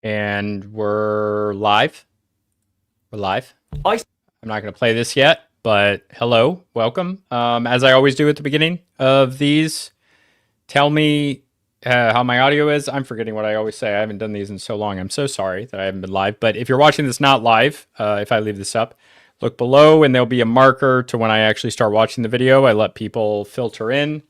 And we're live. We're live. I I'm not going to play this yet, but hello, welcome. As I always do at the beginning of these, tell me how my audio is. I'm forgetting what I always say. I haven't done these in so long. I'm so sorry that I haven't been live. But if you're watching this not live, if I leave this up, look below and there'll be a marker to when I actually start watching the video. I let people filter in.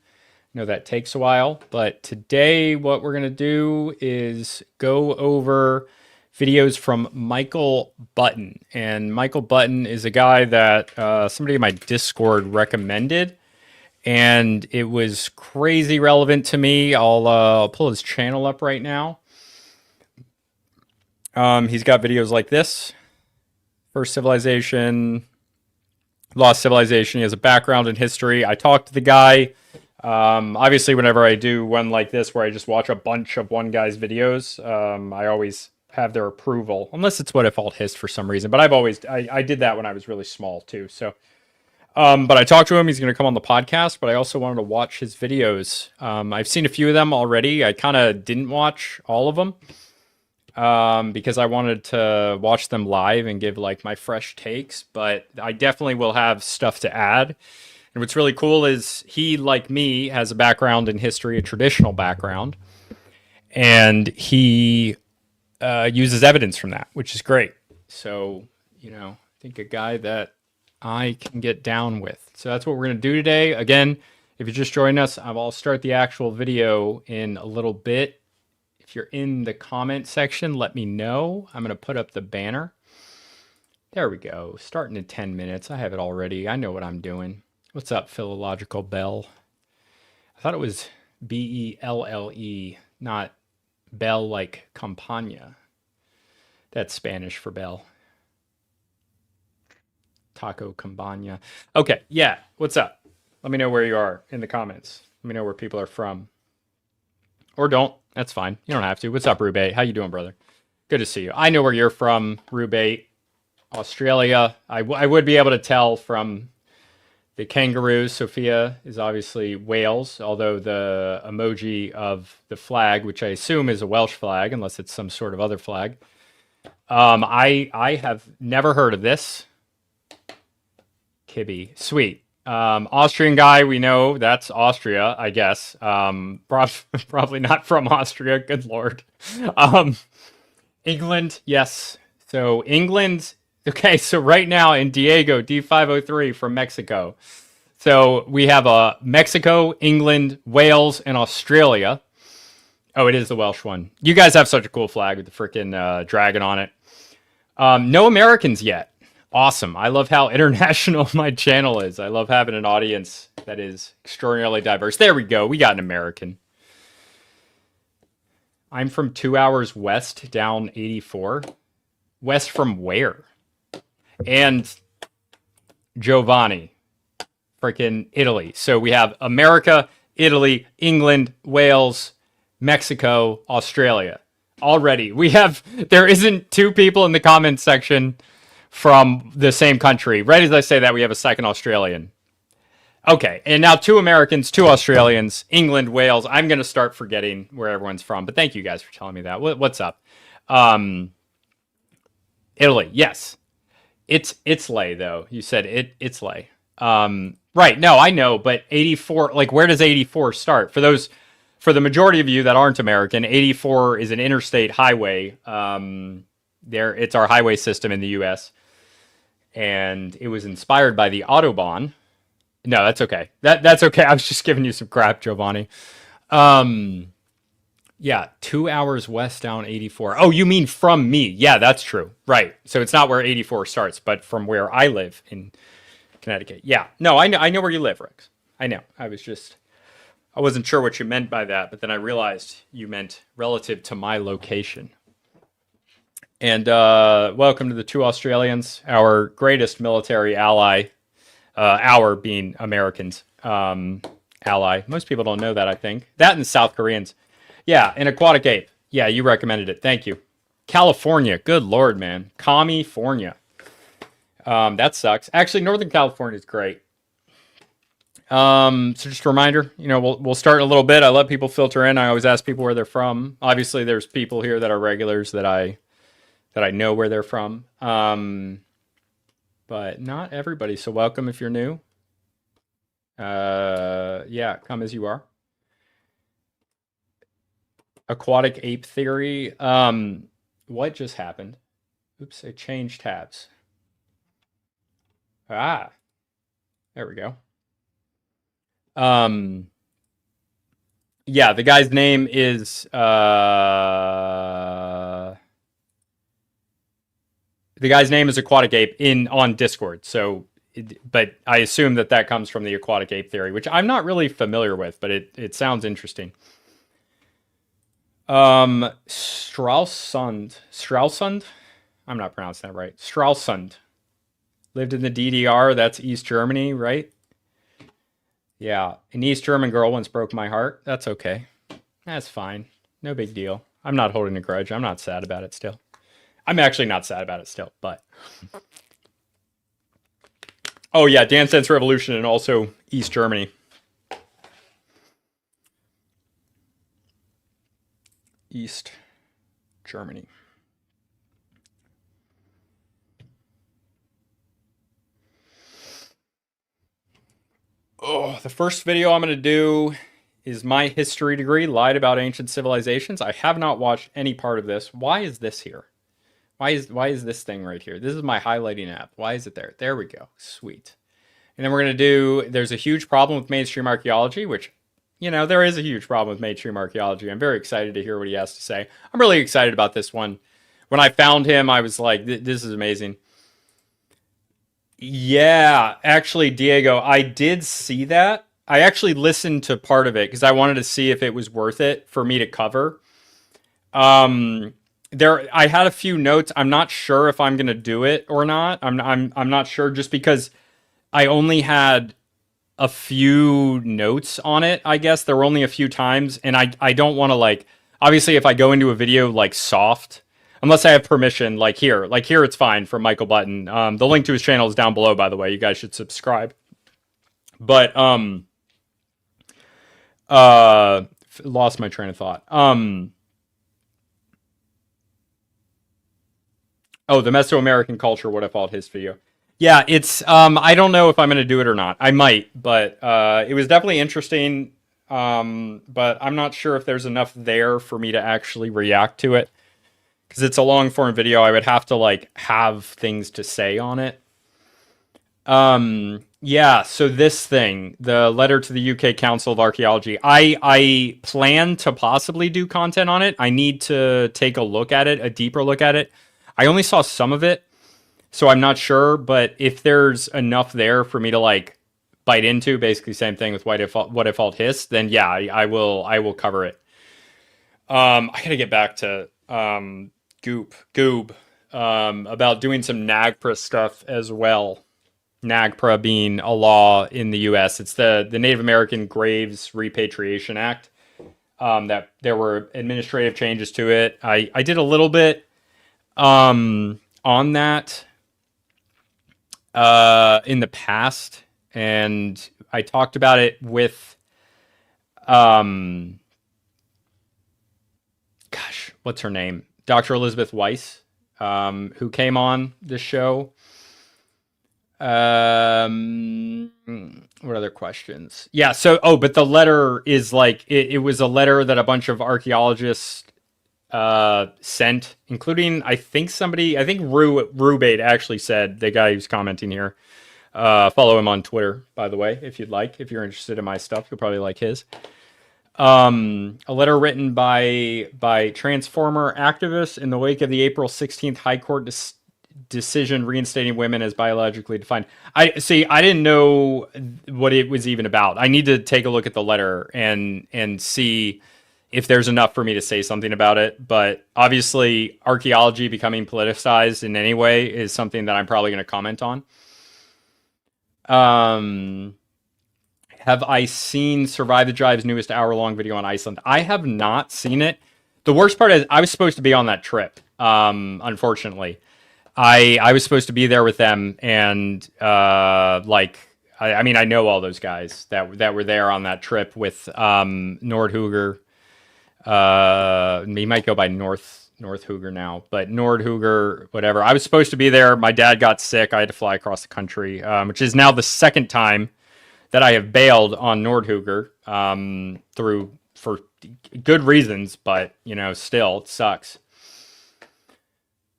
I know that takes a while, but today what we're going to do is go over videos from Michael Button. And Michael Button is a guy that somebody in my Discord recommended, and it was crazy relevant to me. I'll pull his channel up right now. He's got videos like this. First Civilization, Lost Civilization. He has a background in history. I talked to the guy. Obviously, whenever I do one like this where I just watch a bunch of one guy's videos, I always have their approval, unless it's what if alt hist for some reason. But I did that when I was really small too. So, but I talked to him. He's going to come on the podcast, but I also wanted to watch his videos. I've seen a few of them already. I kind of didn't watch all of them because I wanted to watch them live and give like my fresh takes. But I definitely will have stuff to add. And what's really cool is he, like me, has a background in history, a traditional background, and he uses evidence from that, which is great. So, I think a guy that I can get down with. So that's what we're going to do today. Again, if you're just joining us, I'll start the actual video in a little bit. If you're in the comment section, let me know. I'm going to put up the banner. There we go. Starting in 10 minutes. I have it already. I know what I'm doing. What's up, Philological Bell? I thought it was Belle, not Bell like Campania. That's Spanish for Bell. Taco Campania. Okay, yeah. What's up? Let me know where you are in the comments. Let me know where people are from. Or don't. That's fine. You don't have to. What's up, Rube? How you doing, brother? Good to see you. I know where you're from, Rube. Australia. I would be able to tell from the kangaroos. Sophia is obviously Wales, although the emoji of the flag, which I assume is a Welsh flag, unless it's some sort of other flag. I have never heard of this. Kibby. Sweet. Austrian guy, we know that's Austria, I guess. Probably not from Austria. Good Lord. England, yes. So England. Okay, so right now in Diego, D503 from Mexico. So we have Mexico, England, Wales, and Australia. Oh, it is the Welsh one. You guys have such a cool flag with the freaking dragon on it. No Americans yet. Awesome. I love how international my channel is. I love having an audience that is extraordinarily diverse. There we go. We got an American. I'm from 2 hours west, down 84. West from where? And Giovanni, freaking Italy. So we have America, Italy, England, Wales, Mexico, Australia. Already, there isn't two people in the comments section from the same country. Right as I say that, we have a second Australian. Okay, and now 2 Americans, 2 Australians, England, Wales. I'm going to start forgetting where everyone's from, but thank you guys for telling me that. What's up? Italy, yes. It's lay though. You said it's lay. Right. No, I know, but 84, like where does 84 start? For the majority of you that aren't American, 84 is an interstate highway. It's our highway system in the US. And it was inspired by the Autobahn. No, that's okay. That's okay. I was just giving you some crap, Giovanni. Yeah, 2 hours west down 84. Oh, you mean from me? Yeah, that's true. Right. So it's not where 84 starts, but from where I live in Connecticut. Yeah. No, I know where you live, Rex. I know. I wasn't sure what you meant by that, but then I realized you meant relative to my location. And welcome to the 2 Australians, our greatest military ally. Our being Americans ally. Most people don't know that, I think. That and South Koreans. Yeah, an aquatic ape. Yeah, you recommended it. Thank you. California. Good Lord, man. California. That sucks. Actually, Northern California is great. So just a reminder, we'll start in a little bit. I let people filter in. I always ask people where they're from. Obviously, there's people here that are regulars that I know where they're from. But not everybody. So welcome if you're new. Yeah, come as you are. Aquatic ape theory. What just happened? Oops, I changed tabs. There we go. Yeah, the guy's name is Aquatic Ape on Discord. So, but I assume that comes from the aquatic ape theory, which I'm not really familiar with, but it sounds interesting. Stralsund. I'm not pronouncing that right. Stralsund lived in the DDR. That's East Germany, right? Yeah, an East German girl once broke my heart. That's okay. That's fine. No big deal. I'm not holding a grudge. I'm not sad about it still. I'm actually not sad about it still, but... Oh yeah, Dance Dance Revolution and also East Germany. East Germany. Oh, the first video I'm going to do is my history degree, lied about ancient civilizations. I have not watched any part of this. Why is this here? Why is this thing right here? This is my highlighting app. Why is it there? There we go. Sweet. And then we're going to do, there's a huge problem with mainstream archaeology, which, there is a huge problem with mainstream archaeology. I'm very excited to hear what he has to say. I'm really excited about this one. When I found him, I was like, this is amazing. Yeah, actually, Diego, I did see that. I actually listened to part of it because I wanted to see if it was worth it for me to cover. I had a few notes. I'm not sure if I'm gonna do it or not. I'm not sure just because I only had a few notes on it. I guess there were only a few times, and I don't want to obviously if I go into a video soft. Unless I have permission, like here it's fine from Michael Button. The link to his channel is down below, by the way. You guys should subscribe. But lost my train of thought. Oh, the Mesoamerican culture. What I followed his video. Yeah, it's I don't know if I'm gonna do it or not. I might, but it was definitely interesting. But I'm not sure if there's enough there for me to actually react to it. Because it's a long form video, I would have to have things to say on it. Yeah, so this thing, the letter to the UK Council of Archaeology, I plan to possibly do content on it. I need to take a look at it, a deeper look at it. I only saw some of it, so I'm not sure, but if there's enough there for me to bite into, basically same thing with what if alt hiss, then yeah, I will cover it. I gotta get back to Goob, about doing some NAGPRA stuff as well. NAGPRA being a law in the U.S. It's the Native American Graves Repatriation Act. That there were administrative changes to it. I did a little bit on that in the past, and I talked about it with gosh, what's her name? Dr. Elizabeth Weiss, who came on this show. What other questions? Yeah, but the letter is it was a letter that a bunch of archaeologists sent, including, I think Rubate actually said, the guy who's commenting here. Follow him on Twitter, by the way, if you'd like. If you're interested in my stuff, you'll probably like his. A letter written by Transformer activists in the wake of the April 16th High Court decision reinstating women as biologically defined. I didn't know what it was even about. I need to take a look at the letter and see if there's enough for me to say something about it. But obviously, archaeology becoming politicized in any way is something that I'm probably going to comment on. Have I seen Survive the Drive's newest hour-long video on Iceland? I have not seen it. The worst part is I was supposed to be on that trip, unfortunately. I was supposed to be there with them, and I mean, I know all those guys that were there on that trip with Nordhuger. He might go by North Hooger now, but Nordhuger, whatever. I was supposed to be there. My dad got sick. I had to fly across the country, which is now the second time that I have bailed on Nordhuger for good reasons, but still it sucks.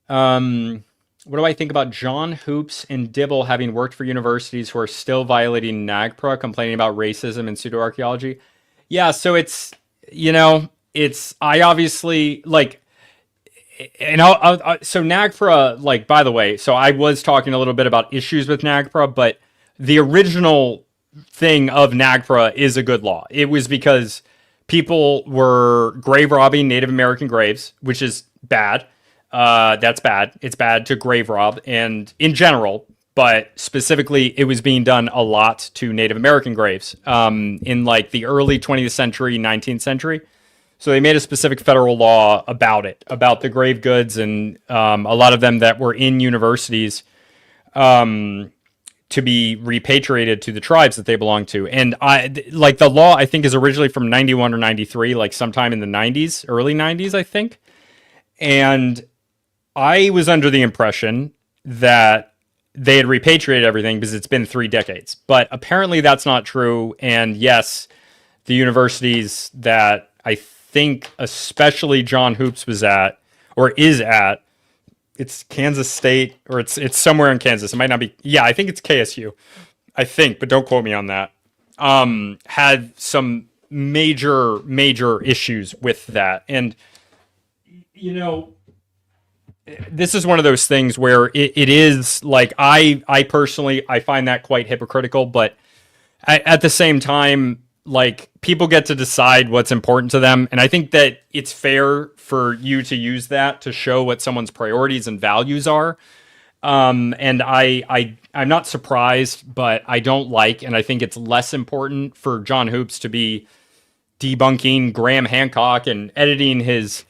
What do I think about John Hoops and Dibble having worked for universities who are still violating NAGPRA, complaining about racism and pseudo-archaeology? Yeah, so I obviously, like, and so NAGPRA, like, by the way, so I was talking a little bit about issues with NAGPRA, but the original thing of NAGPRA is a good law. It was because people were grave robbing Native American graves, which is bad. That's bad. It's bad to grave rob, and in general, but specifically, it was being done a lot to Native American graves in like the early 20th century, 19th century. So they made a specific federal law about it, about the grave goods, and a lot of them that were in universities to be repatriated to the tribes that they belong to. And the law, I think, is originally from 91 or 93, like sometime in the 90s, early 90s, I think. And I was under the impression that they had repatriated everything because it's been 3 decades. But apparently that's not true. And yes, the universities that I think especially John Hoops was at, or is at, it's Kansas State, or it's somewhere in Kansas. It might not be. Yeah, I think it's KSU. I think, but don't quote me on that. Had some major issues with that. And, this is one of those things where it is like, I personally, I find that quite hypocritical, but at the same time, like, people get to decide what's important to them. And I think that it's fair for you to use that to show what someone's priorities and values are. And I'm not surprised, but I don't like, and I think it's less important for John Hoops to be debunking Graham Hancock and editing his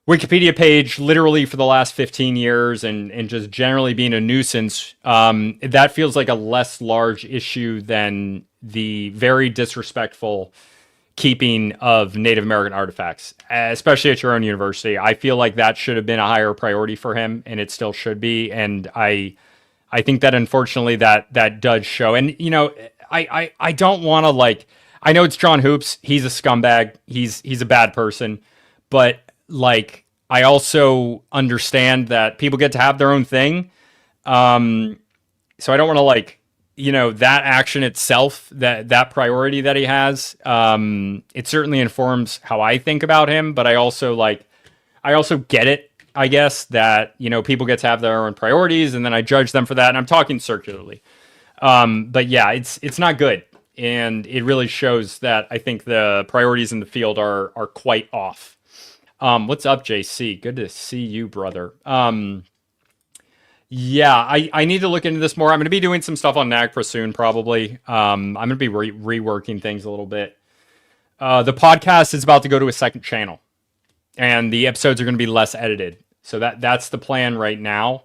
Wikipedia page literally for the last 15 years and just generally being a nuisance. That feels like a less large issue than the very disrespectful keeping of Native American artifacts, especially at your own university. I feel like that should have been a higher priority for him, and it still should be. And I think that unfortunately that does show. And I don't want to, like, I know it's John Hoops. He's a scumbag. He's a bad person, but like, I also understand that people get to have their own thing. So I don't want to, like, that action itself, that priority that he has, it certainly informs how I think about him, but I also get it, I guess, that, people get to have their own priorities, and then I judge them for that, and I'm talking circularly. But yeah, it's not good. And it really shows that I think the priorities in the field are quite off. What's up, JC? Good to see you, brother. Yeah, I need to look into this more. I'm going to be doing some stuff on NAGPRA soon, probably. I'm going to be reworking things a little bit. The podcast is about to go to a second channel, and the episodes are going to be less edited. So that's the plan right now.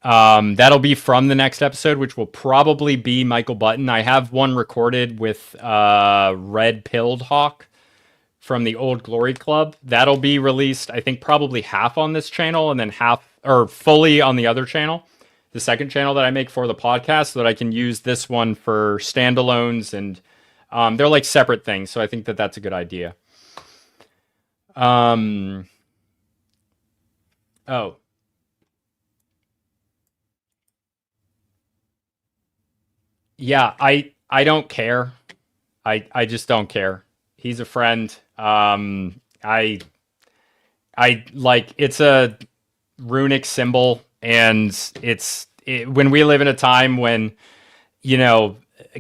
That'll be from the next episode, which will probably be Michael Button. I have one recorded with Red Pilled Hawk from the Old Glory Club. That'll be released, I think, probably half on this channel and then half, or fully on the other channel, the second channel that I make for the podcast, so that I can use this one for standalones, and they're like separate things. So I think that that's a good idea. Oh. Yeah, I don't care. I just don't care. He's a friend. I like, it's a runic symbol, and when we live in a time when,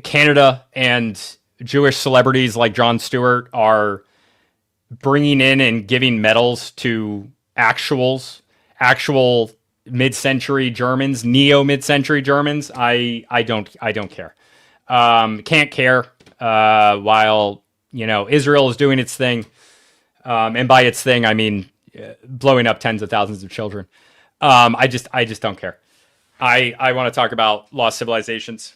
Canada and Jewish celebrities like Jon Stewart are bringing in and giving medals to actual mid-century Germans, neo-mid-century Germans, I don't care. Can't care while, Israel is doing its thing. And by its thing, I mean blowing up tens of thousands of children. I just don't care. I want to talk about lost civilizations.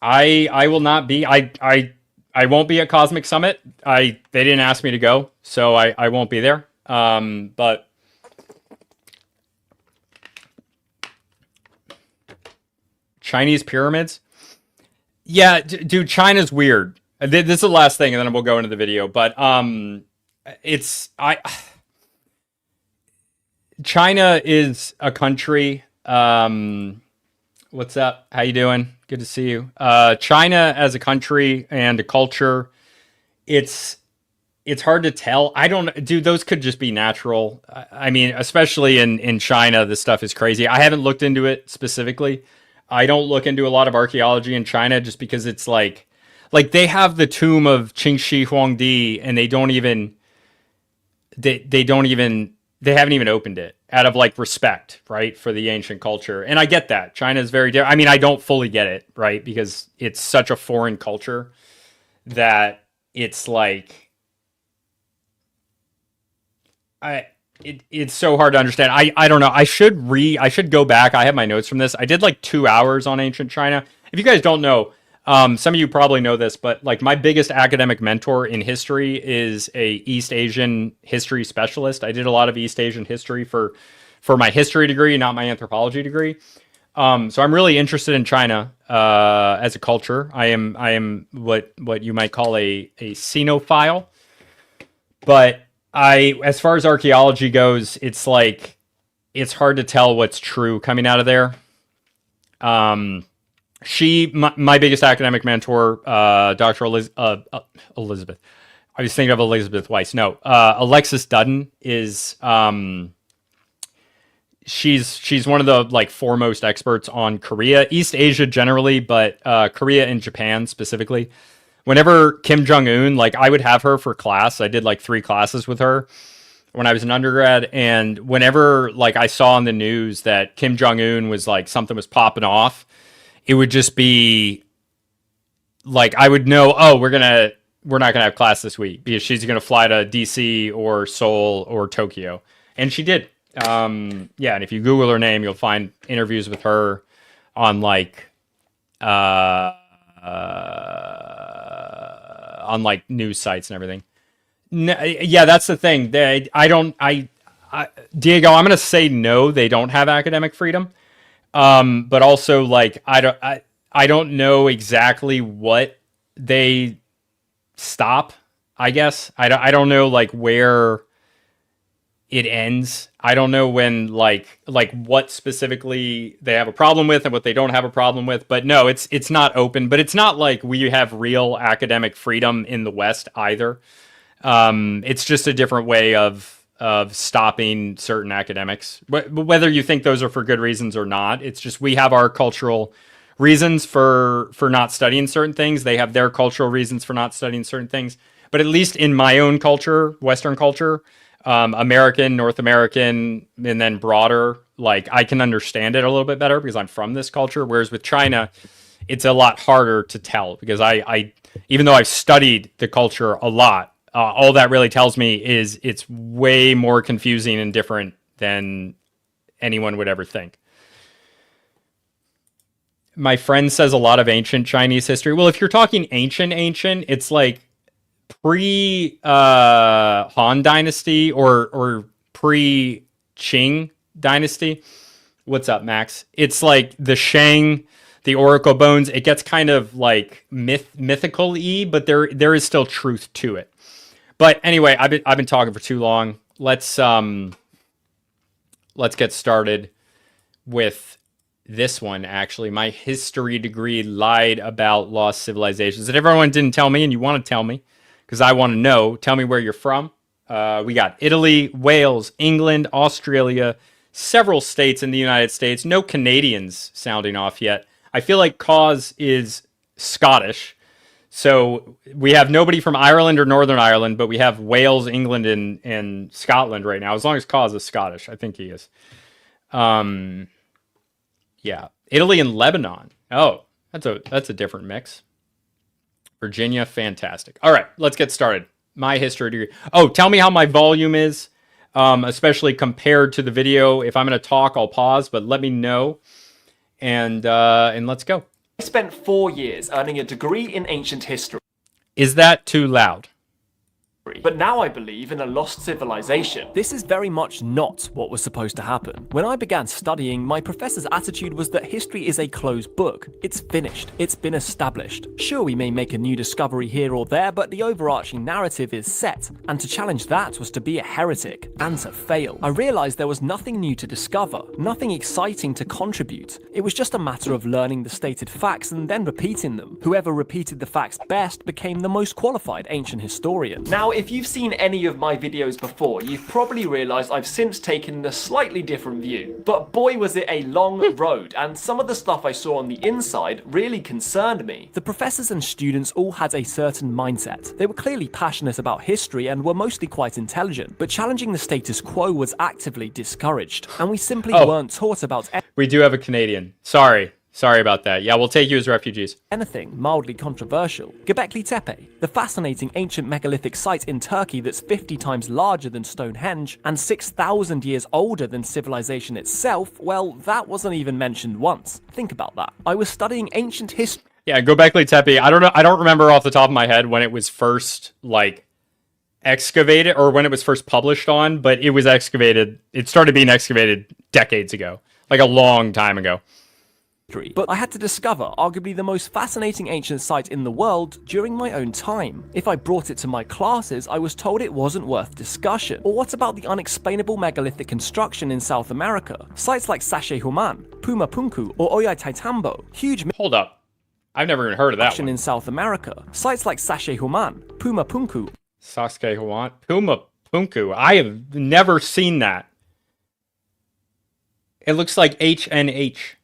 I will not be. I won't be at Cosmic Summit. They didn't ask me to go, so I won't be there. But Chinese pyramids. Yeah, dude, China's weird. This is the last thing, and then we'll go into the video. But it's I. China is a country. What's up? How you doing? Good to see you. China as a country and a culture, it's hard to tell. I don't, dude. Those could just be natural. I mean, especially in China, this stuff is crazy. I haven't looked into it specifically. I don't look into a lot of archaeology in China just because it's like they have the tomb of Qing Shi Huangdi, and they haven't even opened it out of like respect, right, for the ancient culture. And I get that China is very different. I mean, I don't fully get it, right, because it's such a foreign culture that it's like it's so hard to understand. I don't know. I should go back. I have my notes from this. I did like 2 hours on ancient China. If you guys don't know, some of you probably know this, but like my biggest academic mentor in history is a East Asian history specialist. I did a lot of East Asian history for my history degree, not my anthropology degree. So I'm really interested in China as a culture. I am what you might call a xenophile. But as far as archaeology goes, it's like it's hard to tell what's true coming out of there. My biggest academic mentor, Dr. Elizabeth. I was thinking of Elizabeth Weiss. No, Alexis Dudden is. She's one of the like foremost experts on Korea, East Asia generally, but Korea and Japan specifically. Whenever Kim Jong-un, like I would have her for class. I did like 3 classes with her when I was an undergrad, and whenever like I saw in the news that Kim Jong-un was like something was popping off, it would just be like I would know, oh, we're not gonna have class this week because she's gonna fly to DC or Seoul or Tokyo, and she did. Yeah, and if you Google her name, you'll find interviews with her on like on like news sites and everything. Yeah, that's the thing. Diego, I'm gonna say no. They don't have academic freedom. But also like I don't know exactly what they stop. I guess I don't know like where it ends. I don't know when like what specifically they have a problem with and what they don't have a problem with. But no, it's not open. But it's not like we have real academic freedom in the West either. It's just a different way of stopping certain academics, whether you think those are for good reasons or not. It's just we have our cultural reasons for not studying certain things. They have their cultural reasons for not studying certain things. But at least in my own culture, Western culture, American, North American, and then broader, like I can understand it a little bit better because I'm from this culture. Whereas with China, it's a lot harder to tell because I even though I've studied the culture a lot, all that really tells me is it's way more confusing and different than anyone would ever think. My friend says a lot of ancient Chinese history. Well, if you're talking ancient, it's like pre Han Dynasty or pre Qing Dynasty. What's up, Max? It's like the Shang, the Oracle Bones. It gets kind of like mythical-y, but there is still truth to it. But anyway, I've been talking for too long. Let's get started with this one. Actually, my history degree lied about lost civilizations, and everyone didn't tell me, and you want to tell me because I want to know. Tell me where you're from. We got Italy, Wales, England, Australia, several states in the United States. No Canadians sounding off yet. I feel like Cause is Scottish. So we have nobody from Ireland or Northern Ireland, but we have Wales, England, and Scotland right now. As long as Cause is Scottish, I think he is. Yeah, Italy and Lebanon. Oh, that's a different mix. Virginia, fantastic. All right, let's get started. My history degree. Oh, tell me how my volume is, especially compared to the video. If I'm going to talk, I'll pause, but let me know, and let's go. I spent 4 years earning a degree in ancient history. Is that too loud? But now I believe in a lost civilization. This is very much not what was supposed to happen. When I began studying, my professor's attitude was that history is a closed book. It's finished. It's been established. Sure, we may make a new discovery here or there, but the overarching narrative is set. And to challenge that was to be a heretic and to fail. I realized there was nothing new to discover, nothing exciting to contribute. It was just a matter of learning the stated facts and then repeating them. Whoever repeated the facts best became the most qualified ancient historian. Now, if you've seen any of my videos before, you've probably realised I've since taken a slightly different view. But boy was it a long road, and some of the stuff I saw on the inside really concerned me. The professors and students all had a certain mindset. They were clearly passionate about history and were mostly quite intelligent, but challenging the status quo was actively discouraged, and we simply weren't taught about We do have a Canadian. Sorry about that. Yeah, we'll take you as refugees. anything mildly controversial. Gobekli Tepe, the fascinating ancient megalithic site in Turkey that's 50 times larger than Stonehenge and 6,000 years older than civilization itself, well, that wasn't even mentioned once. Think about that. I was studying ancient history. Yeah, Gobekli Tepe. I don't know. I don't remember off the top of my head when it was first excavated or when it was first published on, but it was excavated. It started being excavated decades ago, like a long time ago. But I had to discover arguably the most fascinating ancient site in the world during my own time. If I brought it to my classes, I was told it wasn't worth discussion. Or what about the unexplainable megalithic construction in South America? Sites like Sacsayhuaman, Pumapunku, or Ollantaytambo, huge Hold up. I've never even heard of that one. in South America. Sites like Sacsayhuaman, Pumapunku, Sacsayhuaman, Pumapunku. I have never seen that. It looks like HNH.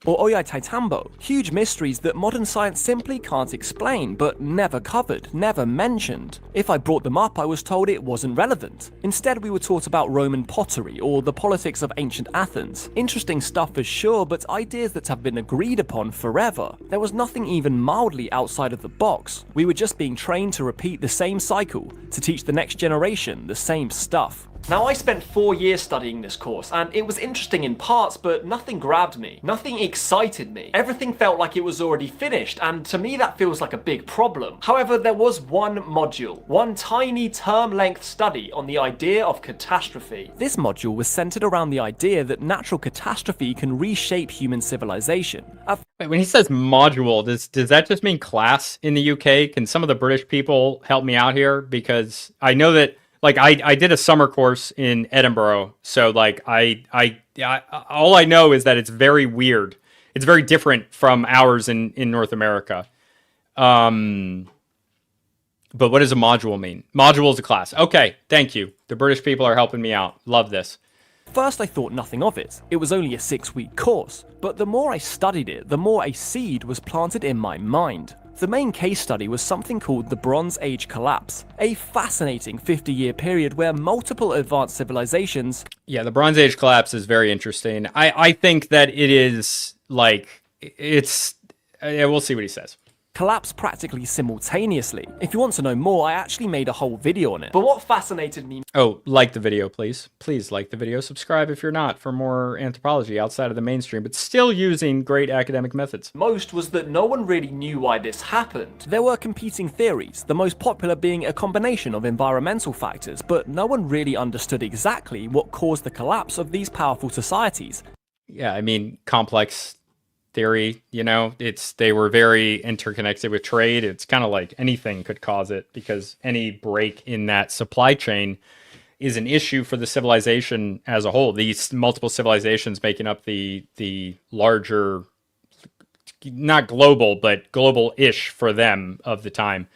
or Ollantaytambo, huge mysteries that modern science simply can't explain, but never covered, never mentioned. If I brought them up, I was told it wasn't relevant. Instead, we were taught about Roman pottery or the politics of ancient Athens. Interesting stuff for sure, but ideas that have been agreed upon forever. There was nothing even mildly outside of the box. We were just being trained to repeat the same cycle, to teach the next generation the same stuff. Now, I spent 4 years studying this course, and it was interesting in parts, but nothing grabbed me. Nothing excited me. Everything felt like it was already finished, and to me that feels like a big problem. However, there was one module, one tiny term-length study on the idea of catastrophe. This module was centered around the idea that natural catastrophe can reshape human civilization. Wait, when he says module, does that just mean class in the UK? Can some of the British people help me out here? Because I know that I did a summer course in Edinburgh, so all I know is that it's very weird. It's very different from ours in North America. But what does a module mean? Module is a class. Okay, thank you. The British people are helping me out. Love this. First, I thought nothing of it. It was only a 6-week course. But the more I studied it, the more a seed was planted in my mind. The main case study was something called the Bronze Age Collapse, a fascinating 50-year period where multiple advanced civilizations... Yeah, the Bronze Age collapse is very interesting. I think that it is, we'll see what he says. collapsed practically simultaneously. If you want to know more, I actually made a whole video on it. But what fascinated me... Oh, like the video, please. Please like the video. Subscribe if you're not for more anthropology outside of the mainstream, but still using great academic methods. most was that no one really knew why this happened. There were competing theories, the most popular being a combination of environmental factors, but no one really understood exactly what caused the collapse of these powerful societies. Yeah, I mean, complex theory, they were very interconnected with trade. It's kind of like anything could cause it, because any break in that supply chain is an issue for the civilization as a whole. These multiple civilizations making up the larger, not global, but global-ish for them of the time.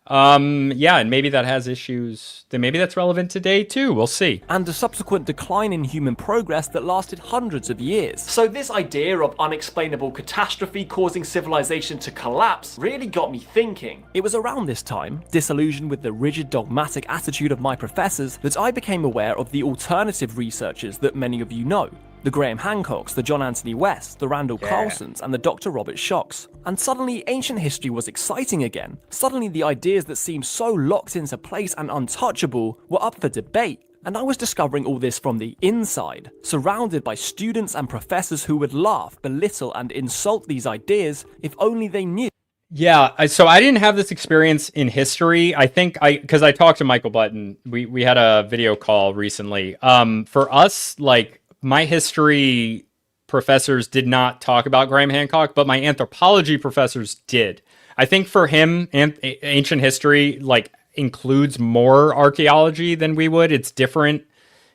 Yeah, and maybe that has issues, then maybe that's relevant today too, we'll see. And a subsequent decline in human progress that lasted hundreds of years. So this idea of unexplainable catastrophe causing civilization to collapse really got me thinking. It was around this time, disillusioned with the rigid dogmatic attitude of my professors, that I became aware of the alternative researchers that many of you know. The Graham Hancocks, the John Anthony West, the Randall Carlsons, and the Dr. Robert Shocks. And suddenly, ancient history was exciting again. Suddenly, the ideas that seemed so locked into place and untouchable were up for debate. And I was discovering all this from the inside, surrounded by students and professors who would laugh, belittle, and insult these ideas if only they knew. Yeah, so I didn't have this experience in history. I think because I talked to Michael Button, we had a video call recently. For us, like my history professors did not talk about Graham Hancock, but my anthropology professors did. I think for him, ancient history like includes more archaeology than we would. It's different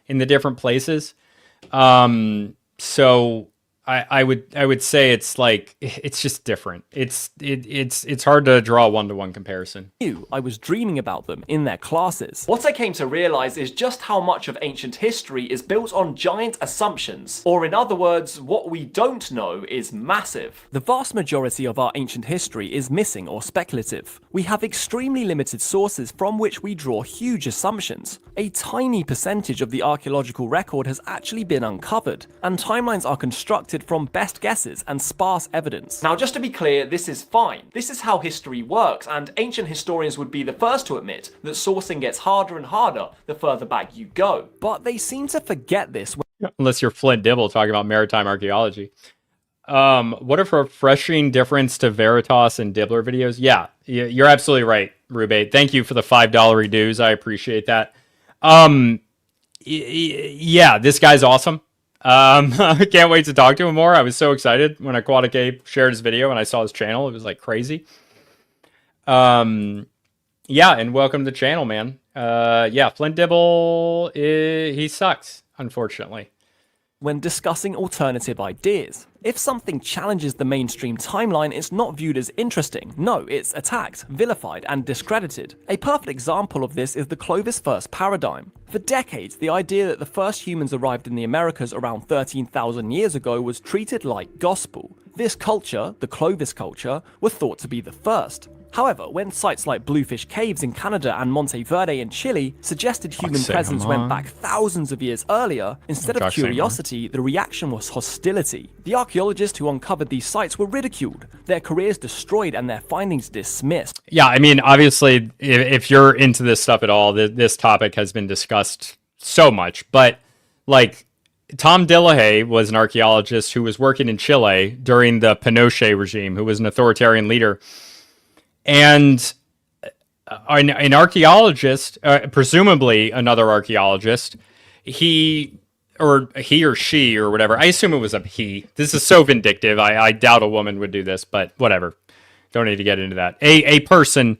in the different places. So I would say it's like it's just different. It's hard to draw a one-to-one comparison. I was dreaming about them in their classes. What I came to realize is just how much of ancient history is built on giant assumptions, or in other words, what we don't know is massive. The vast majority of our ancient history is missing or speculative. We have extremely limited sources from which we draw huge assumptions. A tiny percentage of the archaeological record has actually been uncovered, and timelines are constructed from best guesses and sparse evidence. Now, just to be clear, this is fine. This is how history works, and ancient historians would be the first to admit that sourcing gets harder and harder the further back you go. But they seem to forget this. Unless you're Flint Dibble talking about maritime archaeology. What a refreshing difference to Veritas and Dibbler videos. Yeah, you're absolutely right, Rube. Thank you for the $5 reduce. I appreciate that. Yeah, this guy's awesome. I can't wait to talk to him more. I was so excited when Aquatic Ape shared his video and I saw his channel. It was like crazy. Yeah, and welcome to the channel, man. Yeah, Flint Dibble, he sucks, unfortunately. When discussing alternative ideas. If something challenges the mainstream timeline, it's not viewed as interesting. No, it's attacked, vilified, and discredited. A perfect example of this is the Clovis first paradigm. For decades, the idea that the first humans arrived in the Americas around 13,000 years ago was treated like gospel. This culture, the Clovis culture, was thought to be the first. However, when sites like Bluefish Caves in Canada and Monte Verde in Chile suggested human presence went back thousands of years earlier, instead of curiosity, the reaction was hostility. The archaeologists who uncovered these sites were ridiculed, their careers destroyed, and their findings dismissed. Yeah, I mean, obviously, if you're into this stuff at all, this topic has been discussed so much, but like, Tom Dillahay was an archaeologist who was working in Chile during the Pinochet regime, who was an authoritarian leader. And an archaeologist, presumably another archaeologist, he or she or whatever, I assume it was a he. This is so vindictive. I doubt a woman would do this, but whatever. Don't need to get into that. A person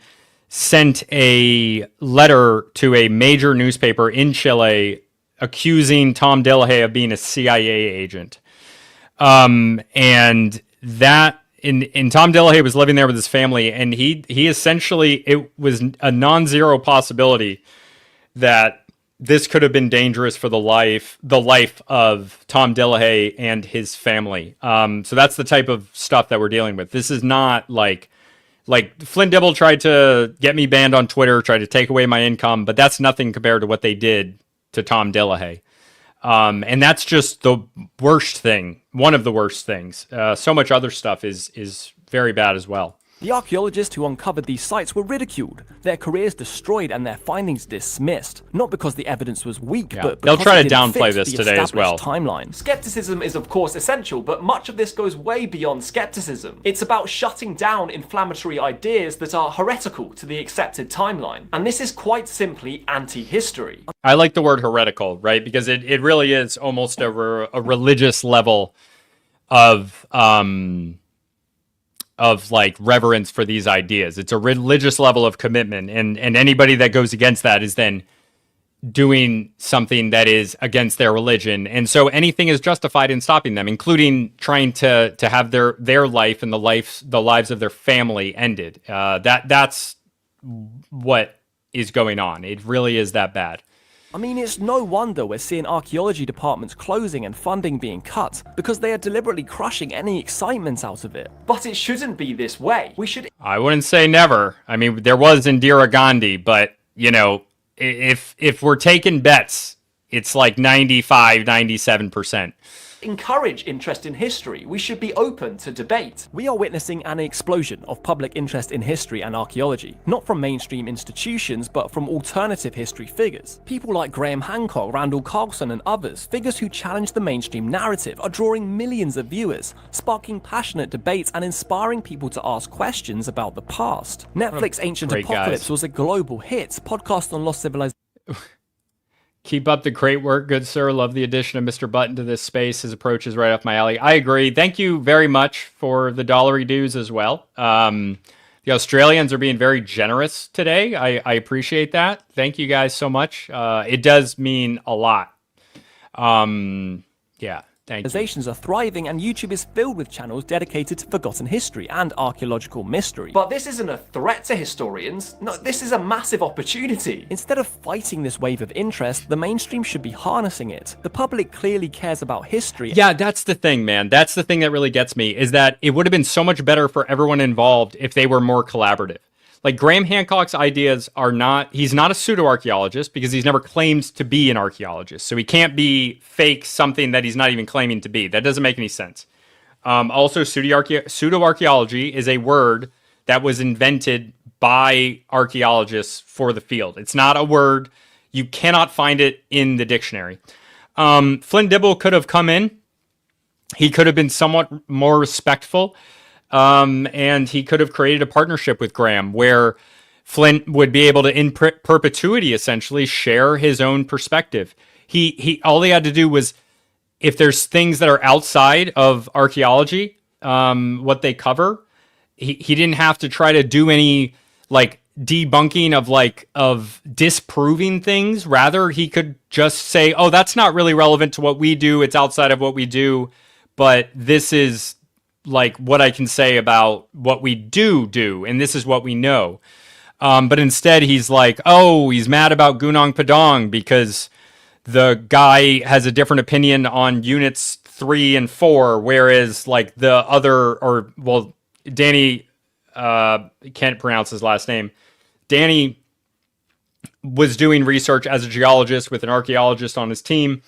sent a letter to a major newspaper in Chile accusing Tom Dillahay of being a CIA agent. And that... And Tom Dillahay was living there with his family, and he essentially, it was a non-zero possibility that this could have been dangerous for the life of Tom Dillahay and his family. So that's the type of stuff that we're dealing with. This is not like Flint Dibble tried to get me banned on Twitter, tried to take away my income, but that's nothing compared to what they did to Tom Dillahay. And that's just the worst thing, one of the worst things. So much other stuff is very bad as well. The archaeologists who uncovered these sites were ridiculed, their careers destroyed, and their findings dismissed. Not because the evidence was weak, but because they'll try to it didn't downplay fit this the today as well. Timeline. Skepticism is of course essential, but much of this goes way beyond skepticism. It's about shutting down inflammatory ideas that are heretical to the accepted timeline. And this is quite simply anti-history. I like the word heretical, right? Because it really is almost a religious level of like reverence for these ideas. It's a religious level of commitment, and anybody that goes against that is then doing something that is against their religion. And so anything is justified in stopping them, including trying to have their life and the lives of their family ended. That's what is going on. It really is that bad. I mean, it's no wonder we're seeing archaeology departments closing and funding being cut, because they are deliberately crushing any excitement out of it. But it shouldn't be this way. We should... I wouldn't say never. I mean, there was Indira Gandhi, but, you know, if we're taking bets, it's like 95, 97%. encourage interest in history. We should be open to debate. We are witnessing an explosion of public interest in history and archaeology, not from mainstream institutions, but from alternative history figures. People like Graham Hancock, Randall Carlson, and others, figures who challenge the mainstream narrative, are drawing millions of viewers, sparking passionate debates and inspiring people to ask questions about the past. Netflix Ancient Apocalypse was a global hit, podcast on lost civilizations. Keep up the great work, good sir. Love the addition of Mr. Button to this space. His approach is right up my alley. I agree. Thank you very much for the dollary dues as well. The Australians are being very generous today. I appreciate that. Thank you guys so much. It does mean a lot. Yeah. Thank you. Civilisations are thriving, and YouTube is filled with channels dedicated to forgotten history and archaeological mystery. But this isn't a threat to historians. No, this is a massive opportunity. Instead of fighting this wave of interest, the mainstream should be harnessing it. The public clearly cares about history. Yeah, that's the thing, man. That's the thing that really gets me, is that it would have been so much better for everyone involved if they were more collaborative. Like, Graham Hancock's ideas are not, he's not a pseudo-archaeologist because he's never claimed to be an archaeologist. So he can't be fake something that he's not even claiming to be. That doesn't make any sense. Also, pseudo-archaeology is a word that was invented by archaeologists for the field. It's not a word. You cannot find it in the dictionary. Flynn Dibble could have come in. He could have been somewhat more respectful. And he could have created a partnership with Graham where Flint would be able to, in perpetuity, essentially share his own perspective. All he had to do was, if there's things that are outside of archaeology, what they cover, he didn't have to try to do any like debunking of disproving things. Rather, he could just say, oh, that's not really relevant to what we do. It's outside of what we do. But this is like what I can say about what we do, and this is what we know. But instead he's like, oh, he's mad about Gunang Padang because the guy has a different opinion on units 3 and 4, whereas like the other, or well, Danny, can't pronounce his last name. Danny was doing research as a geologist with an archaeologist on his team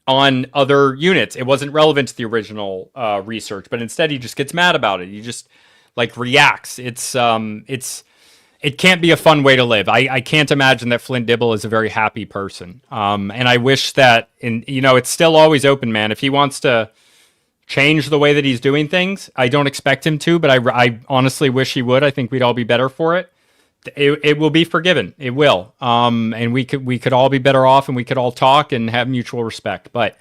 on other units. It wasn't relevant to the original research, but instead he just gets mad about it. He just like reacts. It can't be a fun way to live. I can't imagine that Flint Dibble is a very happy person. And I wish that, it's still always open, man. If he wants to change the way that he's doing things, I don't expect him to, but I honestly wish he would. I think we'd all be better for it. It will be forgiven. It will. And we could all be better off, and we could all talk and have mutual respect, but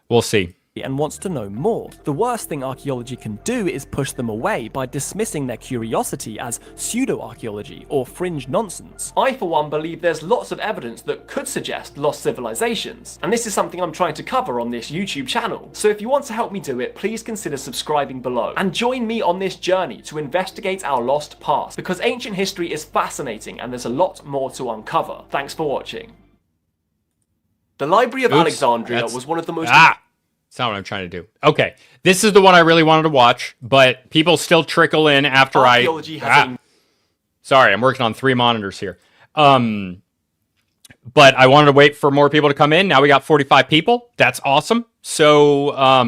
we'll see. And wants to know more. The worst thing archaeology can do is push them away by dismissing their curiosity as pseudo-archaeology or fringe nonsense. I, for one, believe there's lots of evidence that could suggest lost civilizations, and this is something I'm trying to cover on this YouTube channel. So if you want to help me do it, please consider subscribing below, and join me on this journey to investigate our lost past, because ancient history is fascinating and there's a lot more to uncover. Thanks for watching. The Library of Alexandria was one of the most... That's not what I'm trying to do. Okay, this is the one I really wanted to watch, but people still trickle in after Sorry, I'm working on 3 monitors here. But I wanted to wait for more people to come in. Now we got 45 people. That's awesome. So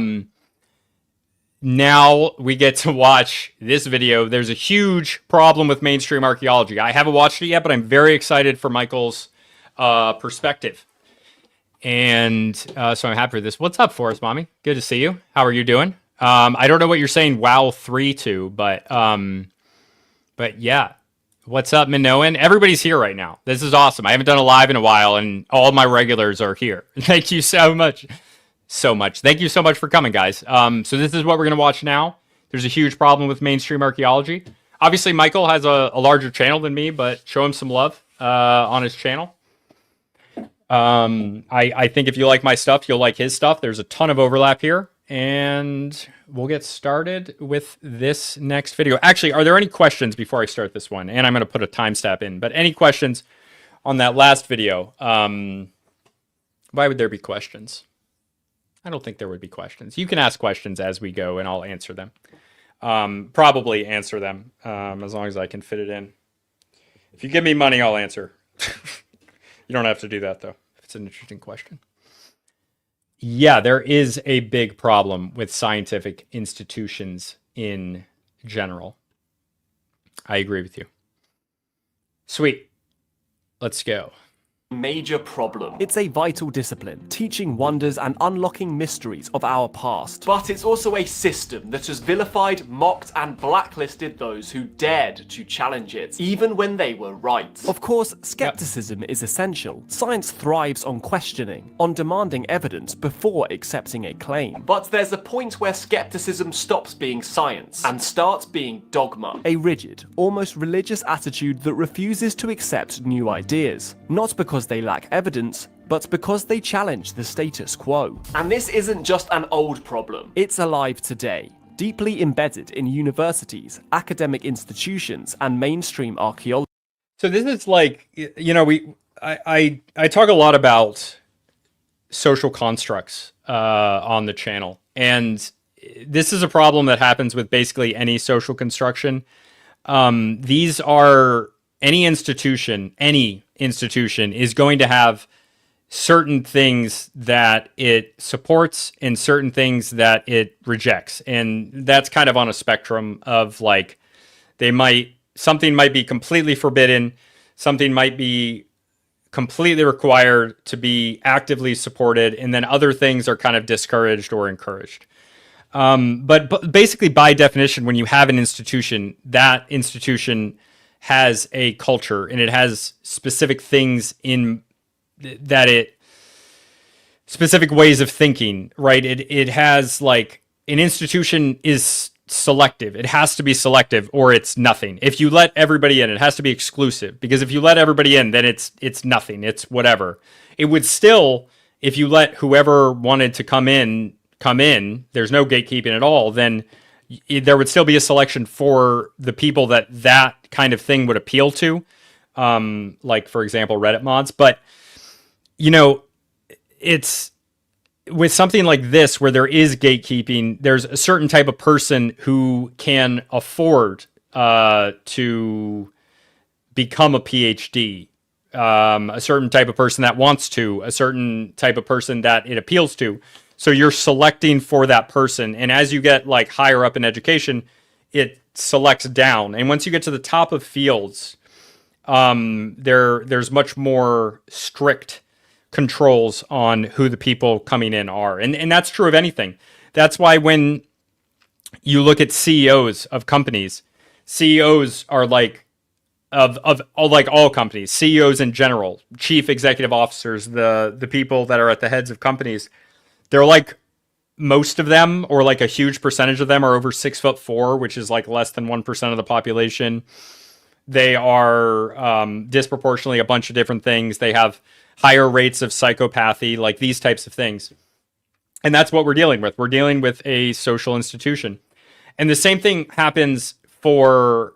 now we get to watch this video. There's a huge problem with mainstream archaeology. I haven't watched it yet, but I'm very excited for Michael's perspective. And so I'm happy for this. What's up, Forrest Mommy? Good to see you. How are you doing? I don't know what you're saying WoW 3 to, but yeah. What's up, Minoan? Everybody's here right now. This is awesome. I haven't done a live in a while, and all my regulars are here. Thank you so much. Thank you so much for coming, guys. So this is what we're going to watch now. There's a huge problem with mainstream archaeology. Obviously, Michael has a larger channel than me, but show him some love on his channel. I think if you like my stuff, you'll like his stuff. There's a ton of overlap here, and we'll get started with this next video. Actually, are there any questions before I start this one? And I'm going to put a timestamp in, but any questions on that last video? Why would there be questions? I don't think there would be questions. You can ask questions as we go, and I'll answer them. Probably answer them, as long as I can fit it in. If you give me money, I'll answer. You don't have to do that, though. It's an interesting question. Yeah, there is a big problem with scientific institutions in general. I agree with you. Sweet. Let's go. Major problem. It's a vital discipline, teaching wonders and unlocking mysteries of our past. But it's also a system that has vilified, mocked, and blacklisted those who dared to challenge it, even when they were right. Of course, skepticism is essential. Science thrives on questioning, on demanding evidence before accepting a claim. But there's a point where skepticism stops being science and starts being dogma. A rigid, almost religious attitude that refuses to accept new ideas, not because they lack evidence, but because they challenge the status quo. And this isn't just an old problem. It's alive today, deeply embedded in universities, academic institutions, and mainstream archaeology. So this is like, you know, I talk a lot about social constructs on the channel, and this is a problem that happens with basically any social construction. These are any institution is going to have certain things that it supports and certain things that it rejects. And that's kind of on a spectrum of like, something might be completely forbidden, something might be completely required to be actively supported, and then other things are kind of discouraged or encouraged. But basically, by definition, when you have an institution, that institution has a culture and it has specific things in that specific ways of thinking, right? It has like an institution is selective. It has to be selective or it's nothing. If you let everybody in, it has to be exclusive, because if you let everybody in, then it's nothing. It's whatever. It would still, if you let whoever wanted to come in, there's no gatekeeping at all, then there would still be a selection for the people that kind of thing would appeal to. Like, for example, Reddit mods. But, you know, it's with something like this where there is gatekeeping, there's a certain type of person who can afford to become a PhD. A certain type of person that wants to, a certain type of person that it appeals to. So you're selecting for that person. And as you get like higher up in education, it selects down. And once you get to the top of fields, there's much more strict controls on who the people coming in are. And that's true of anything. That's why when you look at CEOs of companies, CEOs are like of all companies, CEOs in general, chief executive officers, the people that are at the heads of companies, they're like, most of them, or like a huge percentage of them, are over 6'4", which is like less than 1% of the population. They are disproportionately a bunch of different things. They have higher rates of psychopathy, like these types of things. And that's what we're dealing with. We're dealing with a social institution. And the same thing happens for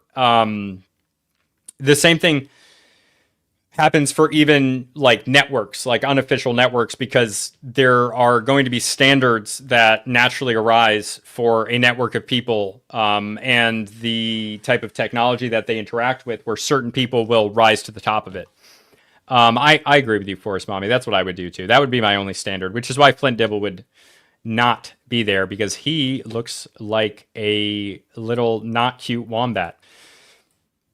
even like networks, like unofficial networks, because there are going to be standards that naturally arise for a network of people and the type of technology that they interact with, where certain people will rise to the top of it. I agree with you, Forest Mommy. That's what I would do too. That would be my only standard, which is why Flint Dibble would not be there, because he looks like a little not cute wombat.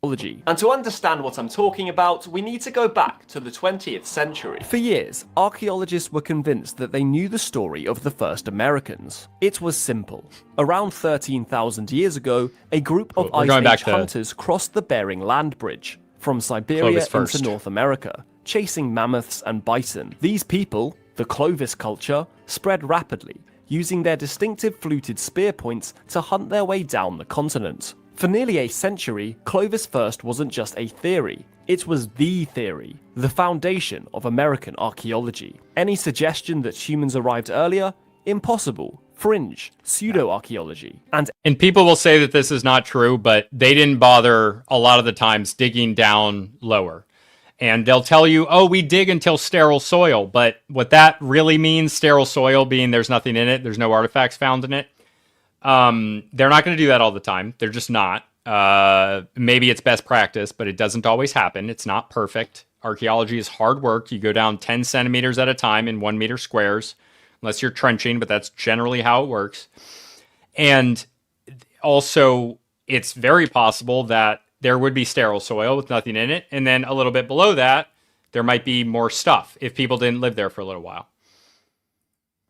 And to understand what I'm talking about, we need to go back to the 20th century. For years, archaeologists were convinced that they knew the story of the first Americans. It was simple. Around 13,000 years ago, a group of Ice Age hunters crossed the Bering Land Bridge from Siberia into North America, chasing mammoths and bison. These people, the Clovis culture, spread rapidly, using their distinctive fluted spear points to hunt their way down the continent. For nearly a century, Clovis First wasn't just a theory, it was the theory, the foundation of American archaeology. Any suggestion that humans arrived earlier? Impossible. Fringe, pseudo-archaeology. And people will say that this is not true, but they didn't bother a lot of the times digging down lower. And they'll tell you, oh, we dig until sterile soil. But what that really means, sterile soil being there's nothing in it, there's no artifacts found in it, they're not going to do that all the time. They're just not. Maybe it's best practice, but it doesn't always happen. It's not perfect. Archaeology is hard work. You go down 10 centimeters at a time in 1 meter squares. unless you're trenching, but that's generally how it works. And also, it's very possible that there would be sterile soil with nothing in it. And then a little bit below that, there might be more stuff if people didn't live there for a little while.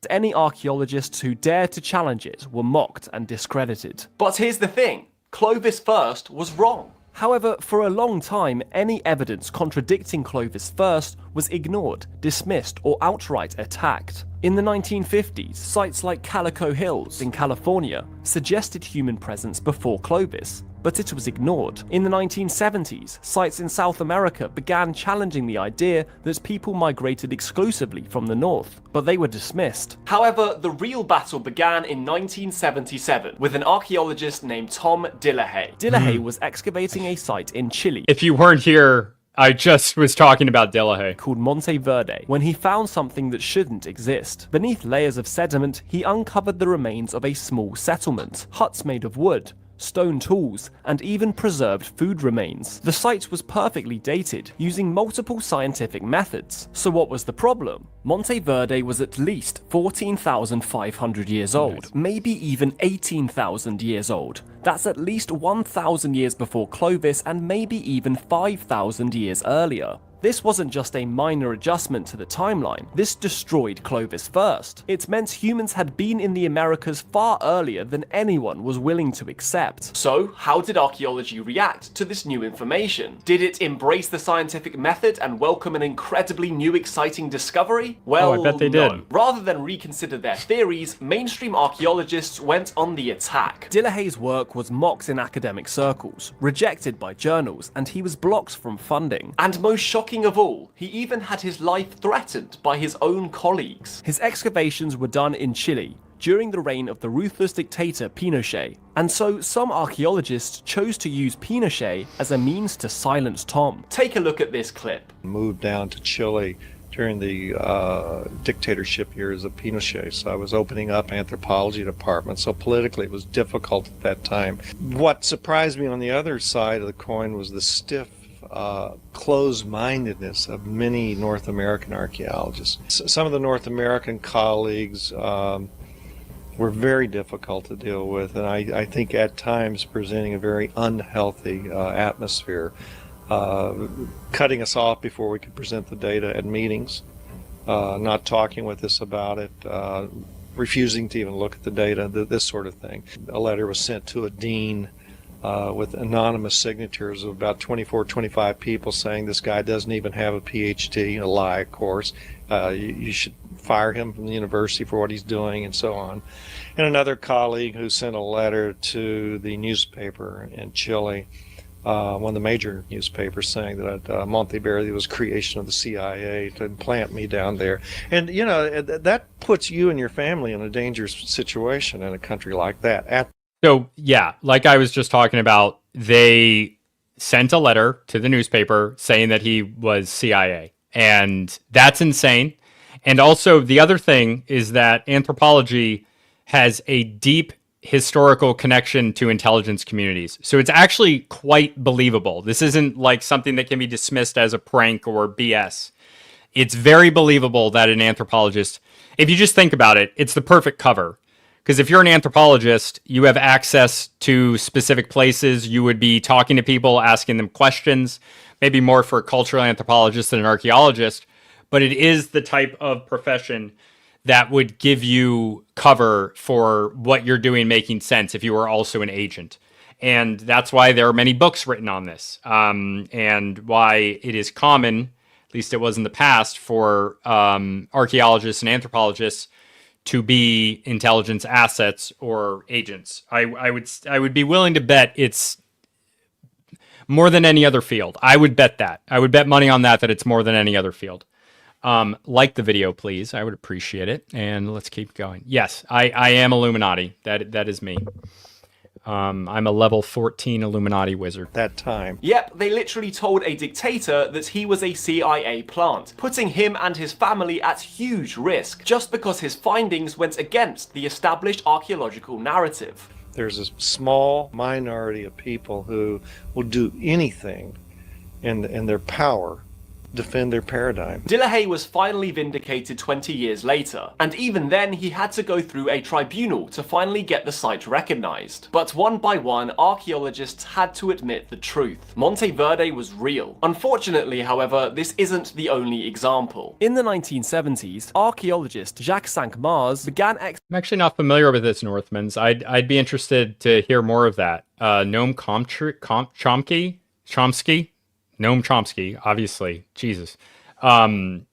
Any archaeologists who dared to challenge it were mocked and discredited. But here's the thing, Clovis first was wrong. However, for a long time, any evidence contradicting Clovis first was ignored, dismissed, or outright attacked. In the 1950s, sites like Calico Hills in California suggested human presence before Clovis, but it was ignored. In the 1970s, sites in South America began challenging the idea that people migrated exclusively from the north, but they were dismissed. However, the real battle began in 1977 with an archaeologist named Tom Dillehay. Dillehay was excavating a site in Chile If you weren't here, I just was talking about Dillehay. called Monte Verde when he found something that shouldn't exist. Beneath layers of sediment, he uncovered the remains of a small settlement, huts made of wood, stone tools, and even preserved food remains. The site was perfectly dated, using multiple scientific methods. So what was the problem? Monte Verde was at least 14,500 years old, maybe even 18,000 years old. That's at least 1,000 years before Clovis and maybe even 5,000 years earlier. This wasn't just a minor adjustment to the timeline, this destroyed Clovis first. It meant humans had been in the Americas far earlier than anyone was willing to accept. So, how did archaeology react to this new information? Did it embrace the scientific method and welcome an incredibly new exciting discovery? Well, I bet they no. did. Rather than reconsider their theories, mainstream archaeologists went on the attack. Dillahay's work was mocked in academic circles, rejected by journals, and he was blocked from funding. And most shocking of all, he even had his life threatened by his own colleagues. His excavations were done in Chile during the reign of the ruthless dictator Pinochet, and so some archaeologists chose to use Pinochet as a means to silence Tom. Take a look at this clip. Moved down to Chile during the dictatorship years of Pinochet, so I was opening up anthropology department, so politically it was difficult at that time. What surprised me on the other side of the coin was the stiff closed-mindedness of many North American archaeologists. Some of the North American colleagues were very difficult to deal with, and I think at times presenting a very unhealthy atmosphere, cutting us off before we could present the data at meetings, not talking with us about it, refusing to even look at the data, this sort of thing. A letter was sent to a dean with anonymous signatures of about 24, 25 people saying this guy doesn't even have a PhD, a lie, of course. You should fire him from the university for what he's doing, and so on. And another colleague who sent a letter to the newspaper in Chile, one of the major newspapers, saying that Monte Verde was creation of the CIA to implant me down there. And, you know, that puts you and your family in a dangerous situation in a country like that. So, yeah, like I was just talking about, they sent a letter to the newspaper saying that he was CIA. And that's insane. And also, the other thing is that anthropology has a deep historical connection to intelligence communities. So it's actually quite believable. This isn't like something that can be dismissed as a prank or BS. It's very believable that an anthropologist, if you just think about it, it's the perfect cover. Because if you're an anthropologist, you have access to specific places. You would be talking to people, asking them questions, maybe more for a cultural anthropologist than an archaeologist. But it is the type of profession that would give you cover for what you're doing making sense if you were also an agent. And that's why there are many books written on this, and why it is common, at least it was in the past, for archaeologists and anthropologists to be intelligence assets or agents. I would be willing to bet it's more than any other field. I would bet that. I would bet money on that it's more than any other field. Like the video, please. I would appreciate it. And let's keep going. Yes, I am Illuminati. That is me. I'm a level 14 Illuminati wizard. That time. Yep, they literally told a dictator that he was a CIA plant, putting him and his family at huge risk, just because his findings went against the established archaeological narrative. There's a small minority of people who will do anything in their power defend their paradigm. Dillehay was finally vindicated 20 years later, and even then he had to go through a tribunal to finally get the site recognised. But one by one, archaeologists had to admit the truth. Monteverde was real. Unfortunately, however, this isn't the only example. In the 1970s, archaeologist Jacques Cinq-Mars began I'm actually not familiar with this Northman's. I'd be interested to hear more of that. Noam Chomsky? Noam Chomsky, obviously. Jesus. I'm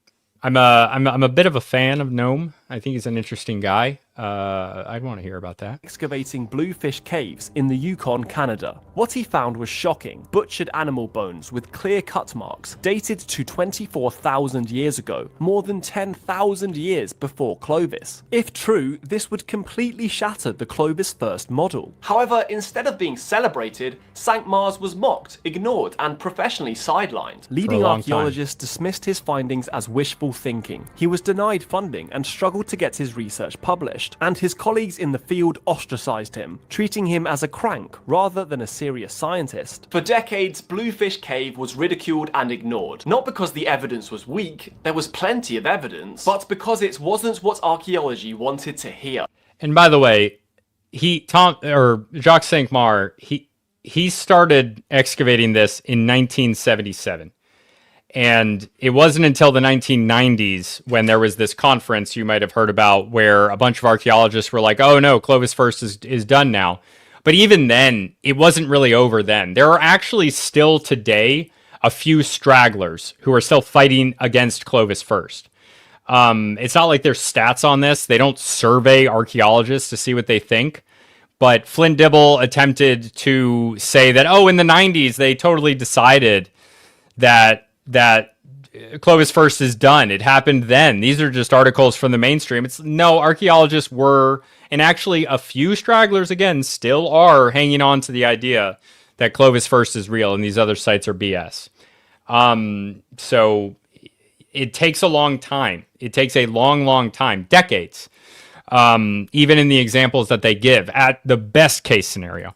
a bit of a fan of Noam. I think he's an interesting guy. I'd want to hear about that. excavating bluefish caves in the Yukon, Canada. What he found was shocking. Butchered animal bones with clear cut marks dated to 24,000 years ago, more than 10,000 years before Clovis. If true, this would completely shatter the Clovis first model. However, instead of being celebrated, Cinq-Mars was mocked, ignored, and professionally sidelined. Leading long time. archaeologists dismissed his findings as wishful thinking. He was denied funding and struggled to get his research published, and his colleagues in the field ostracized him, treating him as a crank rather than a serious scientist. For decades, Bluefish Cave was ridiculed and ignored. Not because the evidence was weak, there was plenty of evidence, but because it wasn't what archaeology wanted to hear. And by the way, Jacques Cinq-Mars, he started excavating this in 1977. And it wasn't until the 1990s when there was this conference you might have heard about where a bunch of archaeologists were like, oh no, Clovis first is done now. But even then, it wasn't really over then. There are actually still today a few stragglers who are still fighting against Clovis first. It's not like there's stats on this. They don't survey archaeologists to see what they think. But Flynn Dibble attempted to say that, oh, in the 90s, they totally decided that Clovis first is done. It happened then. These are just articles from the mainstream. No, archaeologists were, and actually a few stragglers, again, still are hanging on to the idea that Clovis first is real and these other sites are BS. So it takes a long time. It takes a long, long time, decades, even in the examples that they give at the best case scenario.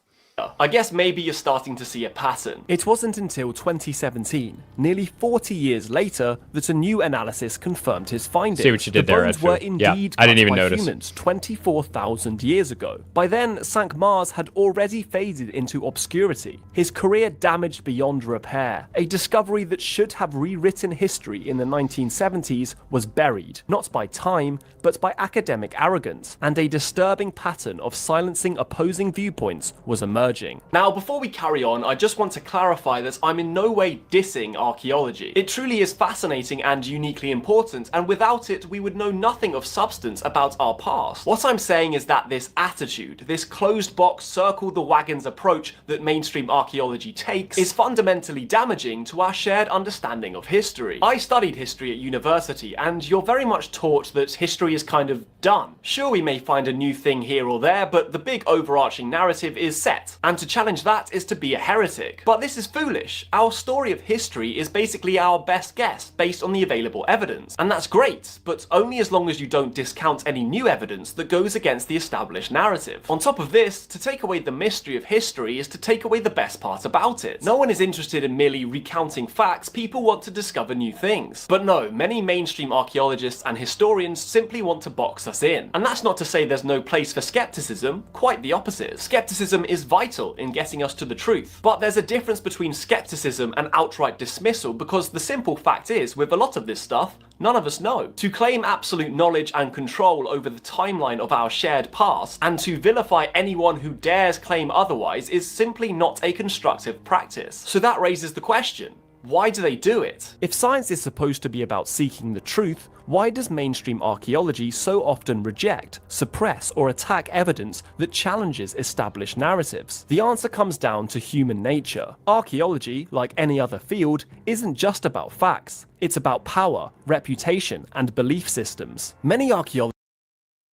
I guess maybe you're starting to see a pattern. It wasn't until 2017, nearly 40 years later, that a new analysis confirmed his findings. See what you did the there, bones Edfield. were indeed Yeah, I didn't cut even by notice. humans 24,000 years ago. By then, Cinq-Mars had already faded into obscurity, his career damaged beyond repair. A discovery that should have rewritten history in the 1970s was buried, not by time, but by academic arrogance, and a disturbing pattern of silencing opposing viewpoints was emerging. Now, before we carry on, I just want to clarify that I'm in no way dissing archaeology. It truly is fascinating and uniquely important, and without it, we would know nothing of substance about our past. What I'm saying is that this attitude, this closed box, circle the wagons approach that mainstream archaeology takes, is fundamentally damaging to our shared understanding of history. I studied history at university, and you're very much taught that history is kind of done. Sure, we may find a new thing here or there, but the big overarching narrative is set. And to challenge that is to be a heretic. But this is foolish. Our story of history is basically our best guess based on the available evidence. And that's great, but only as long as you don't discount any new evidence that goes against the established narrative. On top of this, to take away the mystery of history is to take away the best part about it. No one is interested in merely recounting facts, people want to discover new things. But no, many mainstream archaeologists and historians simply want to box us in. And that's not to say there's no place for skepticism, quite the opposite. Skepticism is vital in getting us to the truth. But there's a difference between skepticism and outright dismissal, because the simple fact is, with a lot of this stuff, none of us know. To claim absolute knowledge and control over the timeline of our shared past, and to vilify anyone who dares claim otherwise, is simply not a constructive practice. So that raises the question, why do they do it? If science is supposed to be about seeking the truth, why does mainstream archaeology so often reject, suppress, or attack evidence that challenges established narratives? The answer comes down to human nature. Archaeology, like any other field, isn't just about facts. It's about power, reputation, and belief systems. Many archaeologists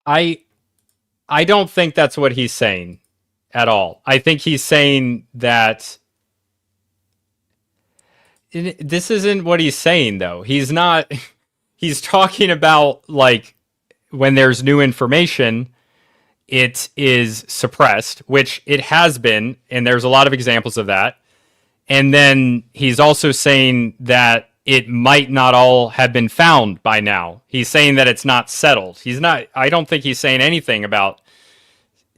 I don't think that's what he's saying at all. I think he's saying that this isn't what he's saying, though. He's not. He's talking about, like, when there's new information, it is suppressed, which it has been, and there's a lot of examples of that. And then he's also saying that it might not all have been found by now. He's saying that it's not settled. I don't think he's saying anything about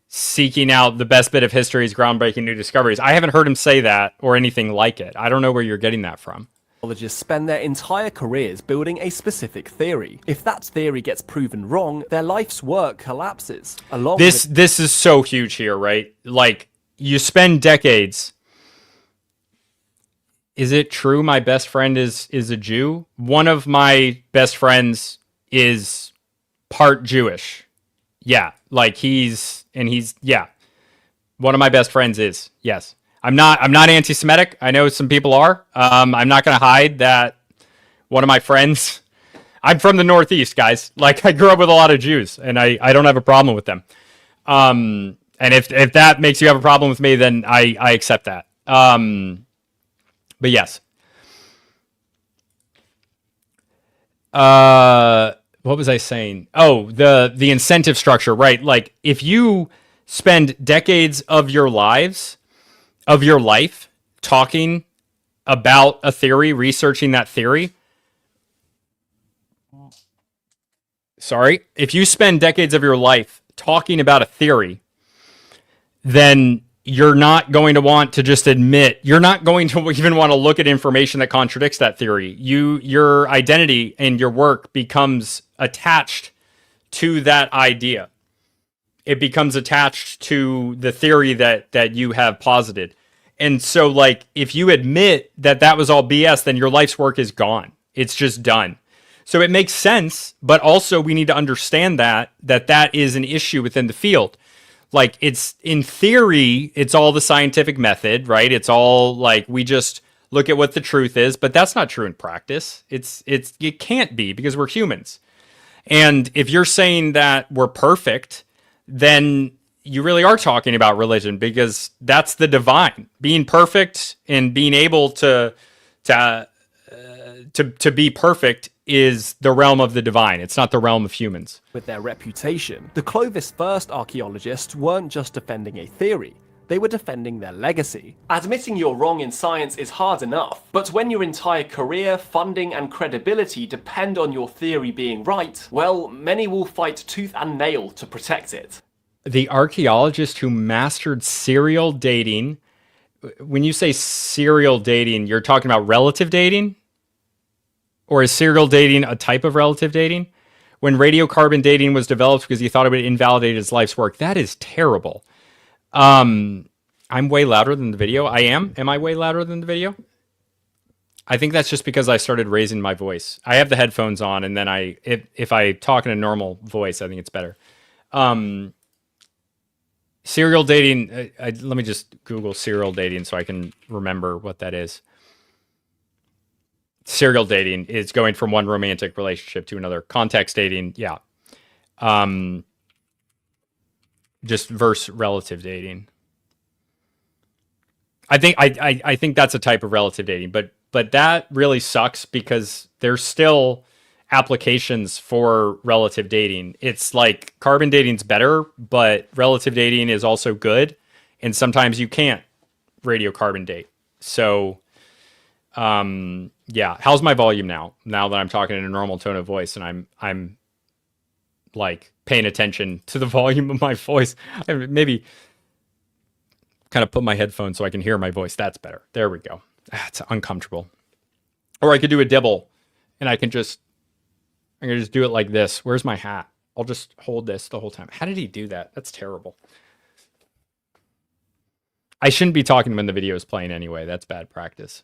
seeking out the best bit of history's groundbreaking new discoveries. I haven't heard him say that or anything like it. I don't know where you're getting that from. Archaeologists spend their entire careers building a specific theory. If that theory gets proven wrong, their life's work collapses. This is so huge here, right? Like, you spend decades. Is it true my best friend is a Jew? One of my best friends is part Jewish. Yeah, like yeah. One of my best friends is, yes. I'm not anti-Semitic. I know some people are. I'm not going to hide that one of my friends, I'm from the Northeast, guys. Like, I grew up with a lot of Jews, and I don't have a problem with them. And if that makes you have a problem with me, then I accept that. But yes. What was I saying? Oh, the incentive structure, right? Like, if you spend decades of your life talking about a theory, researching that theory. Sorry. If you spend decades of your life talking about a theory, then you're not going to want to just admit, you're not going to even want to look at information that contradicts that theory. Your identity and your work becomes attached to that idea. It becomes attached to the theory that you have posited. And so, like, if you admit that that was all BS, then your life's work is gone. It's just done. So it makes sense, but also we need to understand that is an issue within the field. Like, it's, in theory, it's all the scientific method, right? It's all like, we just look at what the truth is, but that's not true in practice. It can't be, because we're humans. And if you're saying that we're perfect, then you really are talking about religion, because that's the divine. Being perfect and being able to be perfect is the realm of the divine. It's not the realm of humans. With their reputation, the Clovis first archaeologists weren't just defending a theory, they were defending their legacy. Admitting you're wrong in science is hard enough, but when your entire career, funding and credibility depend on your theory being right, well, many will fight tooth and nail to protect it. The archaeologist who mastered serial dating, when you say serial dating, you're talking about relative dating? Or is serial dating a type of relative dating? When radiocarbon dating was developed because he thought it would invalidate his life's work. That is terrible. I'm way louder than the video. I am. Am I way louder than the video? I think that's just because I started raising my voice. I have the headphones on, and then if I talk in a normal voice, I think it's better. Serial dating, let me just Google serial dating so I can remember what that is. Serial dating is going from one romantic relationship to another. Context dating, yeah. Just verse relative dating. I think that's a type of relative dating, but that really sucks, because there's still applications for relative dating. It's like carbon dating's better, but relative dating is also good, and sometimes you can't radiocarbon date. So yeah, how's my volume now that I'm talking in a normal tone of voice and I'm like paying attention to the volume of my voice? Maybe kind of put my headphones so I can hear my voice. That's better. There we go. It's uncomfortable. Or I could do a dibble, and I can just do it like this. Where's my hat? I'll just hold this the whole time. How did he do that? That's terrible. I shouldn't be talking when the video is playing anyway. That's bad practice.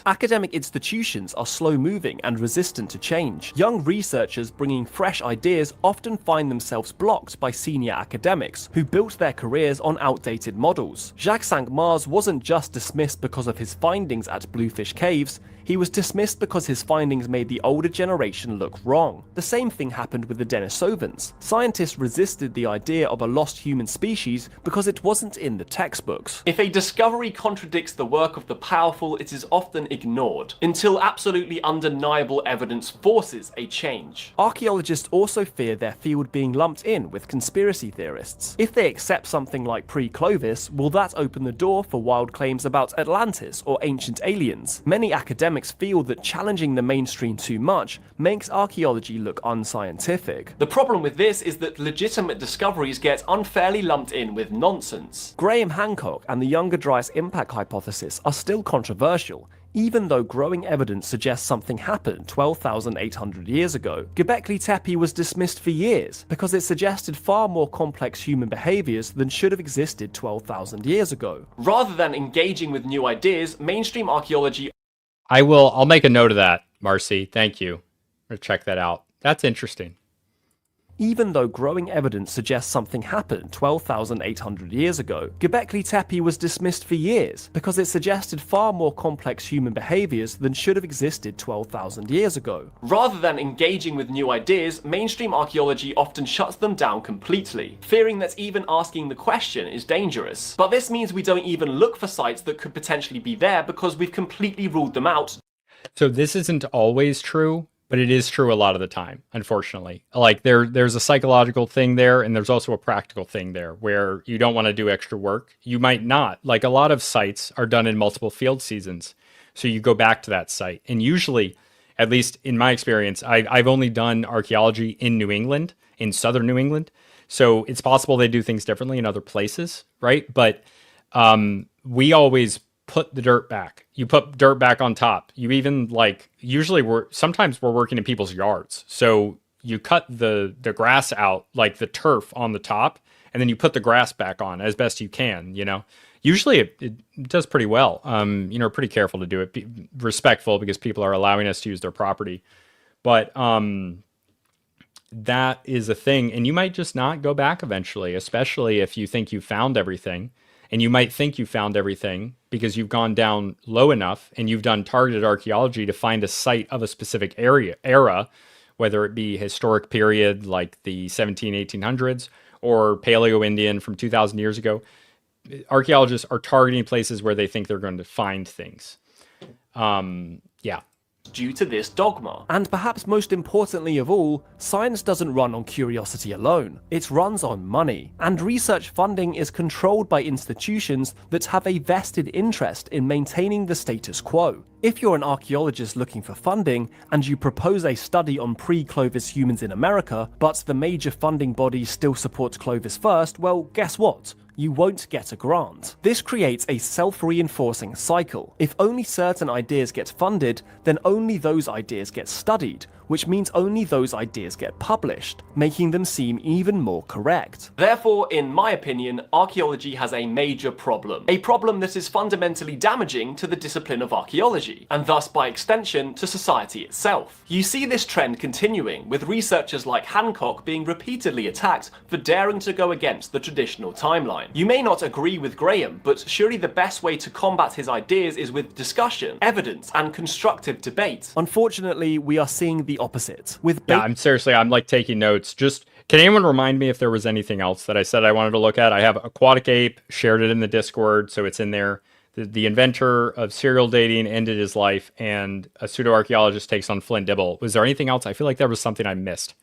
Academic institutions are slow-moving and resistant to change. Young researchers bringing fresh ideas often find themselves blocked by senior academics who built their careers on outdated models. Jacques Cinq-Mars wasn't just dismissed because of his findings at Bluefish Caves, he was dismissed because his findings made the older generation look wrong. The same thing happened with the Denisovans. Scientists resisted the idea of a lost human species because it wasn't in the textbooks. If a discovery contradicts the work of the powerful, it is often ignored, until absolutely undeniable evidence forces a change. Archaeologists also fear their field being lumped in with conspiracy theorists. If they accept something like pre-Clovis, will that open the door for wild claims about Atlantis or ancient aliens? Many academics feel that challenging the mainstream too much makes archaeology look unscientific. The problem with this is that legitimate discoveries get unfairly lumped in with nonsense. Graham Hancock and the Younger Dryas impact hypothesis are still controversial, even though growing evidence suggests something happened 12,800 years ago. Gobekli Tepe was dismissed for years because it suggested far more complex human behaviors than should have existed 12,000 years ago. Rather than engaging with new ideas, mainstream archaeology I'll make a note of that, Marcy. Thank you. I'm going to check that out. That's interesting. Even though growing evidence suggests something happened 12,800 years ago, Gobekli Tepe was dismissed for years because it suggested far more complex human behaviors than should have existed 12,000 years ago. Rather than engaging with new ideas, mainstream archaeology often shuts them down completely, fearing that even asking the question is dangerous. But this means we don't even look for sites that could potentially be there because we've completely ruled them out. So this isn't always true, but it is true a lot of the time, unfortunately. Like there's a psychological thing there, and there's also a practical thing there where you don't want to do extra work. You might not. Like a lot of sites are done in multiple field seasons. So you go back to that site. And usually, at least in my experience, I've only done archaeology in New England, in southern New England. So it's possible they do things differently in other places, right? But we always put the dirt back. You put dirt back on top. You even sometimes we're working in people's yards. So you cut the grass out, like the turf on the top, and then you put the grass back on as best you can, Usually it does pretty well. Pretty careful to do it, be respectful because people are allowing us to use their property. But that is a thing. And you might just not go back eventually, especially if you think you found everything. And you might think you found everything because you've gone down low enough and you've done targeted archaeology to find a site of a specific era, whether it be historic period like the 1800s or Paleo-Indian from 2,000 years ago. Archaeologists are targeting places where they think they're going to find things. Due to this dogma. And perhaps most importantly of all, science doesn't run on curiosity alone. It runs on money. And research funding is controlled by institutions that have a vested interest in maintaining the status quo. If you're an archaeologist looking for funding, and you propose a study on pre-Clovis humans in America, but the major funding body still supports Clovis first, well, guess what? You won't get a grant. This creates a self-reinforcing cycle. If only certain ideas get funded, then only those ideas get studied, which means only those ideas get published, making them seem even more correct. Therefore, in my opinion, archaeology has a major problem. A problem that is fundamentally damaging to the discipline of archaeology, and thus by extension to society itself. You see this trend continuing, with researchers like Hancock being repeatedly attacked for daring to go against the traditional timeline. You may not agree with Graham, but surely the best way to combat his ideas is with discussion, evidence, and constructive debate. Unfortunately, we are seeing the opposite. I'm like taking notes. Just, can anyone remind me if there was anything else that I said I wanted to look at? I have Aquatic Ape, shared it in the Discord, so it's in there. The inventor of serial dating ended his life, and a pseudo-archaeologist takes on Flint Dibble. Was there anything else? I feel like there was something I missed.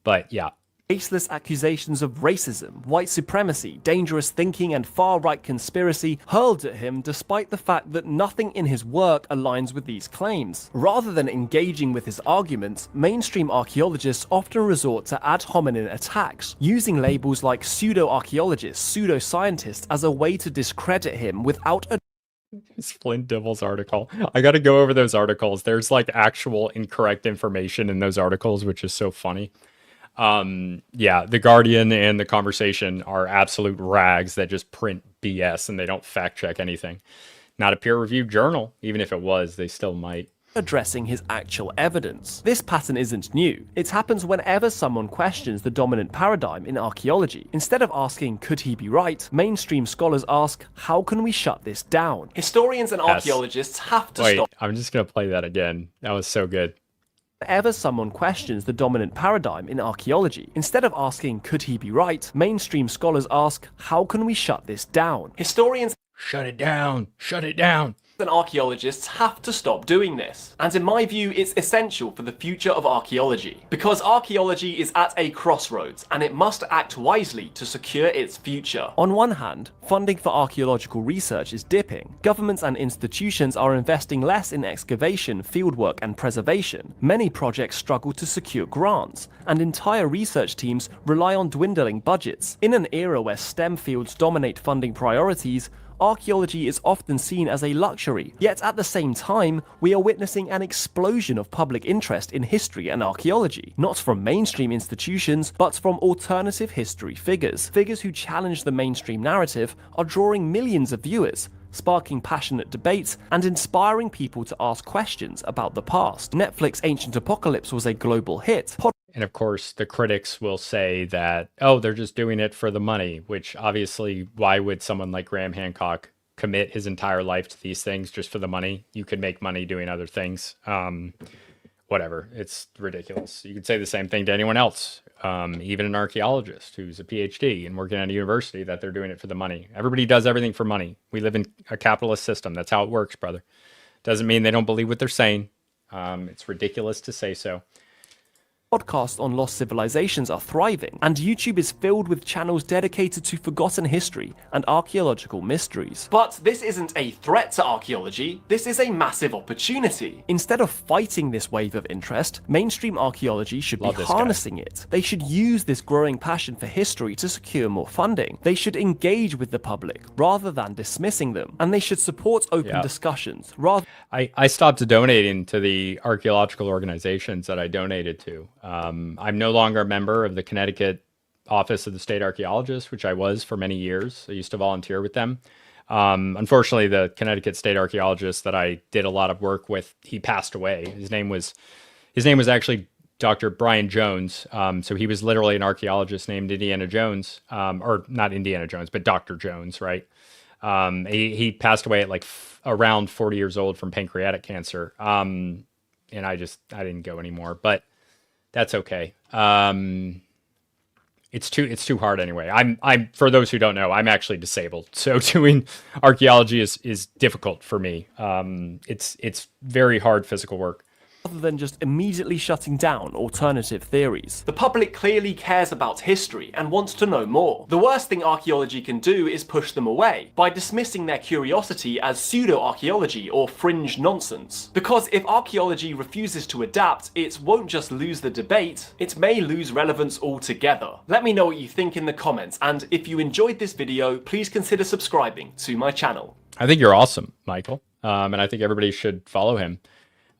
But yeah. Baseless accusations of racism, white supremacy, dangerous thinking, and far-right conspiracy hurled at him despite the fact that nothing in his work aligns with these claims. Rather than engaging with his arguments, mainstream archaeologists often resort to ad hominem attacks, using labels like pseudo-archaeologist, pseudo-scientist as a way to discredit him without a Flint Dibble's article. I got to go over those articles. There's like actual incorrect information in those articles, which is so funny. The Guardian and The Conversation are absolute rags that just print BS and they don't fact check anything. Not a peer-reviewed journal. Even if it was, they still might. Addressing his actual evidence. This pattern isn't new. It happens whenever someone questions the dominant paradigm in archaeology. Instead of asking, could he be right, mainstream scholars ask, how can we shut this down? Historians and archaeologists have to stop. I'm just going to play that again. That was so good. Whenever someone questions the dominant paradigm in archaeology, instead of asking, could he be right, mainstream scholars ask, how can we shut this down? Historians Shut it down. Shut it down. And archaeologists have to stop doing this. And in my view, it's essential for the future of archaeology. Because archaeology is at a crossroads, and it must act wisely to secure its future. On one hand, funding for archaeological research is dipping. Governments and institutions are investing less in excavation, fieldwork, and preservation. Many projects struggle to secure grants, and entire research teams rely on dwindling budgets. In an era where STEM fields dominate funding priorities, archaeology is often seen as a luxury, yet at the same time, we are witnessing an explosion of public interest in history and archaeology, not from mainstream institutions, but from alternative history figures. Figures who challenge the mainstream narrative are drawing millions of viewers, sparking passionate debates and inspiring people to ask questions about the past. Netflix Ancient Apocalypse was a global hit. And of course, the critics will say that, oh, they're just doing it for the money, which obviously, why would someone like Graham Hancock commit his entire life to these things just for the money? You could make money doing other things. Whatever. It's ridiculous. You could say the same thing to anyone else, even an archaeologist who's a PhD and working at a university, that they're doing it for the money. Everybody does everything for money. We live in a capitalist system. That's how it works, brother. Doesn't mean they don't believe what they're saying. It's ridiculous to say so. Podcasts on lost civilizations are thriving, and YouTube is filled with channels dedicated to forgotten history and archaeological mysteries. But this isn't a threat to archaeology, this is a massive opportunity. Instead of fighting this wave of interest, mainstream archaeology should be Love this guy. harnessing it. They should use this growing passion for history to secure more funding. They should engage with the public rather than dismissing them, and they should support open discussions rather. I stopped donating to the archaeological organizations that I donated to. I'm no longer a member of the Connecticut Office of the State Archaeologist, which I was for many years. I used to volunteer with them. Unfortunately, the Connecticut State Archaeologist that I did a lot of work with, he passed away. His name was actually Dr. Brian Jones. So he was literally an archaeologist named Indiana Jones, or not Indiana Jones, but Dr. Jones, right? He passed away at like around 40 years old from pancreatic cancer. And I didn't go anymore, but that's okay. It's too hard anyway. I'm for those who don't know, I'm actually disabled. So doing archaeology is difficult for me. It's very hard physical work. Rather than just immediately shutting down alternative theories. The public clearly cares about history and wants to know more. The worst thing archaeology can do is push them away by dismissing their curiosity as pseudo-archaeology or fringe nonsense. Because if archaeology refuses to adapt, it won't just lose the debate, it may lose relevance altogether. Let me know what you think in the comments, and if you enjoyed this video, please consider subscribing to my channel. I think you're awesome, Michael. And I think everybody should follow him.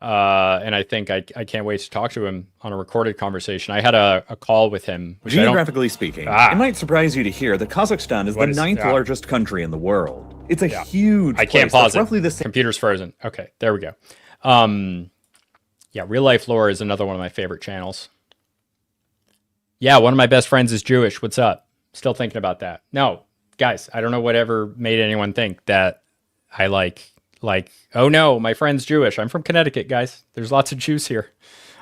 And I think I can't wait to talk to him on a recorded conversation. I had a call with him. Geographically speaking, it might surprise you to hear that Kazakhstan is the ninth largest country in the world. It's a huge I can't place. pause That's it. roughly the same. Computer's frozen. Okay, there we go. Yeah, Real Life Lore is another one of my favorite channels. Yeah, one of my best friends is Jewish. What's up? Still thinking about that. No, guys, I don't know whatever made anyone think that I like, oh no, my friend's Jewish. I'm from Connecticut, guys. There's lots of Jews here.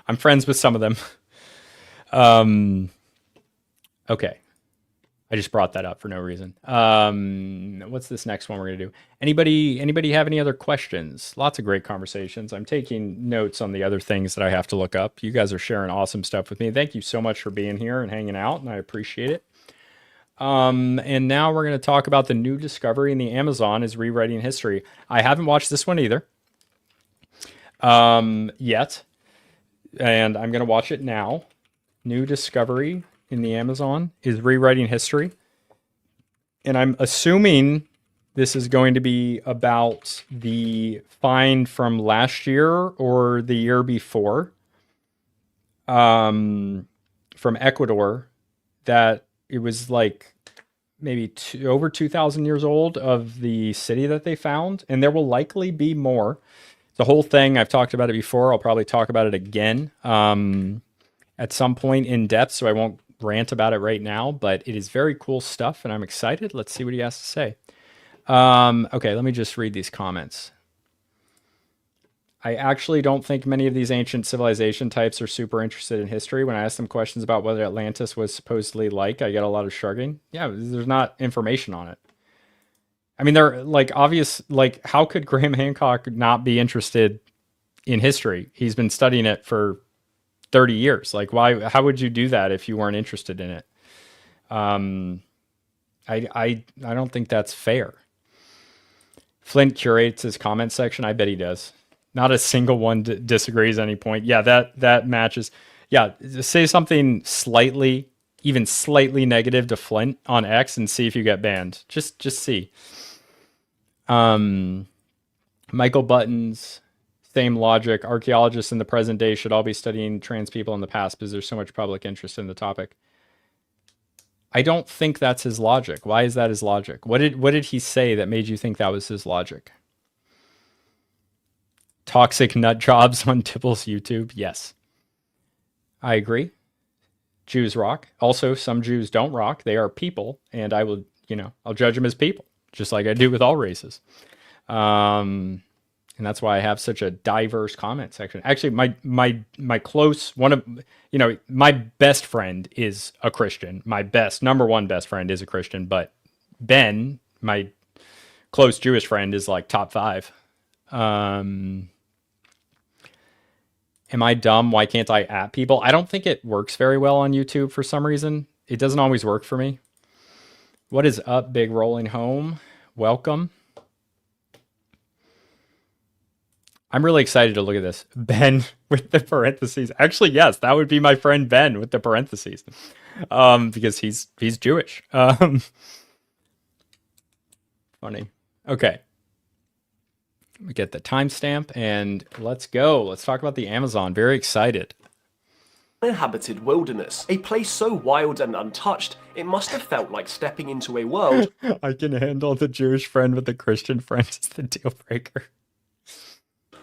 I'm friends with some of them. Okay. I just brought that up for no reason. What's this next one we're going to do? Anybody have any other questions? Lots of great conversations. I'm taking notes on the other things that I have to look up. You guys are sharing awesome stuff with me. Thank you so much for being here and hanging out, and I appreciate it. And now we're going to talk about the new discovery in the Amazon is rewriting history. I haven't watched this one either yet, and I'm going to watch it now. New discovery in the Amazon is rewriting history. And I'm assuming this is going to be about the find from last year or the year before from Ecuador, that it was like maybe over 2,000 years old of the city that they found. And there will likely be more. The whole thing, I've talked about it before. I'll probably talk about it again at some point in depth, so I won't rant about it right now, but it is very cool stuff and I'm excited. Let's see what he has to say. Okay, let me just read these comments. I actually don't think many of these ancient civilization types are super interested in history. When I ask them questions about what Atlantis was supposedly like, I get a lot of shrugging. Yeah, there's not information on it. I mean, they're like obvious. Like, how could Graham Hancock not be interested in history? He's been studying it for 30 years. Like, why? How would you do that if you weren't interested in it? I don't think that's fair. Flint curates his comment section. I bet he does. Not a single one disagrees at any point. Yeah, that matches. Yeah, say something slightly, even slightly negative to Flint on X and see if you get banned. Just see. Michael Buttons, same logic. Archaeologists in the present day should all be studying trans people in the past because there's so much public interest in the topic. I don't think that's his logic. Why is that his logic? What did he say that made you think that was his logic? Toxic nut jobs on Tibble's YouTube? Yes. I agree. Jews rock. Also, some Jews don't rock. They are people, and I will, I'll judge them as people, just like I do with all races. And that's why I have such a diverse comment section. Actually, my close one of my best friend is a Christian. My number one best friend is a Christian, but Ben, my close Jewish friend, is like top 5. Am I dumb? Why can't I at people? I don't think it works very well on YouTube for some reason. It doesn't always work for me. What is up, Big Rolling Home? Welcome. I'm really excited to look at this. Ben with the parentheses. Actually, yes, that would be my friend Ben with the parentheses. Because he's Jewish. Funny. Okay. We get the timestamp and let's go. Let's talk about the Amazon. Very excited. Uninhabited wilderness, a place so wild and untouched, it must have felt like stepping into a world. I can handle the Jewish friend with the Christian friend as the deal breaker.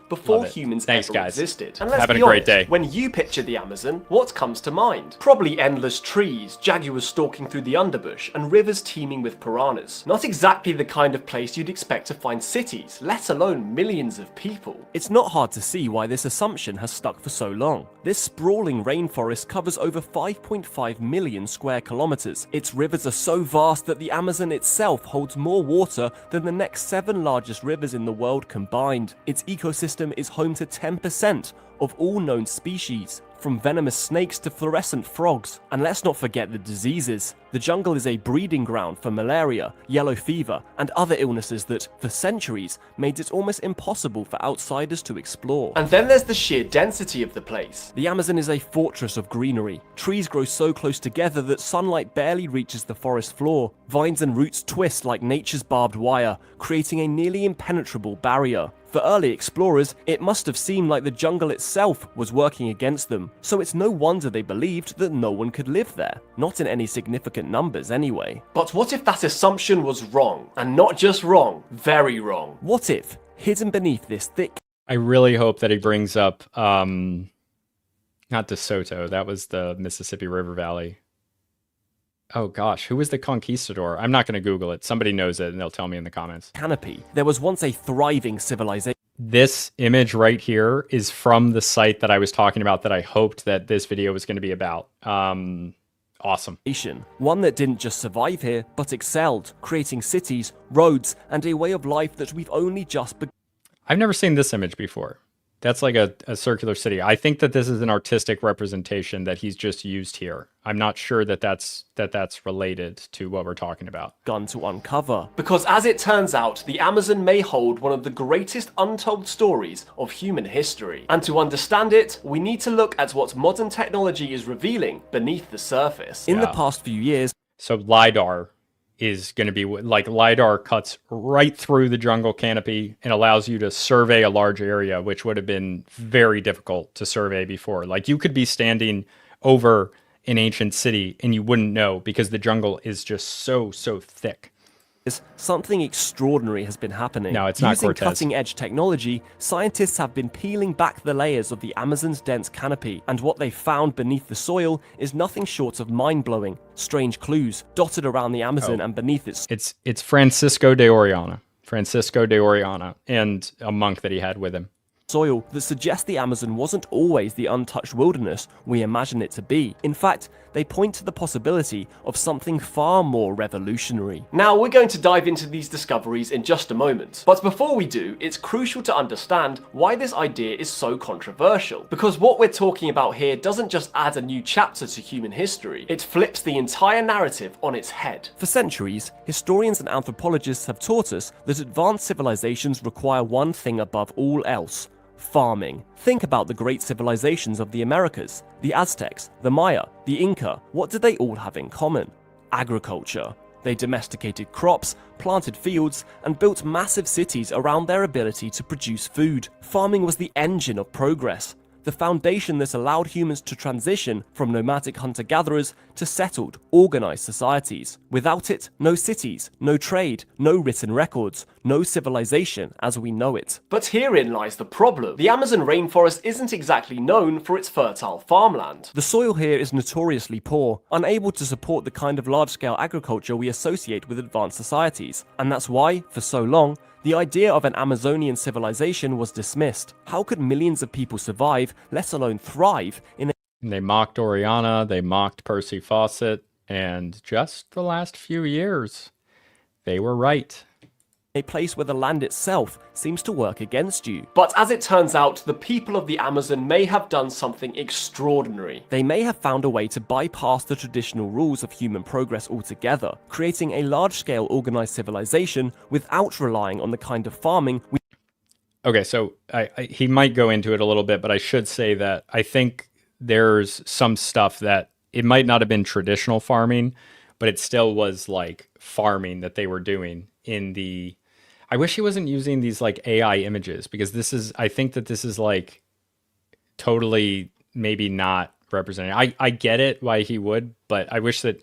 Before humans ever existed. And let's Having be a great honest, day. When you picture the Amazon, what comes to mind? Probably endless trees, jaguars stalking through the underbush, and rivers teeming with piranhas. Not exactly the kind of place you'd expect to find cities, let alone millions of people. It's not hard to see why this assumption has stuck for so long. This sprawling rainforest covers over 5.5 million square kilometers. Its rivers are so vast that the Amazon itself holds more water than the next 7 largest rivers in the world combined. Its ecosystem is home to 10% of all known species, from venomous snakes to fluorescent frogs. And let's not forget the diseases. The jungle is a breeding ground for malaria, yellow fever, and other illnesses that, for centuries, made it almost impossible for outsiders to explore. And then there's the sheer density of the place. The Amazon is a fortress of greenery. Trees grow so close together that sunlight barely reaches the forest floor. Vines and roots twist like nature's barbed wire, creating a nearly impenetrable barrier. For early explorers, it must have seemed like the jungle itself was working against them, so it's no wonder they believed that no one could live there. Not in any significant numbers anyway. But what if that assumption was wrong? And not just wrong, very wrong. What if, hidden beneath this thick... I really hope that he brings up, not DeSoto, that was the Mississippi River Valley. Oh gosh, who was the conquistador? I'm not going to Google it. Somebody knows it and they'll tell me in the comments. Canopy. There was once a thriving civilization. This image right here is from the site that I was talking about that I hoped that this video was going to be about. Awesome. One that didn't just survive here, but excelled, creating cities, roads, and a way of life that we've only just begun. I've never seen this image before. That's like a circular city. I think that this is an artistic representation that he's just used here. I'm not sure that that's related to what we're talking about. Gun to uncover. Because as it turns out, the Amazon may hold one of the greatest untold stories of human history. And to understand it, we need to look at what modern technology is revealing beneath the surface. In the past few years... So LiDAR is going to be like LiDAR cuts right through the jungle canopy and allows you to survey a large area, which would have been very difficult to survey before. Like you could be standing over an ancient city and you wouldn't know because the jungle is just so thick. Something extraordinary has been happening. No, it's not Using Cortez. cutting-edge technology, scientists have been peeling back the layers of the Amazon's dense canopy, and what they found beneath the soil is nothing short of mind-blowing. Strange clues dotted around the Amazon and beneath its... It's Francisco de Orellana. Francisco de Orellana and a monk that he had with him. soil that suggest the Amazon wasn't always the untouched wilderness we imagine it to be. In fact, they point to the possibility of something far more revolutionary. Now, we're going to dive into these discoveries in just a moment, but before we do, it's crucial to understand why this idea is so controversial. Because what we're talking about here doesn't just add a new chapter to human history, it flips the entire narrative on its head. For centuries, historians and anthropologists have taught us that advanced civilizations require one thing above all else: farming. Think about the great civilizations of the Americas, the Aztecs, the Maya, the Inca. What did they all have in common? Agriculture. They domesticated crops, planted fields, and built massive cities around their ability to produce food. Farming was the engine of progress, the foundation that allowed humans to transition from nomadic hunter-gatherers to settled, organized societies. Without it, no cities, no trade, no written records, no civilization as we know it. But herein lies the problem. The Amazon rainforest isn't exactly known for its fertile farmland. The soil here is notoriously poor, unable to support the kind of large-scale agriculture we associate with advanced societies. And that's why, for so long, the idea of an Amazonian civilization was dismissed. How could millions of people survive, let alone thrive, in a... They mocked Oriana, they mocked Percy Fawcett, and just the last few years, they were right. A place where the land itself seems to work against you. But as it turns out, the people of the Amazon may have done something extraordinary. They may have found a way to bypass the traditional rules of human progress altogether, creating a large-scale organized civilization without relying on the kind of farming we... Okay, so he might go into it a little bit, but I should say that I think there's some stuff that it might not have been traditional farming, but it still was like farming that they were doing in the... I wish he wasn't using these like AI images, because this is, I think that this is like totally maybe not representing. I get it why he would, but I wish that,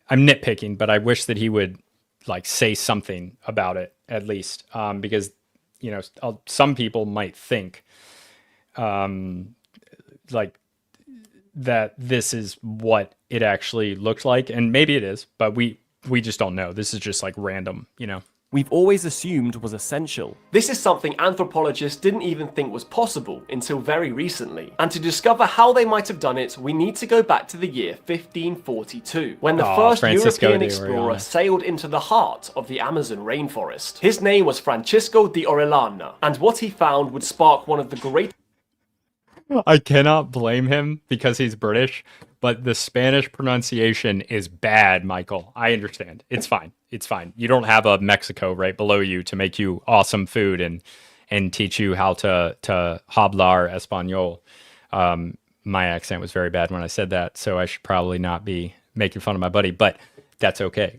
I'm nitpicking, but I wish that he would like say something about it at least, because, you know, some people might think like that this is what it actually looked like, and maybe it is, but we just don't know. This is just like random, you know. we've always assumed was essential. This is something anthropologists didn't even think was possible until very recently. And to discover how they might have done it, we need to go back to the year 1542, when the first Francisco European de explorer Orellana sailed into the heart of the Amazon rainforest. His name was Francisco de Orellana, and what he found would spark one of the great... I cannot blame him because he's British, but the Spanish pronunciation is bad, Michael. I understand. It's fine. It's fine. You don't have a Mexico right below you to make you awesome food and teach you how to hablar español. My accent was very bad when I said that, so I should probably not be making fun of my buddy, but that's okay.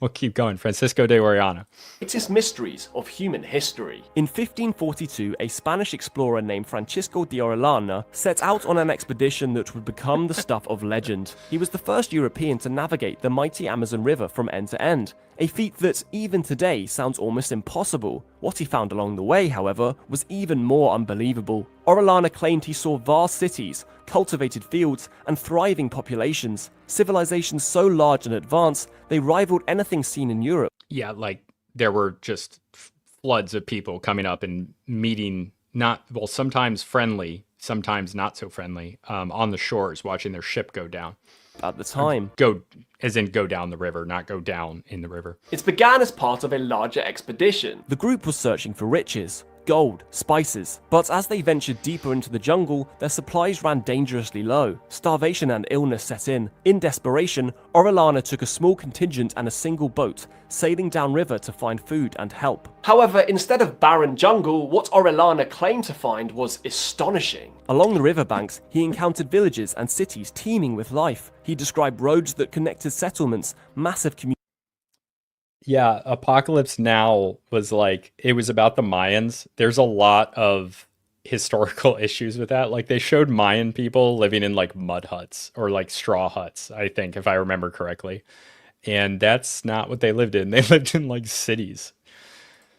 We'll keep going. Francisco de Orellana. greatest mysteries of human history. In 1542, a Spanish explorer named Francisco de Orellana set out on an expedition that would become the stuff of legend. He was the first European to navigate the mighty Amazon River from end to end, a feat that, even today, sounds almost impossible. What he found along the way, however, was even more unbelievable. Orellana claimed he saw vast cities, cultivated fields, and thriving populations, civilizations so large and advanced they rivaled anything seen in Europe. Yeah, like there were just floods of people coming up and meeting, sometimes friendly, sometimes not so friendly, on the shores, watching their ship go down. At the time. Go down the river, not go down in the river. It began as part of a larger expedition. The group was searching for riches, gold, spices, but as they ventured deeper into the jungle, their supplies ran dangerously low. Starvation and illness set in. In desperation, Orellana took a small contingent and a single boat, sailing downriver to find food and help. However, instead of barren jungle, what Orellana claimed to find was astonishing. Along the riverbanks, he encountered villages and cities teeming with life. He described roads that connected settlements, massive communities. Yeah, Apocalypse Now was like, it was about the Mayans. There's a lot of historical issues with that. Like they showed Mayan people living in like mud huts or like straw huts, I think, if I remember correctly. And that's not what they lived in. They lived in like cities.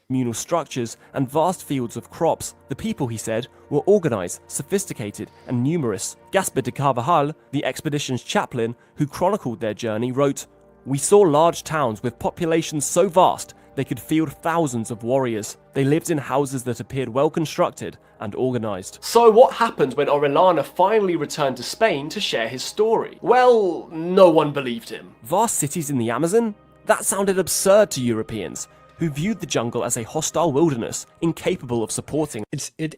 Communal structures and vast fields of crops. The people, he said, were organized, sophisticated, and numerous. Gaspar de Carvajal, the expedition's chaplain, who chronicled their journey, wrote, "We saw large towns with populations so vast They could field thousands of warriors. They lived in houses that appeared well constructed and organized. So what happened when Orellana finally returned to Spain to share his story? Well, no one believed him. Vast cities in the Amazon? That sounded absurd to Europeans, who viewed the jungle as a hostile wilderness, incapable of supporting.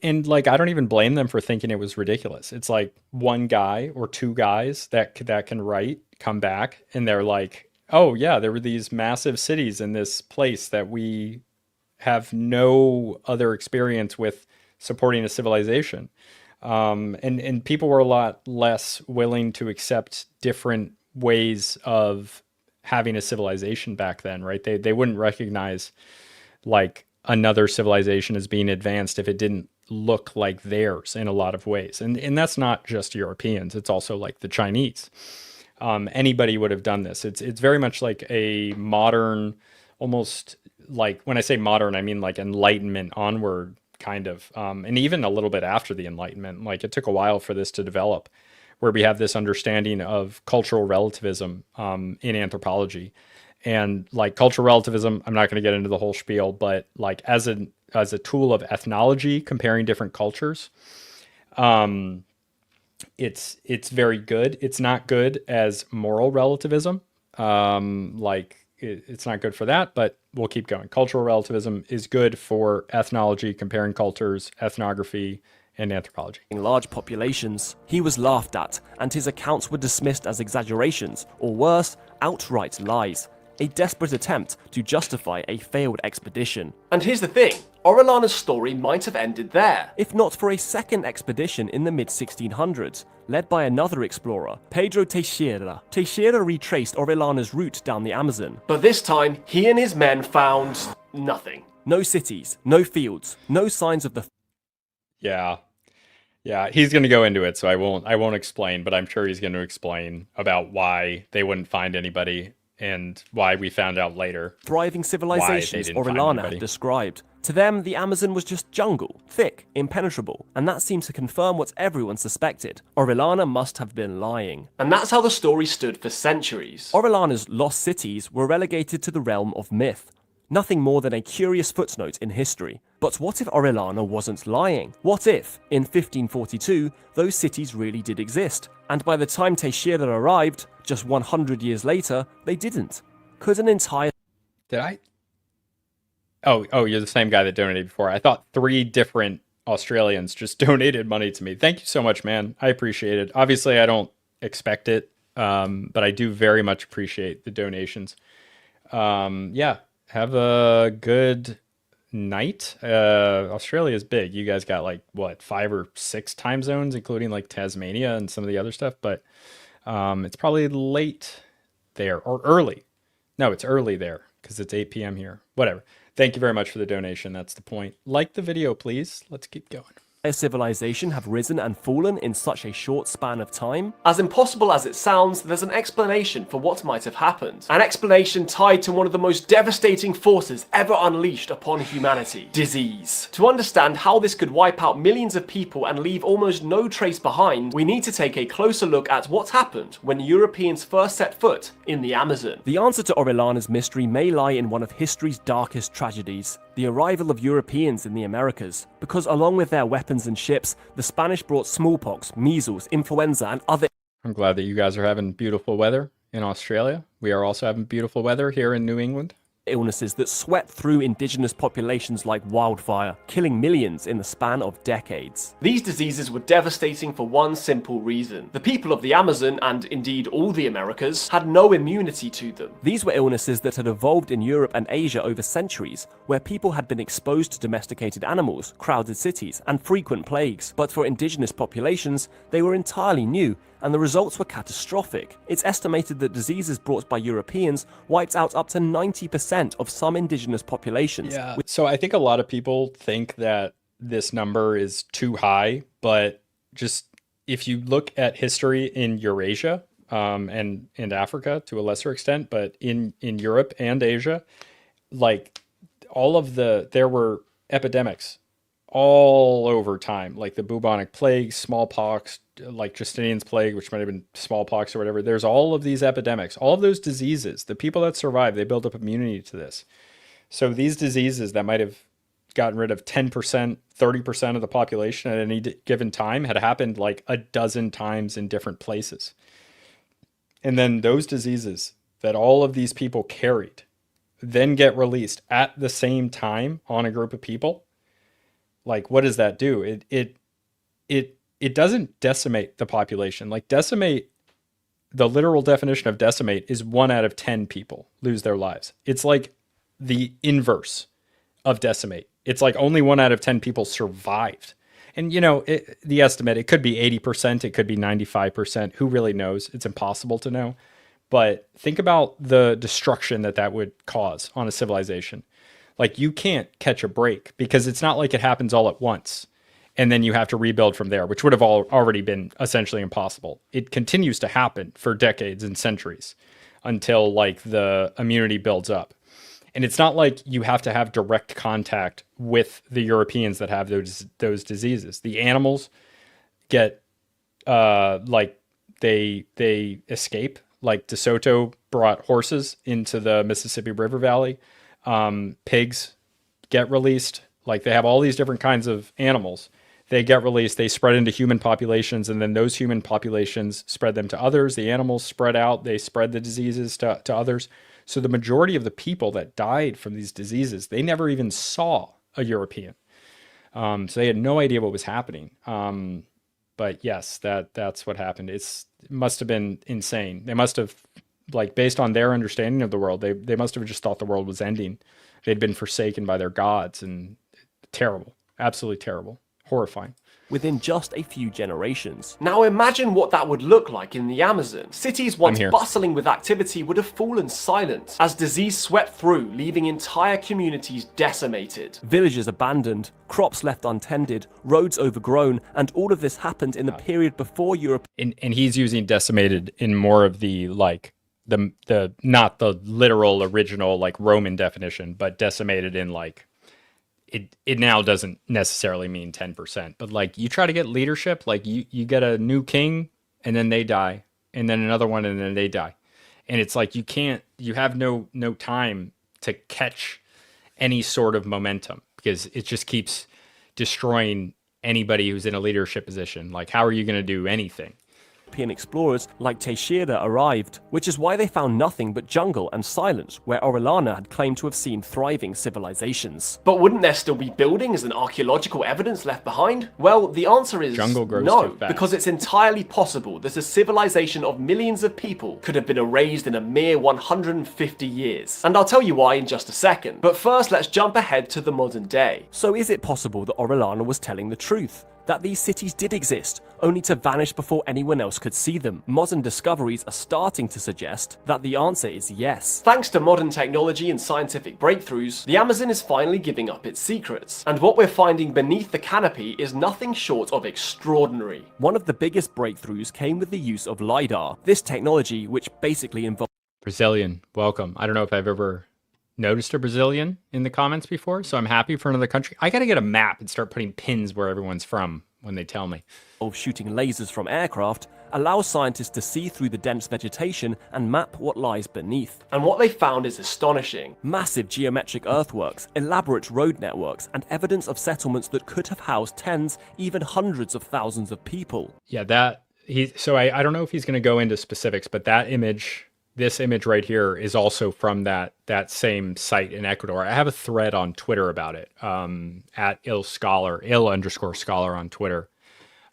And like, I don't even blame them for thinking it was ridiculous. It's like one guy or two guys that can write, come back, and they're like, oh yeah, there were these massive cities in this place that we have no other experience with supporting a civilization. And people were a lot less willing to accept different ways of having a civilization back then, right? They wouldn't recognize like another civilization as being advanced if it didn't look like theirs in a lot of ways. And that's not just Europeans, it's also like the Chinese. Anybody would have done this. It's very much like a modern, almost like, when I say modern, I mean like Enlightenment onward kind of, and even a little bit after the Enlightenment. Like, it took a while for this to develop, where we have this understanding of cultural relativism in anthropology. And like cultural relativism, I'm not going to get into the whole spiel, but like as a tool of ethnology, comparing different cultures, it's very good. It's not good as moral relativism. It's not good for that, but we'll keep going. Cultural relativism is good for ethnology, comparing cultures, ethnography, and anthropology. In large populations, he was laughed at, and his accounts were dismissed as exaggerations, or worse, outright lies. A desperate attempt to justify a failed expedition. And here's the thing, Orellana's story might have ended there. If not for a second expedition in the mid-1600s, led by another explorer, Pedro Teixeira. Teixeira retraced Orellana's route down the Amazon. But this time, he and his men found nothing. No cities, no fields, no signs of the... Yeah, he's going to go into it, so I won't explain, but I'm sure he's going to explain about why they wouldn't find anybody and why we found out later. Thriving civilizations Orellana had described. To them, the Amazon was just jungle, thick, impenetrable, and that seemed to confirm what everyone suspected. Orellana must have been lying. And that's how the story stood for centuries. Orellana's lost cities were relegated to the realm of myth. Nothing more than a curious footnote in history. But what if Orellana wasn't lying? What if, in 1542, those cities really did exist, and by the time Teixeira arrived, just 100 years later, they didn't? Could an entire... Did I? Oh, you're the same guy that donated before. I thought 3 different Australians just donated money to me. Thank you so much, man. I appreciate it. Obviously, I don't expect it, but I do very much appreciate the donations. Yeah. Have a good night. Australia is big. You guys got like, what, 5 or 6 time zones, including like Tasmania and some of the other stuff. But it's probably late there, or early. No, it's early there because it's 8 p.m. here. Whatever. Thank you very much for the donation. That's the point. Like the video, please. Let's keep going. civilization have risen and fallen in such a short span of time? As impossible as it sounds, there's an explanation for what might have happened. An explanation tied to one of the most devastating forces ever unleashed upon humanity: disease. To understand how this could wipe out millions of people and leave almost no trace behind, we need to take a closer look at what happened when Europeans first set foot in the Amazon. The answer to Orellana's mystery may lie in one of history's darkest tragedies: the arrival of Europeans in the Americas, because along with their weapons and ships, the Spanish brought smallpox, measles, influenza, and other... I'm glad that you guys are having beautiful weather in Australia. We are also having beautiful weather here in New England. Illnesses that swept through indigenous populations like wildfire, killing millions in the span of decades. These diseases were devastating for one simple reason: the people of the Amazon, and indeed all the Americas, had no immunity to them. These were illnesses that had evolved in Europe and Asia over centuries, where people had been exposed to domesticated animals, crowded cities, and frequent plagues. But for indigenous populations, they were entirely new, and the results were catastrophic. It's estimated that diseases brought by Europeans wiped out up to 90% of some indigenous populations. Yeah. So I think a lot of people think that this number is too high, but just if you look at history in Eurasia and Africa to a lesser extent, but in Europe and Asia, like there were epidemics all over time, like the bubonic plague, smallpox, like Justinian's plague, which might have been smallpox or whatever. There's all of these epidemics, all of those diseases. The people that survived, they built up immunity to this. So these diseases that might have gotten rid of 10%, 30% of the population at any given time had happened like a dozen times in different places. And then those diseases that all of these people carried then get released at the same time on a group of people. Like, what does that do? It doesn't decimate the population. Like, decimate, the literal definition of decimate is 1 out of 10 people lose their lives. It's like the inverse of decimate. It's like only 1 out of 10 people survived. And, you know, the estimate, it could be 80%, it could be 95%. Who really knows? It's impossible to know. But think about the destruction that would cause on a civilization. Like, you can't catch a break because it's not like it happens all at once and then you have to rebuild from there, which would have already been essentially impossible. It continues to happen for decades and centuries until like the immunity builds up. And it's not like you have to have direct contact with the Europeans that have those diseases. The animals get like they escape. Like DeSoto brought horses into the Mississippi River Valley. Pigs get released. Like, they have all these different kinds of animals. They get released, they spread into human populations, and then those human populations spread them to others. The animals spread out, they spread the diseases to others. So the majority of the people that died from these diseases, they never even saw a European. So they had no idea what was happening. But yes, that's what happened. It must have been insane. They must have, like, based on their understanding of the world, they must have just thought the world was ending. They'd been forsaken by their gods, and terrible, absolutely terrible, horrifying. Within just a few generations. Now imagine what that would look like in the Amazon. Cities once bustling with activity would have fallen silent as disease swept through, leaving entire communities decimated. Villages abandoned, crops left untended, roads overgrown, and all of this happened in the period before Europe. And he's using decimated in more of the, like, the not the literal original, like, Roman definition, but decimated in, like, it now doesn't necessarily mean 10%, but like, you try to get leadership, like you get a new king and then they die, and then another one and then they die. And it's like, you have no time to catch any sort of momentum because it just keeps destroying anybody who's in a leadership position. Like, how are you going to do anything? European explorers like Teixeira arrived, which is why they found nothing but jungle and silence where Orellana had claimed to have seen thriving civilizations. But wouldn't there still be buildings and archaeological evidence left behind? Well, the answer is no, because it's entirely possible that a civilization of millions of people could have been erased in a mere 150 years. And I'll tell you why in just a second. But first, let's jump ahead to the modern day. So is it possible that Orellana was telling the truth? That these cities did exist, only to vanish before anyone else could see them? Modern discoveries are starting to suggest that the answer is yes. Thanks to modern technology and scientific breakthroughs, the Amazon is finally giving up its secrets. And what we're finding beneath the canopy is nothing short of extraordinary. One of the biggest breakthroughs came with the use of LiDAR. This technology, which basically involves... Brazilian, welcome. I don't know if I've ever noticed a Brazilian in the comments before, so I'm happy for another country. I gotta get a map and start putting pins where everyone's from when they tell me. Of shooting lasers from aircraft allows scientists to see through the dense vegetation and map what lies beneath. And what they found is astonishing. Massive geometric earthworks, elaborate road networks, and evidence of settlements that could have housed tens, even hundreds of thousands of people. Yeah, I don't know if he's gonna go into specifics, but that image, this image right here, is also from that same site in Ecuador. I have a thread on Twitter about it, at ill_scholar on Twitter.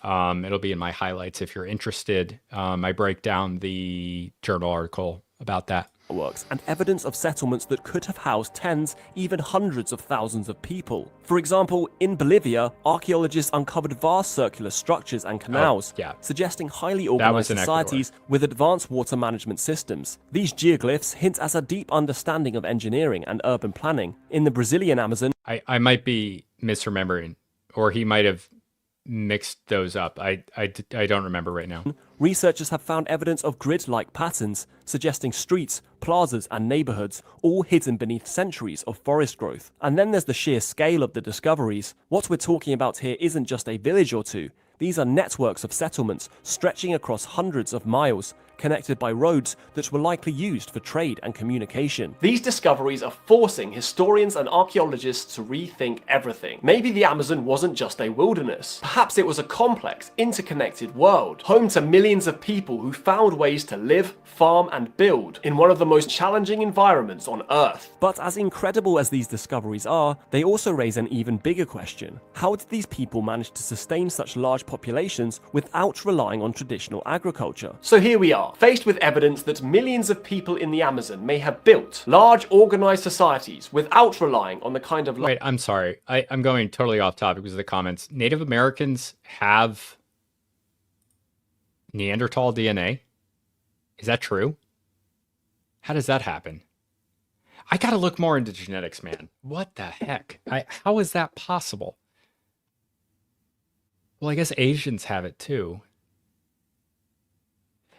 It'll be in my highlights if you're interested. I break down the journal article about that. Works and evidence of settlements that could have housed tens, even hundreds of thousands of people. For example, in Bolivia, archaeologists uncovered vast circular structures and canals, suggesting highly organized societies with advanced water management systems. These geoglyphs hint at a deep understanding of engineering and urban planning. In the Brazilian Amazon, I might be misremembering, or he might have mixed those up. I don't remember right now. Researchers have found evidence of grid-like patterns, suggesting streets, plazas, and neighborhoods, all hidden beneath centuries of forest growth. And then there's the sheer scale of the discoveries. What we're talking about here isn't just a village or two. These are networks of settlements stretching across hundreds of miles, connected by roads that were likely used for trade and communication. These discoveries are forcing historians and archaeologists to rethink everything. Maybe the Amazon wasn't just a wilderness. Perhaps it was a complex, interconnected world, home to millions of people who found ways to live, farm, and build in one of the most challenging environments on Earth. But as incredible as these discoveries are, they also raise an even bigger question. How did these people manage to sustain such large populations without relying on traditional agriculture? So here we are, faced with evidence that millions of people in the Amazon may have built large, organized societies without relying on the kind of... Wait, I'm sorry. I'm going totally off topic because of the comments. Native Americans have Neanderthal DNA? Is that true? How does that happen? I gotta look more into genetics, man. What the heck? How is that possible? Well, I guess Asians have it too.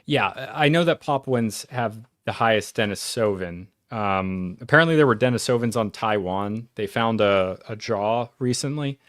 Yeah, I know that Papuans have the highest Denisovan. Apparently there were Denisovans on Taiwan. They found a jaw recently,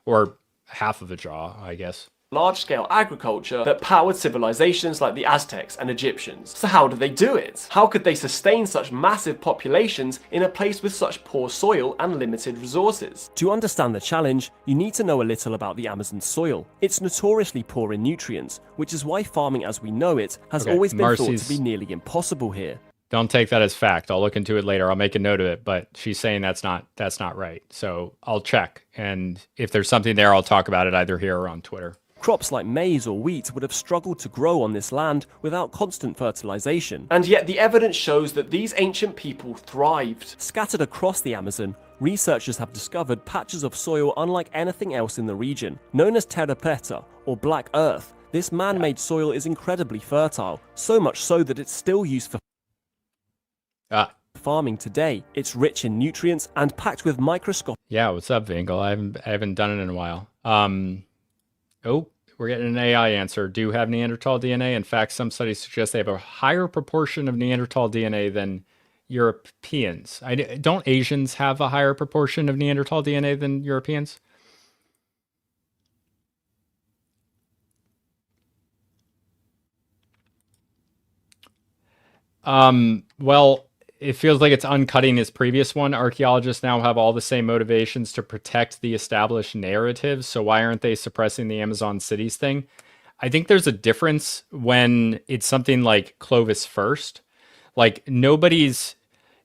or half of a jaw, I guess. Large-scale agriculture that powered civilizations like the Aztecs and Egyptians. So how did they do it? How could they sustain such massive populations in a place with such poor soil and limited resources? To understand the challenge, you need to know a little about the Amazon soil. It's notoriously poor in nutrients, which is why farming as we know it has always been thought to be nearly impossible here. Don't take that as fact. I'll look into it later. I'll make a note of it, but she's saying that's not right. So I'll check, and if there's something there, I'll talk about it either here or on Twitter. Crops like maize or wheat would have struggled to grow on this land without constant fertilization. And yet the evidence shows that these ancient people thrived. Scattered across the Amazon, researchers have discovered patches of soil unlike anything else in the region. Known as terra preta, or black earth, this man-made soil is incredibly fertile, so much so that it's still used for farming today. It's rich in nutrients and packed with microscopic... Yeah, what's up, Vingle? I haven't done it in a while. Oh, we're getting an AI answer. Do have Neanderthal DNA? In fact, some studies suggest they have a higher proportion of Neanderthal DNA than Europeans. Don't Asians have a higher proportion of Neanderthal DNA than Europeans? Well, it feels like it's uncutting his previous one. Archaeologists now have all the same motivations to protect the established narratives, so why aren't they suppressing the Amazon cities thing? I think there's a difference when it's something like Clovis First. Like, nobody's...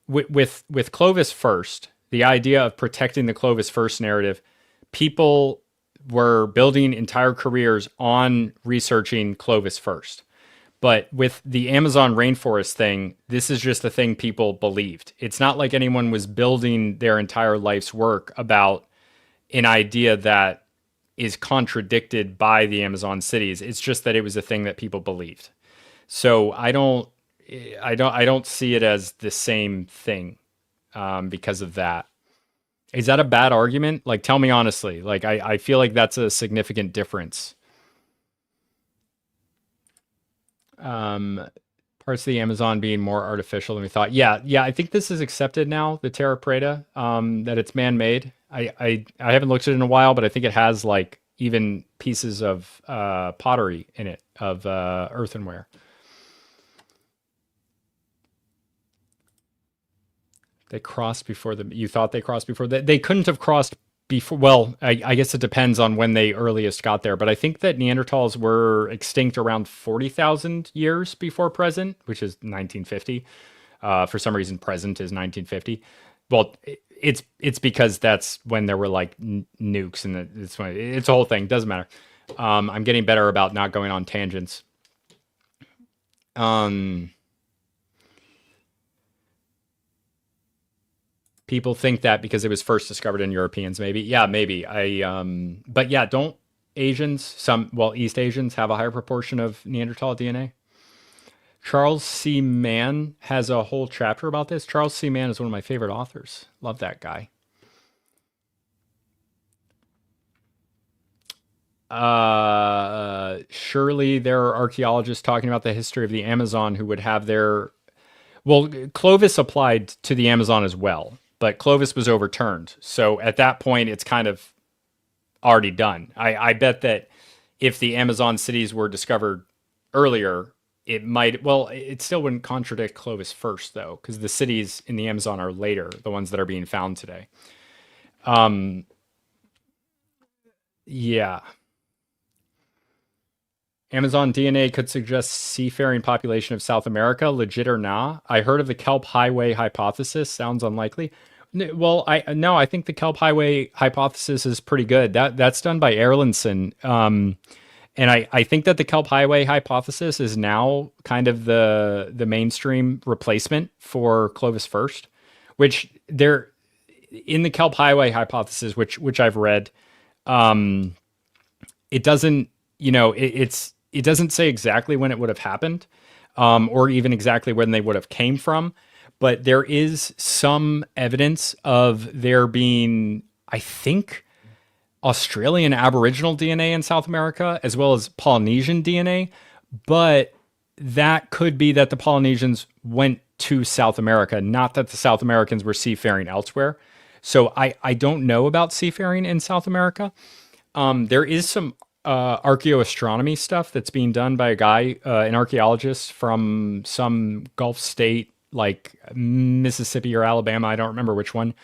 With Clovis First, the idea of protecting the Clovis First narrative, people were building entire careers on researching Clovis First. But with the Amazon rainforest thing, this is just a thing people believed. It's not like anyone was building their entire life's work about an idea that is contradicted by the Amazon cities. It's just that it was a thing that people believed. So I don't see it as the same thing because of that. Is that a bad argument? Like, tell me honestly. Like, I feel like that's a significant difference. Parts of the Amazon being more artificial than we thought. Yeah, I think this is accepted now, the Terra Preta, that it's man-made. I haven't looked at it in a while, but I think it has like even pieces of pottery in it, of earthenware. They crossed before you thought they crossed before they couldn't have crossed before. Well, I guess it depends on when they earliest got there, but I think that Neanderthals were extinct around 40,000 years before present, which is 1950. For some reason, present is 1950. Well, it's because that's when there were like nukes, and it's a whole thing. Doesn't matter. I'm getting better about not going on tangents. People think that because it was first discovered in Europeans, maybe. Yeah, maybe. But yeah, don't Asians, East Asians have a higher proportion of Neanderthal DNA? Charles C. Mann has a whole chapter about this. Charles C. Mann is one of my favorite authors. Love that guy. Surely there are archaeologists talking about the history of the Amazon who would have their... Well, Clovis applied to the Amazon as well, but Clovis was overturned. So at that point, it's kind of already done. I bet that if the Amazon cities were discovered earlier, it might, well, it still wouldn't contradict Clovis first, though, because the cities in the Amazon are later, the ones that are being found today. Yeah. Amazon DNA could suggest seafaring population of South America, legit or not. I heard of the Kelp Highway hypothesis. Sounds unlikely. Well, I think the Kelp Highway hypothesis is pretty good. That's done by Erlandson. And I think that the Kelp Highway hypothesis is now kind of the mainstream replacement for Clovis first, which there in the Kelp Highway hypothesis, which I've read, it doesn't, it doesn't say exactly when it would have happened, or even exactly when they would have came from, but there is some evidence of there being, I think, Australian Aboriginal DNA in South America, as well as Polynesian DNA, but that could be that the Polynesians went to South America, not that the South Americans were seafaring elsewhere. So I don't know about seafaring in South America. There is some archaeoastronomy stuff that's being done by a guy, an archaeologist from some Gulf state like Mississippi or Alabama, I don't remember which one,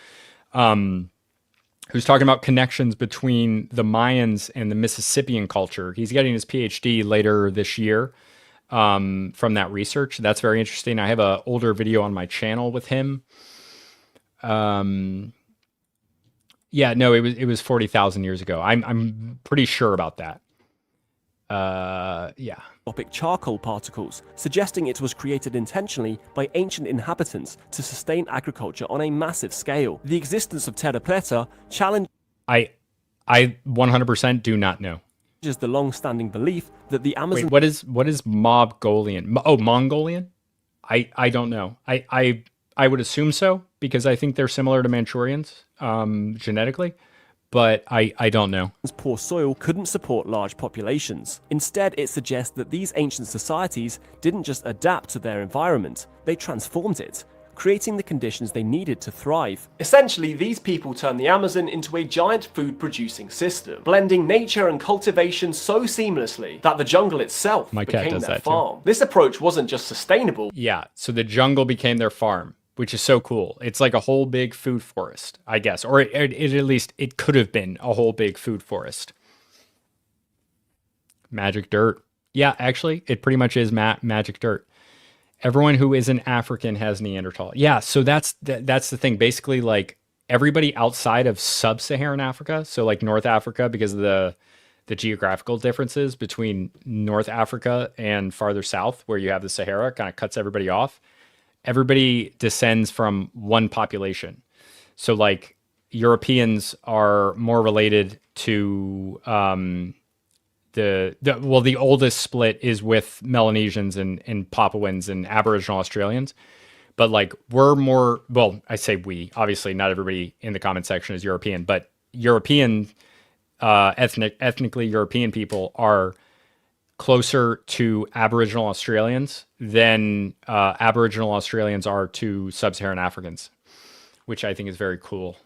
who's talking about connections between the Mayans and the Mississippian culture. He's getting his PhD later this year from that research. That's very interesting. I have an older video on my channel with him. Yeah, no, it was 40,000 years ago. I'm pretty sure about that. Yeah. Charcoal particles, suggesting it was created intentionally by ancient inhabitants to sustain agriculture on a massive scale. The existence of terra preta challenges I 100% do not know. The long-standing belief that the Amazon. Wait, what is Mongolian? Oh, Mongolian? I don't know. I would assume so because I think they're similar to Manchurians genetically. But I don't know. Poor soil couldn't support large populations. Instead, it suggests that these ancient societies didn't just adapt to their environment, they transformed it, creating the conditions they needed to thrive. Essentially, these people turned the Amazon into a giant food-producing system, blending nature and cultivation so seamlessly that the jungle itself became their farm. This approach wasn't just sustainable. Yeah, so the jungle became their farm, which is so cool. It's like a whole big food forest, I guess. Or it at least, it could have been a whole big food forest. Magic dirt. Yeah, actually, it pretty much is magic dirt. Everyone who isn't African has Neanderthal. Yeah, so that's the thing. Basically, like, everybody outside of sub-Saharan Africa, so like North Africa, because of the geographical differences between North Africa and farther south, where you have the Sahara, kind of cuts everybody off. Everybody descends from one population. So like Europeans are more related to the oldest split is with Melanesians and Papuans and Aboriginal Australians. But like we're more, well, I say we, obviously not everybody in the comment section is European, but European, ethnically European people are closer to Aboriginal Australians than Aboriginal Australians are to sub-Saharan Africans, which I think is very cool.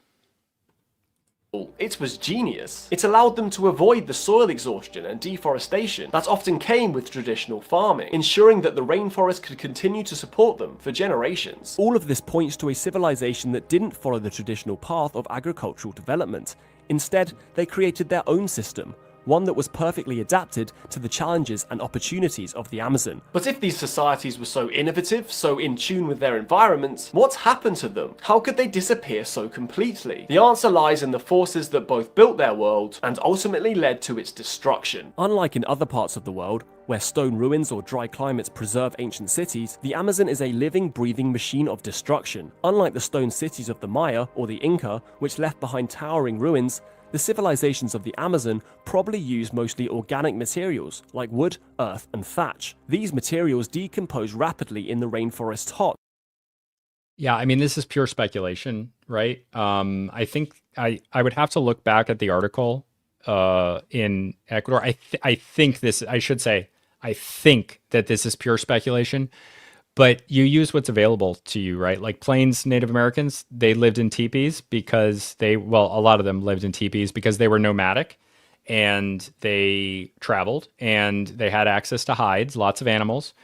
It was genius. It allowed them to avoid the soil exhaustion and deforestation that often came with traditional farming, ensuring that the rainforest could continue to support them for generations. All of this points to a civilization that didn't follow the traditional path of agricultural development. Instead, they created their own system, one that was perfectly adapted to the challenges and opportunities of the Amazon. But if these societies were so innovative, so in tune with their environments, what's happened to them? How could they disappear so completely? The answer lies in the forces that both built their world and ultimately led to its destruction. Unlike in other parts of the world, where stone ruins or dry climates preserve ancient cities, the Amazon is a living, breathing machine of destruction. Unlike the stone cities of the Maya or the Inca, which left behind towering ruins, the civilizations of the Amazon probably use mostly organic materials like wood, earth, and thatch. These materials decompose rapidly in the rainforest's hot. Yeah, I mean, this is pure speculation, right? I think I would have to look back at the article in Ecuador. I think that this is pure speculation, but you use what's available to you, right? Like Plains Native Americans, they lived in teepees because a lot of them lived in teepees because they were nomadic and they traveled and they had access to hides, lots of animals,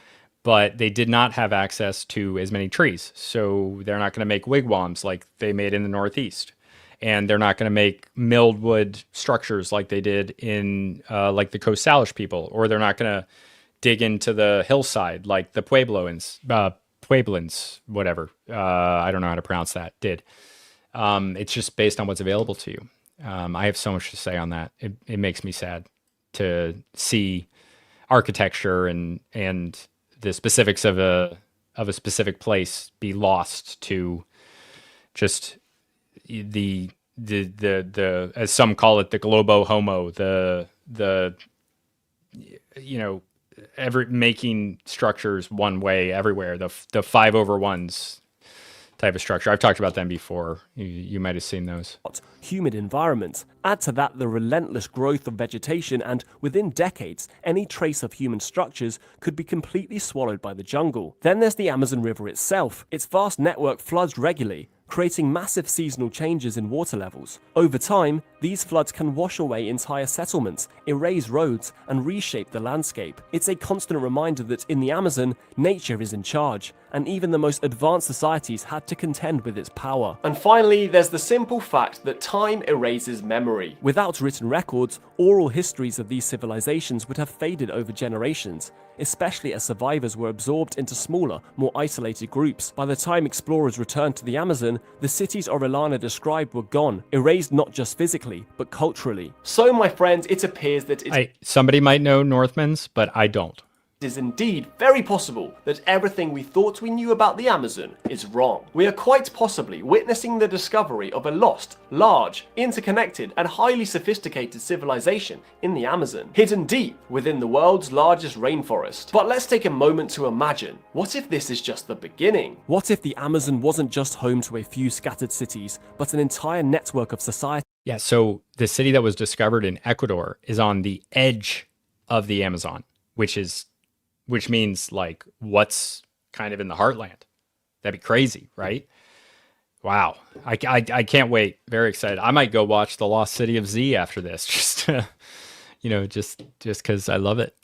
but they did not have access to as many trees. So they're not going to make wigwams like they made in the Northeast. And they're not going to make milled wood structures like they did in like the Coast Salish people, or they're not going to dig into the hillside like the Pueblans, whatever. I don't know how to pronounce that, did. It's just based on what's available to you. I have so much to say on that. It makes me sad to see architecture and the specifics of a specific place be lost to just the as some call it, the globo homo, the making structures one way everywhere, the 5/1s type of structure. I've talked about them before. You might have seen those. Humid environments. Add to that the relentless growth of vegetation, and within decades, any trace of human structures could be completely swallowed by the jungle. Then there's the Amazon River itself. Its vast network floods regularly, creating massive seasonal changes in water levels. Over time, these floods can wash away entire settlements, erase roads, and reshape the landscape. It's a constant reminder that in the Amazon, nature is in charge, and even the most advanced societies had to contend with its power. And finally, there's the simple fact that time erases memory. Without written records, oral histories of these civilizations would have faded over generations, especially as survivors were absorbed into smaller, more isolated groups. By the time explorers returned to the Amazon, the cities Orellana described were gone, erased not just physically, but culturally. So, my friends, it appears that somebody might know Northman's, but I don't. It is indeed very possible that everything we thought we knew about the Amazon is wrong. We are quite possibly witnessing the discovery of a lost, large, interconnected, and highly sophisticated civilization in the Amazon, hidden deep within the world's largest rainforest. But let's take a moment to imagine, what if this is just the beginning? What if the Amazon wasn't just home to a few scattered cities, but an entire network of society? Yeah, so the city that was discovered in Ecuador is on the edge of the Amazon, which means like what's kind of in the heartland. That'd be crazy, right? Wow. I can't wait. Very excited. I might go watch The Lost City of Z after this, just because I love it.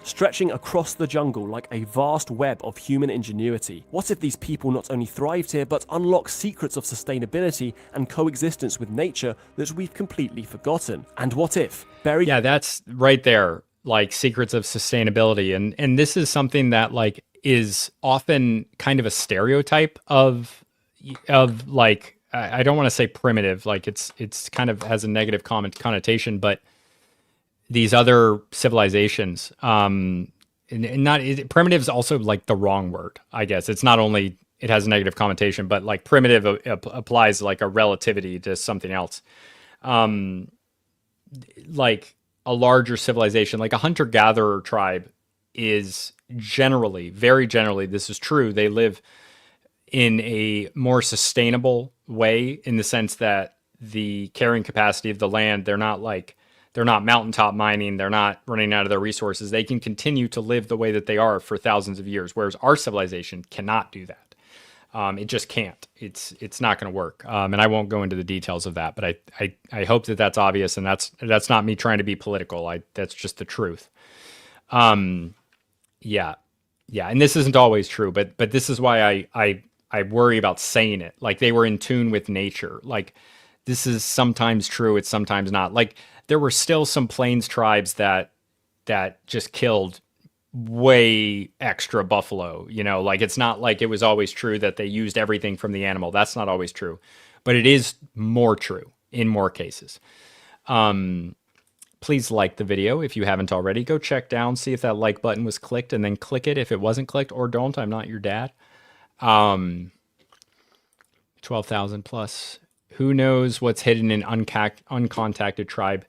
Stretching across the jungle like a vast web of human ingenuity. What if these people not only thrived here, but unlocked secrets of sustainability and coexistence with nature that we've completely forgotten? And what if buried... Yeah, that's right there. Like secrets of sustainability. And this is something that like is often kind of a stereotype of like, I don't want to say primitive, like it's kind of has a negative connotation, but these other civilizations, primitive is also like the wrong word, I guess. It's not only, it has a negative connotation, but like primitive applies like a relativity to something else. Like a larger civilization, like a hunter-gatherer tribe is generally, very generally, this is true, they live in a more sustainable way in the sense that the carrying capacity of the land, they're not mountaintop mining, they're not running out of their resources. They can continue to live the way that they are for thousands of years, whereas our civilization cannot do that. It just can't. It's not going to work. And I won't go into the details of that, but I hope that that's obvious, and that's not me trying to be political. That's just the truth. Yeah. And this isn't always true, but this is why I worry about saying it. Like they were in tune with nature. Like this is sometimes true. It's sometimes not. Like there were still some plains tribes that just killed way extra buffalo, like it's not like it was always true that they used everything from the animal. That's not always true, but it is more true in more cases. Please like the video if you haven't already. Go check down, see if that like button was clicked, and then click it if it wasn't clicked, or don't. I'm not your dad. 12,000 plus. Who knows what's hidden in uncontacted tribe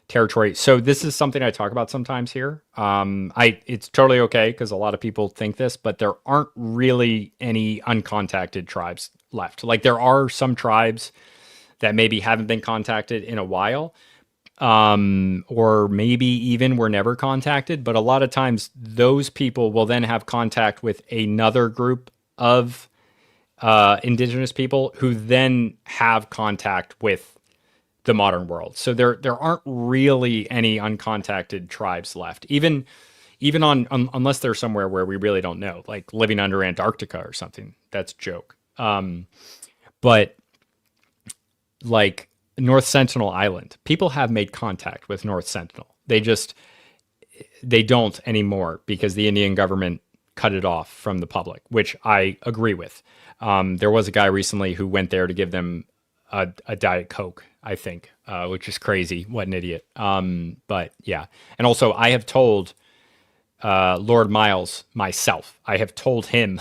territory? So this is something I talk about sometimes here. It's totally okay because a lot of people think this, but there aren't really any uncontacted tribes left. Like there are some tribes that maybe haven't been contacted in a while, or maybe even were never contacted. But a lot of times those people will then have contact with another group of indigenous people who then have contact with the modern world. So there aren't really any uncontacted tribes left. Even even unless they're somewhere where we really don't know, like living under Antarctica or something. That's a joke. But like North Sentinel Island, people have made contact with North Sentinel. They don't anymore because the Indian government cut it off from the public, which I agree with. There was a guy recently who went there to give them a Diet Coke, I think, which is crazy. What an idiot. But yeah. And also, I have told Lord Miles myself, I have told him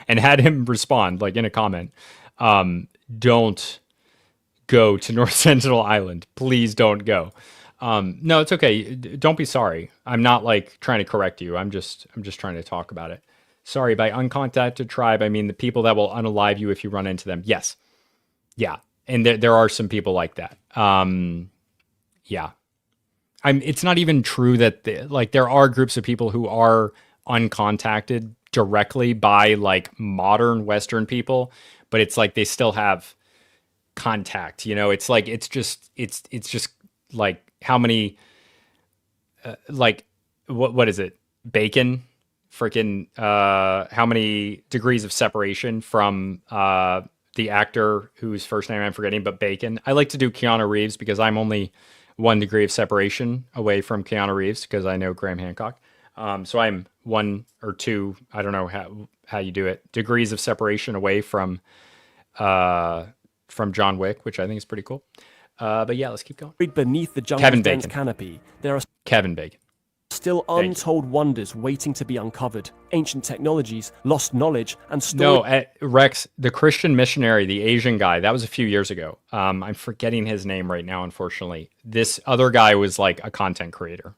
and had him respond, like in a comment, don't go to North Sentinel Island. Please don't go. No, it's okay. Don't be sorry. I'm not like trying to correct you. I'm just trying to talk about it. Sorry, by uncontacted tribe, I mean the people that will unalive you if you run into them. Yes. Yeah. And there are some people like that. Yeah. It's not even true that there are groups of people who are uncontacted directly by like modern Western people, but it's like they still have contact, it's like it's just like how many like what is it, bacon freaking how many degrees of separation from the actor whose first name I'm forgetting, but Bacon. I like to do Keanu Reeves because I'm only 1 degree of separation away from Keanu Reeves because I know Graham Hancock. So I'm 1 or 2, I don't know how you do it, degrees of separation away from John Wick, which I think is pretty cool. But yeah, let's keep going. Beneath the jungle's dense canopy, there are Kevin Bacon. Still untold wonders waiting to be uncovered. Ancient technologies, lost knowledge, and Rex, the Christian missionary, the Asian guy, that was a few years ago. I'm forgetting his name right now, unfortunately. This other guy was like a content creator.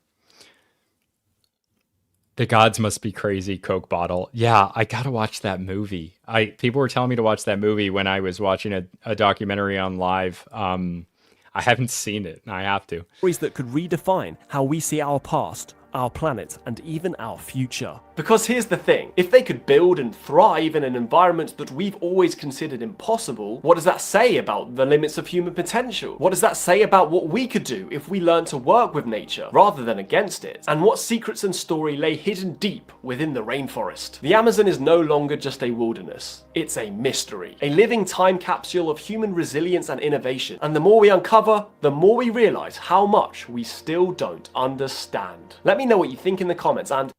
The gods must be crazy, Coke bottle. Yeah, I gotta watch that movie. People were telling me to watch that movie when I was watching a documentary on live. I haven't seen it, and I have to. Stories that could redefine how we see our past, our planet, and even our future. Because here's the thing, if they could build and thrive in an environment that we've always considered impossible, what does that say about the limits of human potential? What does that say about what we could do if we learned to work with nature rather than against it? And what secrets and story lay hidden deep within the rainforest? The Amazon is no longer just a wilderness. It's a mystery, a living time capsule of human resilience and innovation. And the more we uncover, the more we realize how much we still don't understand. Let me know what you think in the comments, and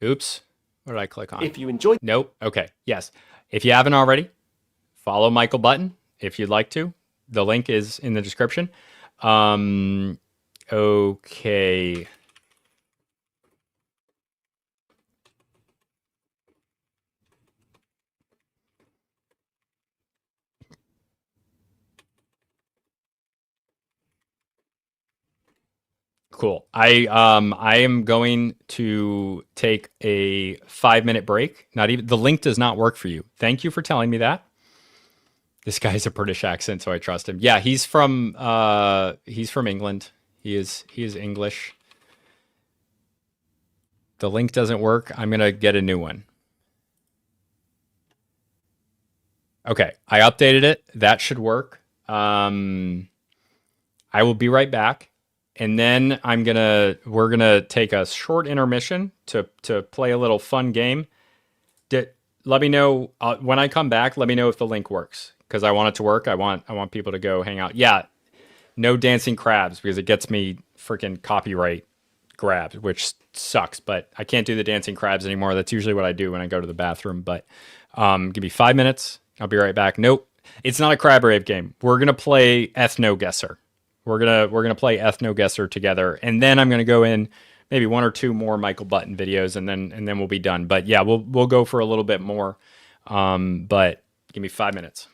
oops, what did I click on? If you enjoyed, nope. Okay, yes. If you haven't already, follow Michael Button if you'd like to. The link is in the description. Okay. Cool. I am going to take a 5-minute break. Not even the link does not work for you. Thank you for telling me that. This guy's a British accent, so I trust him. Yeah, he's from England. He is English. The link doesn't work. I'm gonna get a new one. Okay, I updated it. That should work. I will be right back. And then we're gonna take a short intermission to play a little fun game. Let me know when I come back. Let me know if the link works because I want it to work. I want people to go hang out. Yeah, no dancing crabs because it gets me freaking copyright grabbed, which sucks. But I can't do the dancing crabs anymore. That's usually what I do when I go to the bathroom. But give me 5 minutes. I'll be right back. Nope, it's not a crab rave game. We're gonna play EthnoGuessr. We're gonna play EthnoGuessr together, and then I'm gonna go in maybe 1 or 2 more Michael Button videos, and then we'll be done. But yeah, we'll go for a little bit more. But give me 5 minutes.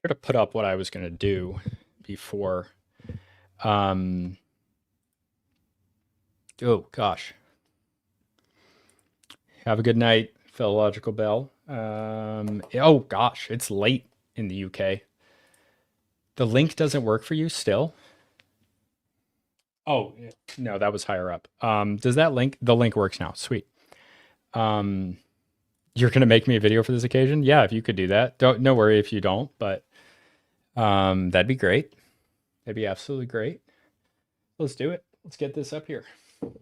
to put up what I was going to do before. Oh gosh. Have a good night, Philological Bell. Oh gosh, it's late in the UK. The link doesn't work for you still? Oh no, that was higher up. Does that link? The link works now. Sweet. You're gonna make me a video for this occasion? Yeah, if you could do that. No worry if you don't, but that'd be great. That'd be absolutely great. Let's do it. Let's get this up here. Let's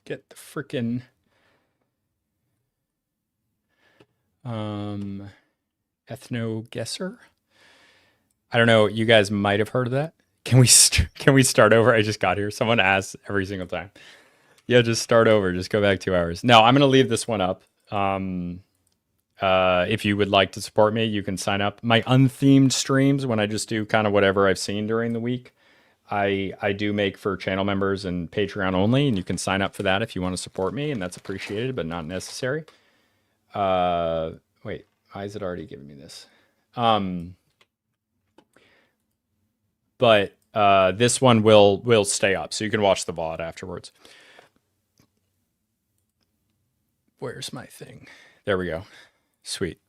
get the freaking EthnoGuessr. I don't know. You guys might have heard of that. Can we start over? I just got here. Someone asks every single time. Yeah, just start over. Just go back 2 hours. No, I'm gonna leave this one up. If you would like to support me, you can sign up. My unthemed streams, when I just do kind of whatever I've seen during the week, I do make for channel members and Patreon only, and you can sign up for that if you want to support me, and that's appreciated, but not necessary. Wait, why is it already giving me this? But this one will stay up, so you can watch the VOD afterwards. Where's my thing? There we go. Sweet.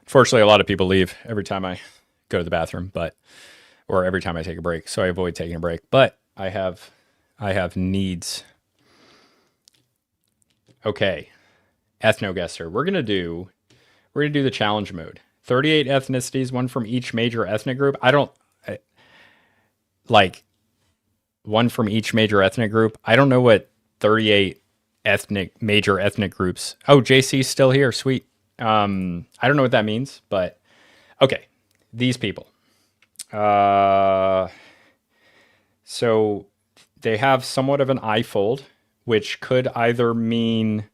Unfortunately, a lot of people leave every time I go to the bathroom, or every time I take a break. So I avoid taking a break. But I have needs. Okay. EthnoGuessr. We're gonna do the challenge mode. 38 ethnicities, one from each major ethnic group. One from each major ethnic group. I don't know what 38 major ethnic groups. Oh, JC's still here. Sweet. I don't know what that means, but okay. These people. So they have somewhat of an eye fold, which could either mean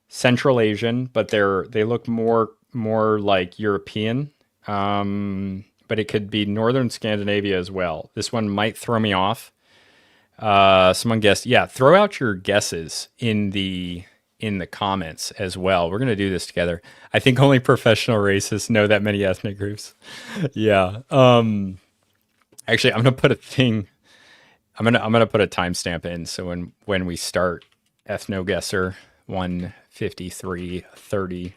Central Asian, but they look more like European. But it could be Northern Scandinavia as well. This one might throw me off. Someone guessed. Yeah, throw out your guesses in the comments as well. We're gonna do this together. I think only professional racists know that many ethnic groups. Yeah. Actually, I'm gonna put a thing. I'm gonna put a timestamp in, so when we start EthnoGuessr 153:30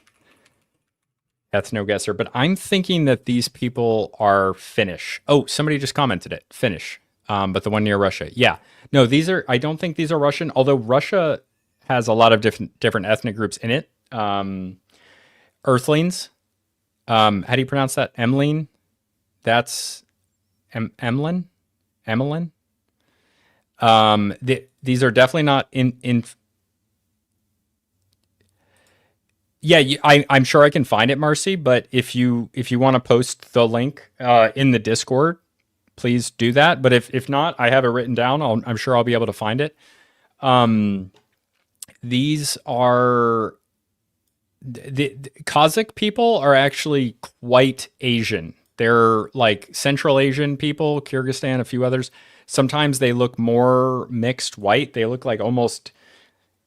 EthnoGuessr. But I'm thinking that these people are Finnish. Oh, somebody just commented it. Finnish. But the one near Russia. Yeah. No, I don't think these are Russian, although Russia has a lot of different ethnic groups in it. Earthlings. How do you pronounce that? Emlyn? That's Emlyn? Emlyn? These are definitely not in yeah, I'm sure I can find it, Marcy, but if you want to post the link in the Discord, please do that. But if not, I have it written down. I'm sure I'll be able to find it. These are the Kazakh people are actually quite Asian. They're like Central Asian people, Kyrgyzstan, a few others. Sometimes they look more mixed white. They look like almost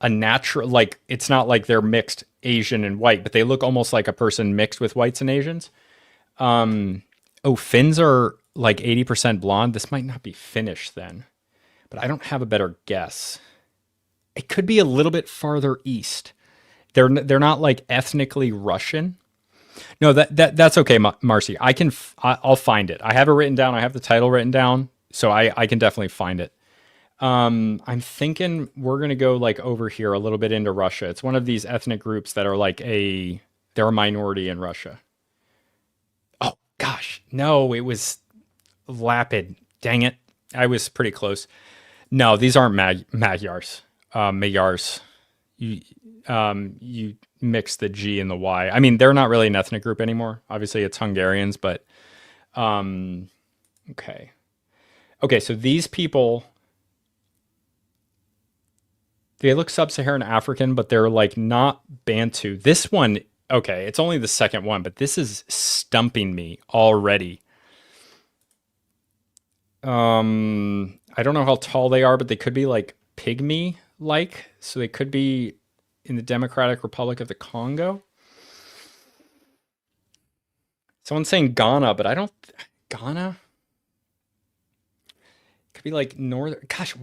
a natural, like it's not like they're mixed Asian and white, but they look almost like a person mixed with whites and Asians. Oh, Finns are like 80% blonde. This might not be Finnish then, but I don't have a better guess. It could be a little bit farther east. They're not like ethnically Russian. No, that's okay, Marcy. I'll find it. I have it written down. I have the title written down, so I can definitely find it. I'm thinking we're gonna go like over here a little bit into Russia. It's one of these ethnic groups that are like they're a minority in Russia. Oh gosh, no, it was Lapid. Dang it, I was pretty close. No, these aren't Magyars. Magyars. You mix the G and the Y. I mean, they're not really an ethnic group anymore. Obviously, it's Hungarians, but okay. Okay, so these people, they look sub-Saharan African, but they're like not Bantu. This one, okay, it's only the second one, but this is stumping me already. I don't know how tall they are, but they could be like pygmy-like. So they could be in the Democratic Republic of the Congo. Someone's saying Ghana, but I don't. Ghana could be like northern. Gosh,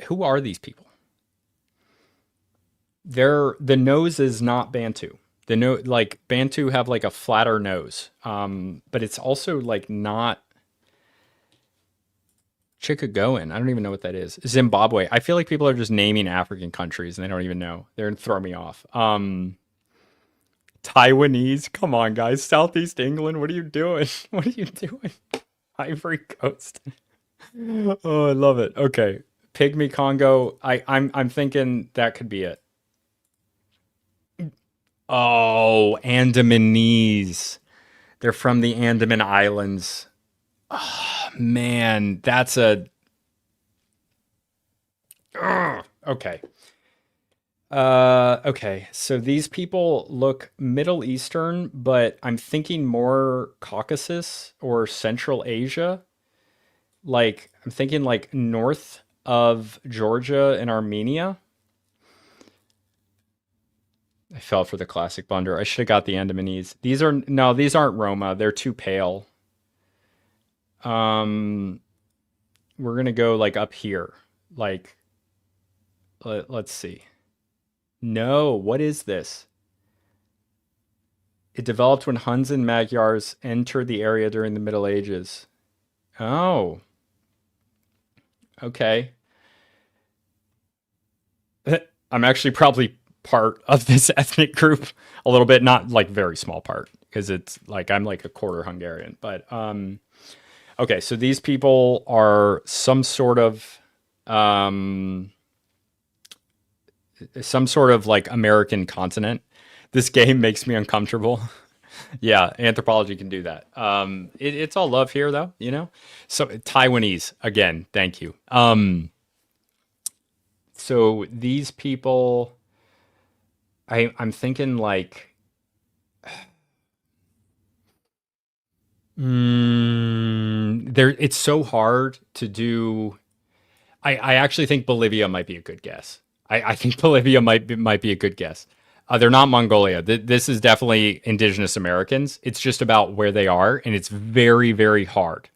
who are these people? The nose is not Bantu. The like Bantu have like a flatter nose, but it's also like not Chicagoan. I don't even know what that is. Zimbabwe. I feel like people are just naming African countries and they don't even know. They're gonna throw me off. Taiwanese. Come on, guys. Southeast England. What are you doing? What are you doing? Ivory Coast. Oh, I love it. Okay. Pygmy Congo. I'm thinking that could be it. Oh, Andamanese. They're from the Andaman Islands. Oh, man, that's a okay. Okay. So these people look Middle Eastern, but I'm thinking more Caucasus or Central Asia. Like I'm thinking like north of Georgia and Armenia. I fell for the classic blunder. I should have got the Andamanese. These aren't Roma. They're too pale. We're gonna go like up here. Like let's see. No, what is this? It developed when Huns and Magyars entered the area during the Middle Ages. Oh. Okay. I'm actually probably part of this ethnic group a little bit, not like very small part, because it's like I'm like a quarter Hungarian. But okay, so these people are some sort of like American continent. This game makes me uncomfortable. Yeah, anthropology can do that. It's all love here, though, you know. So Taiwanese again. Thank you. So these people, I'm thinking like, there. It's so hard to do. I actually think Bolivia might be a good guess. I think Bolivia might be a good guess. They're not Mongolia. This is definitely indigenous Americans. It's just about where they are, and it's very, very hard.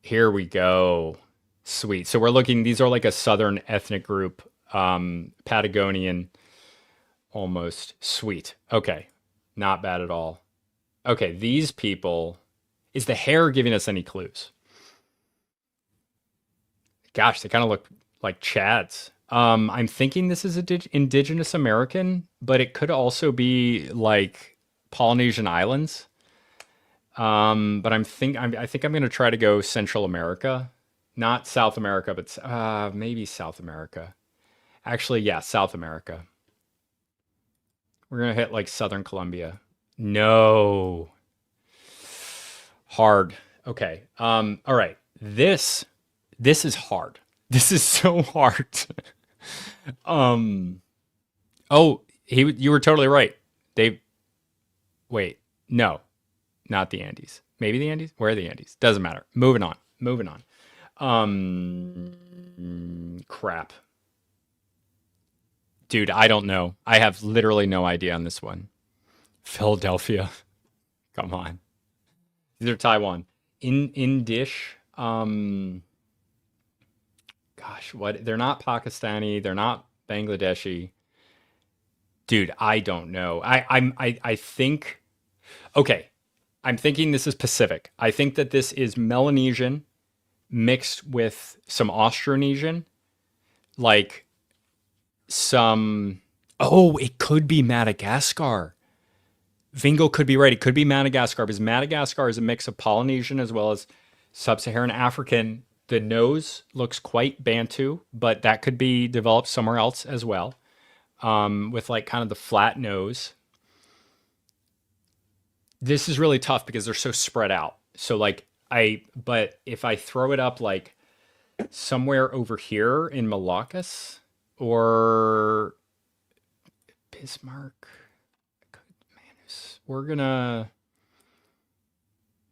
Here we go. Sweet. So we're looking, these are like a southern ethnic group, Patagonian almost. Sweet. Okay. Not bad at all. Okay, these people, is the hair giving us any clues? Gosh, they kind of look like Chads. I'm thinking this is indigenous American, but it could also be like Polynesian islands. But I think I'm going to try to go Central America, not South America, but maybe South America. Actually, yeah, South America. We're going to hit like Southern Colombia. No. Hard. Okay. All right. This is hard. This is so hard. Oh, you were totally right. Wait, no, not the Andes. Maybe the Andes? Where are the Andes? Doesn't matter. Moving on. Crap. Dude, I don't know. I have literally no idea on this one. Philadelphia. Come on. These are Taiwan. In dish. Gosh, what? They're not Pakistani. They're not Bangladeshi. Dude, I don't know. I think. Okay, I'm thinking this is Pacific. I think that this is Melanesian mixed with some Austronesian, like some. Oh, it could be Madagascar. Vingo could be right. It could be Madagascar because Madagascar is a mix of Polynesian as well as Sub-Saharan African. The nose looks quite Bantu, but that could be developed somewhere else as well, with like kind of the flat nose. This is really tough because they're so spread out. So like but if I throw it up like somewhere over here in Malakas or Bismarck, we're gonna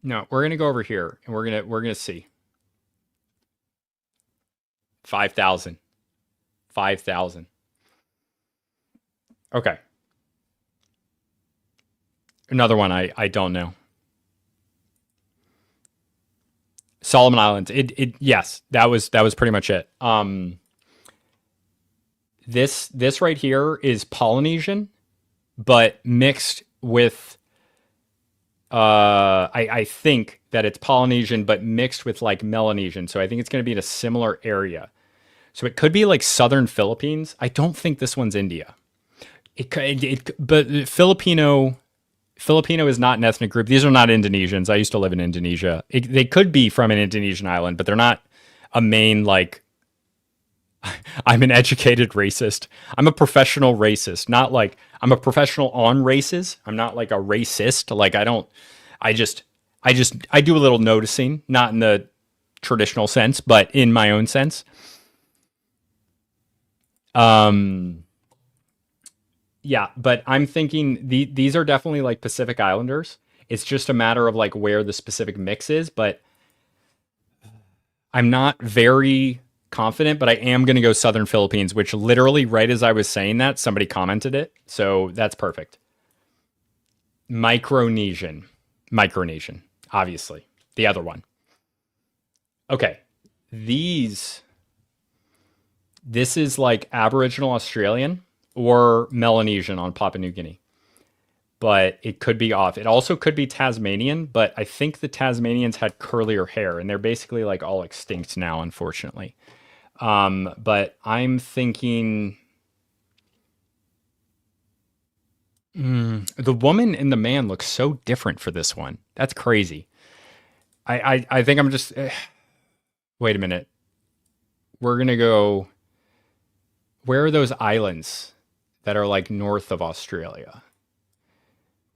go over here and we're gonna see. 5,000. 5,000. Okay. Another one I don't know. Solomon Islands. Yes, that was pretty much it. This right here is Polynesian, but mixed with I think that it's Polynesian but mixed with like Melanesian. So I think it's going to be in a similar area. So it could be like southern Philippines. I don't think this one's India. But Filipino is not an ethnic group. These are not Indonesians. I used to live in Indonesia. They could be from an Indonesian island, but they're not a main, like, I'm an educated racist. I'm a professional racist, not like I'm a professional on races. I'm not like a racist. Like I do a little noticing, not in the traditional sense, but in my own sense. Yeah, but I'm thinking these are definitely like Pacific Islanders. It's just a matter of like where the specific mix is, but I'm not very confident, but I am going to go Southern Philippines, which literally right as I was saying that, somebody commented it. So that's perfect. Micronesian, obviously. The other one. Okay. This is like Aboriginal Australian or Melanesian on Papua New Guinea. But it could be off. It also could be Tasmanian, but I think the Tasmanians had curlier hair, and they're basically like all extinct now, unfortunately. But I'm thinking the woman and the man look so different for this one. That's crazy. I think I'm just wait a minute. We're gonna go. Where are those islands that are like north of Australia?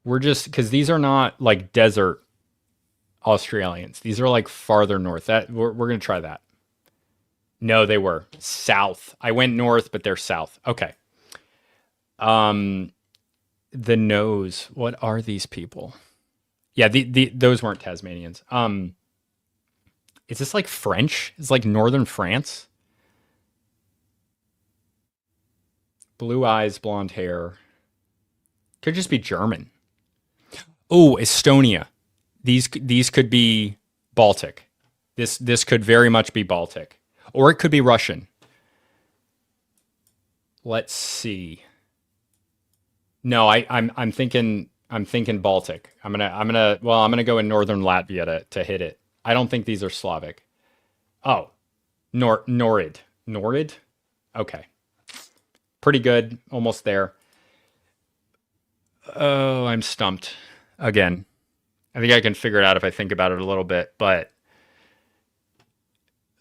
We're just because these are not like desert Australians. These are like farther north. That we're gonna try that. No, they were south. I went north, but they're south. Okay. The nose. What are these people? Yeah, those weren't Tasmanians. Is this like French? It's like northern France. Blue eyes, blonde hair. Could just be German. Oh, Estonia. These could be Baltic. This could very much be Baltic, or it could be Russian. Let's see. No, I'm thinking Baltic. I'm gonna go in northern Latvia to hit it. I don't think these are Slavic. Oh, Norid. Norid? Okay. Pretty good. Almost there. Oh, I'm stumped. Again. I think I can figure it out if I think about it a little bit, but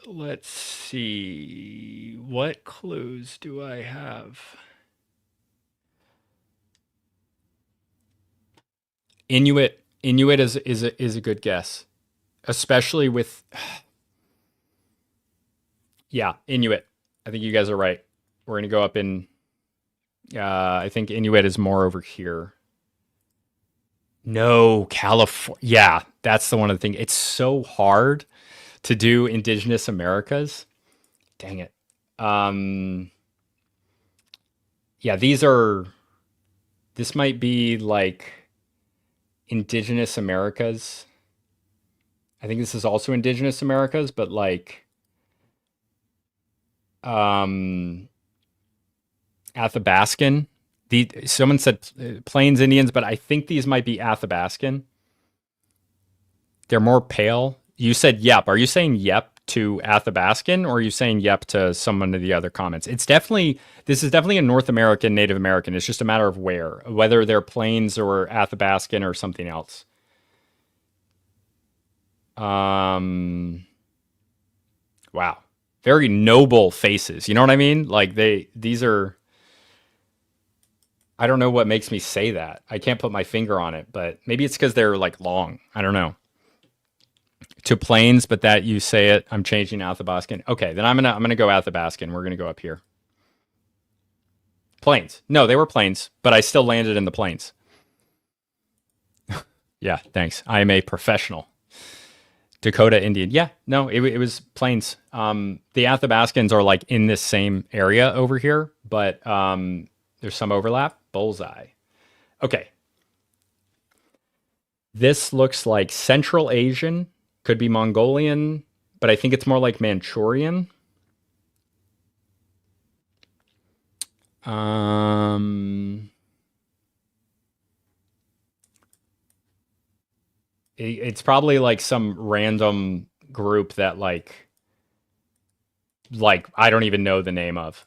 let's see. What clues do I have? Inuit is a good guess. Especially with yeah, Inuit. I think you guys are right. We're going to go up in I think Inuit is more over here. No, California. Yeah, that's the one of the things. It's so hard to do Indigenous Americas. Dang it. Yeah, this might be like Indigenous Americas. I think this is also Indigenous Americas, but like Athabascan. Someone said Plains Indians, but I think these might be Athabascan. They're more pale. You said yep. Are you saying yep to Athabascan, or are you saying yep to someone of the other comments? This is definitely a North American, Native American. It's just a matter of whether they're Plains or Athabascan or something else. Wow. Very noble faces. You know what I mean? Like these are, I don't know what makes me say that. I can't put my finger on it, but maybe it's because they're like long. I don't know. To Plains, but that you say it, I'm changing Athabascan. Okay, then I'm gonna go Athabascan. We're gonna go up here. Plains. No, they were Plains, but I still landed in the Plains. Yeah, thanks. I am a professional. Dakota Indian. Yeah, no, it was Plains. The Athabascans are like in this same area over here, but there's some overlap. Bullseye. Okay. This looks like Central Asian, could be Mongolian, but I think it's more like Manchurian. It's probably like some random group that like I don't even know the name of.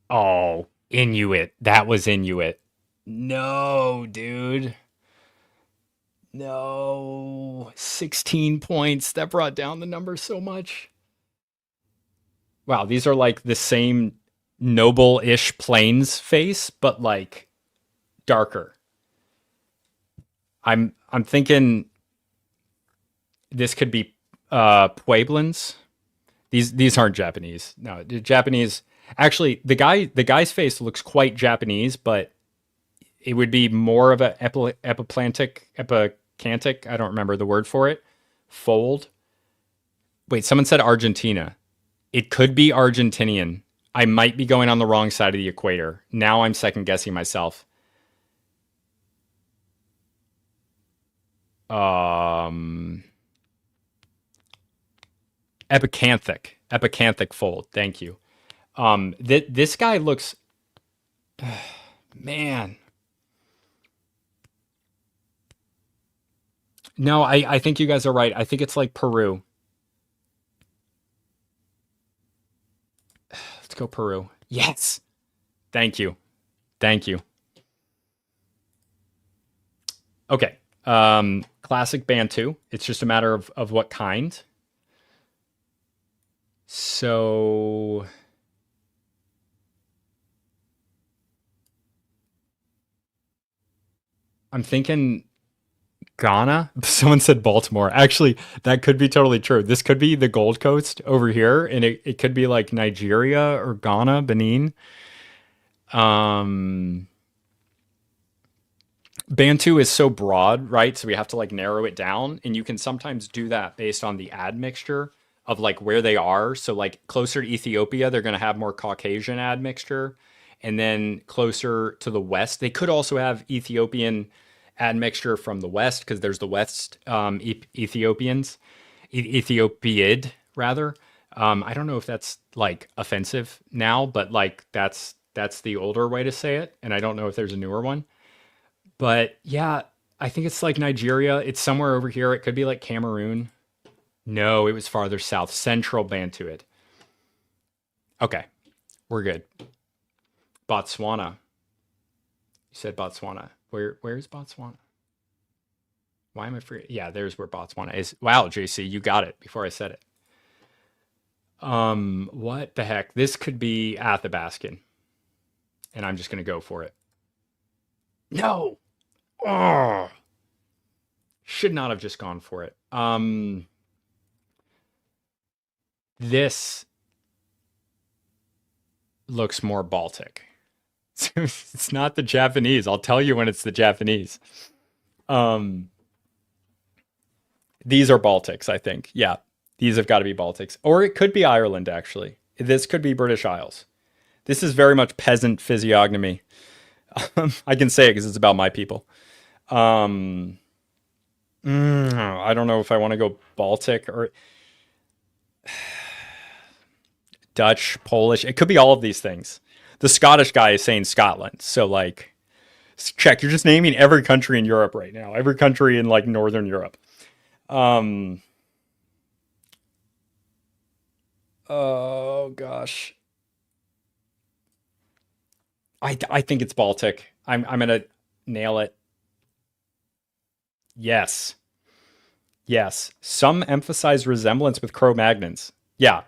Oh, Inuit. That was Inuit. No, dude. No. 16 points. That brought down the number so much. Wow, these are like the same noble-ish plains face, but like darker. I'm thinking this could be Pueblans. These aren't Japanese. No, the Japanese. Actually, the guy's face looks quite Japanese, but it would be more of a epicantic. I don't remember the word for it. Fold. Wait, someone said Argentina. It could be Argentinian. I might be going on the wrong side of the equator. Now I'm second guessing myself. Epicanthic fold. Thank you. This guy looks, man. No, I think you guys are right. I think it's like Peru. Let's go Peru. Yes. Thank you. Thank you. Okay. Classic Bantu. It's just a matter of what kind. So I'm thinking Ghana. Someone said Baltimore. Actually, that could be totally true. This could be the Gold Coast over here, and it could be like Nigeria or Ghana, Benin. Bantu is so broad, right? So we have to like narrow it down, and you can sometimes do that based on the admixture of like where they are. So like closer to Ethiopia, they're going to have more Caucasian admixture, and then closer to the west, they could also have Ethiopian admixture from the west because there's the West Ethiopians, Ethiopiid rather. I don't know if that's like offensive now, but like that's the older way to say it, and I don't know if there's a newer one. But yeah, I think it's like Nigeria. It's somewhere over here. It could be like Cameroon. No, it was farther south. Central Bantuid. Okay, we're good. Botswana. You said Botswana. Where's Botswana? Why am I free? Yeah, there's where Botswana is. Wow, JC, you got it before I said it. What the heck? This could be Athabascan. And I'm just going to go for it. No! Oh! Should not have just gone for it. This looks more Baltic. It's not the Japanese. I'll tell you when it's the Japanese. These are Baltics, I think. Yeah, these have got to be Baltics. Or it could be Ireland, actually. This could be British Isles. This is very much peasant physiognomy. I can say it because it's about my people. I don't know if I want to go Baltic or Dutch, Polish. It could be all of these things. The Scottish guy is saying Scotland. So, like, check. You're just naming every country in Europe right now. Every country in, like, Northern Europe. Oh, gosh. I think it's Baltic. I'm going to nail it. Yes. Yes. Some emphasize resemblance with Cro-Magnons. Yeah.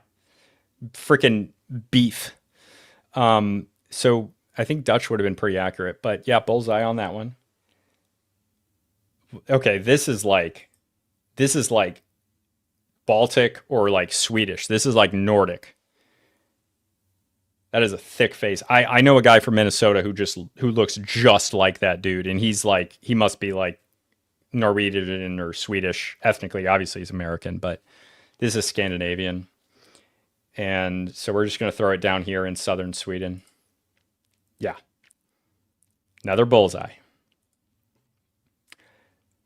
Freaking beef. So I think Dutch would have been pretty accurate, but yeah, bullseye on that one. Okay, this is like Baltic or like Swedish. This is like Nordic. That is a thick face. I know a guy from Minnesota who looks just like that dude, and he's like, he must be like Norwegian or Swedish ethnically. Obviously he's American, but this is Scandinavian. And so we're just going to throw it down here in southern Sweden. Yeah. Another bullseye.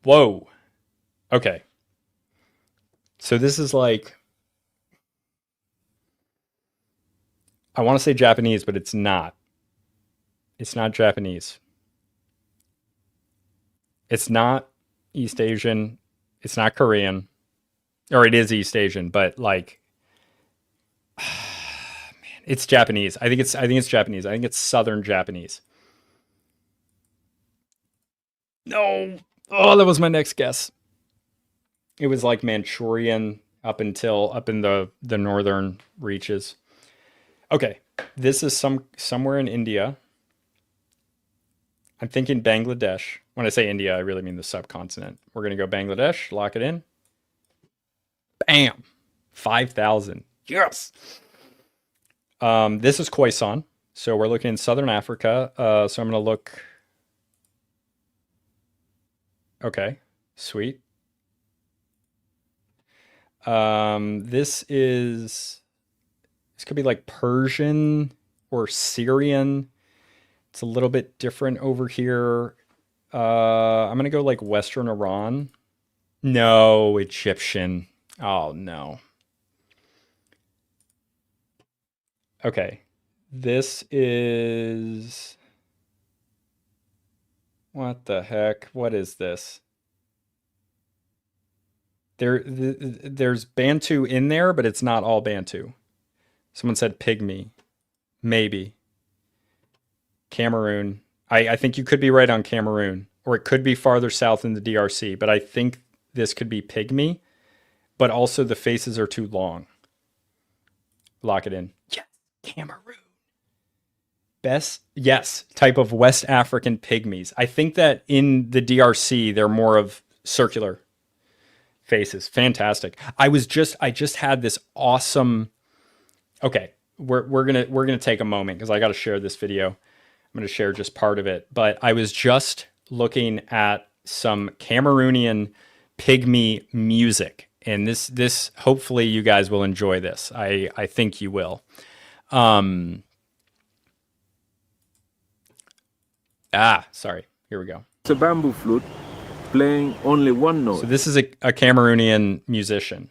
Whoa. Okay. So this is like, I want to say Japanese, but it's not. It's not Japanese. It's not East Asian. It's not Korean. Or it is East Asian, but like, man, it's Japanese. I think it's Japanese. I think it's Southern Japanese. No. Oh, that was my next guess. It was like Manchurian up in the northern reaches. Okay, this is somewhere in India. I'm thinking Bangladesh. When I say India, I really mean the subcontinent. We're gonna go Bangladesh. Lock it in. Bam, 5,000. Yes. This is Khoisan, so we're looking in Southern Africa. So I'm gonna look. Okay, sweet. This could be like Persian or Syrian. It's a little bit different over here. I'm gonna go like Western Iran. No, Egyptian. Oh no. Okay. This is, what the heck? What is this? There's Bantu in there, but it's not all Bantu. Someone said pygmy. Maybe. Cameroon. I think you could be right on Cameroon, or it could be farther south in the DRC, but I think this could be pygmy, but also the faces are too long. Lock it in. Yes, Cameroon. Yes, type of West African pygmies. I think that in the DRC, they're more of circular faces. Fantastic. I just had this awesome. Okay, we're gonna take a moment because I got to share this video. I'm gonna share just part of it, but I was just looking at some Cameroonian pygmy music, and this hopefully you guys will enjoy this. I think you will. Sorry. Here we go. It's a bamboo flute playing only one note. So this is a Cameroonian musician.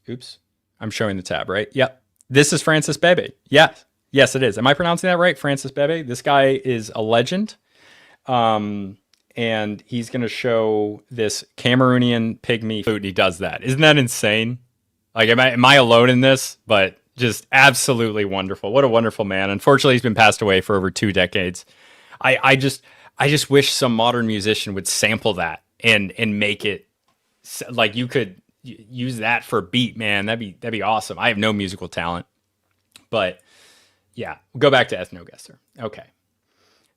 Oops. I'm showing the tab, right? Yep. This is Francis Bebe. Yes. Yes, it is. Am I pronouncing that right? Francis Bebe? This guy is a legend. And he's going to show this Cameroonian pygmy flute. He does that. Isn't that insane? Like, am I alone in this? But just absolutely wonderful. What a wonderful man. Unfortunately, he's been passed away for over 2 decades. I just wish some modern musician would sample that and make it like you could use that for a beat, man. That'd be awesome. I have no musical talent, but yeah, we'll go back to EthnoGuessr. Okay.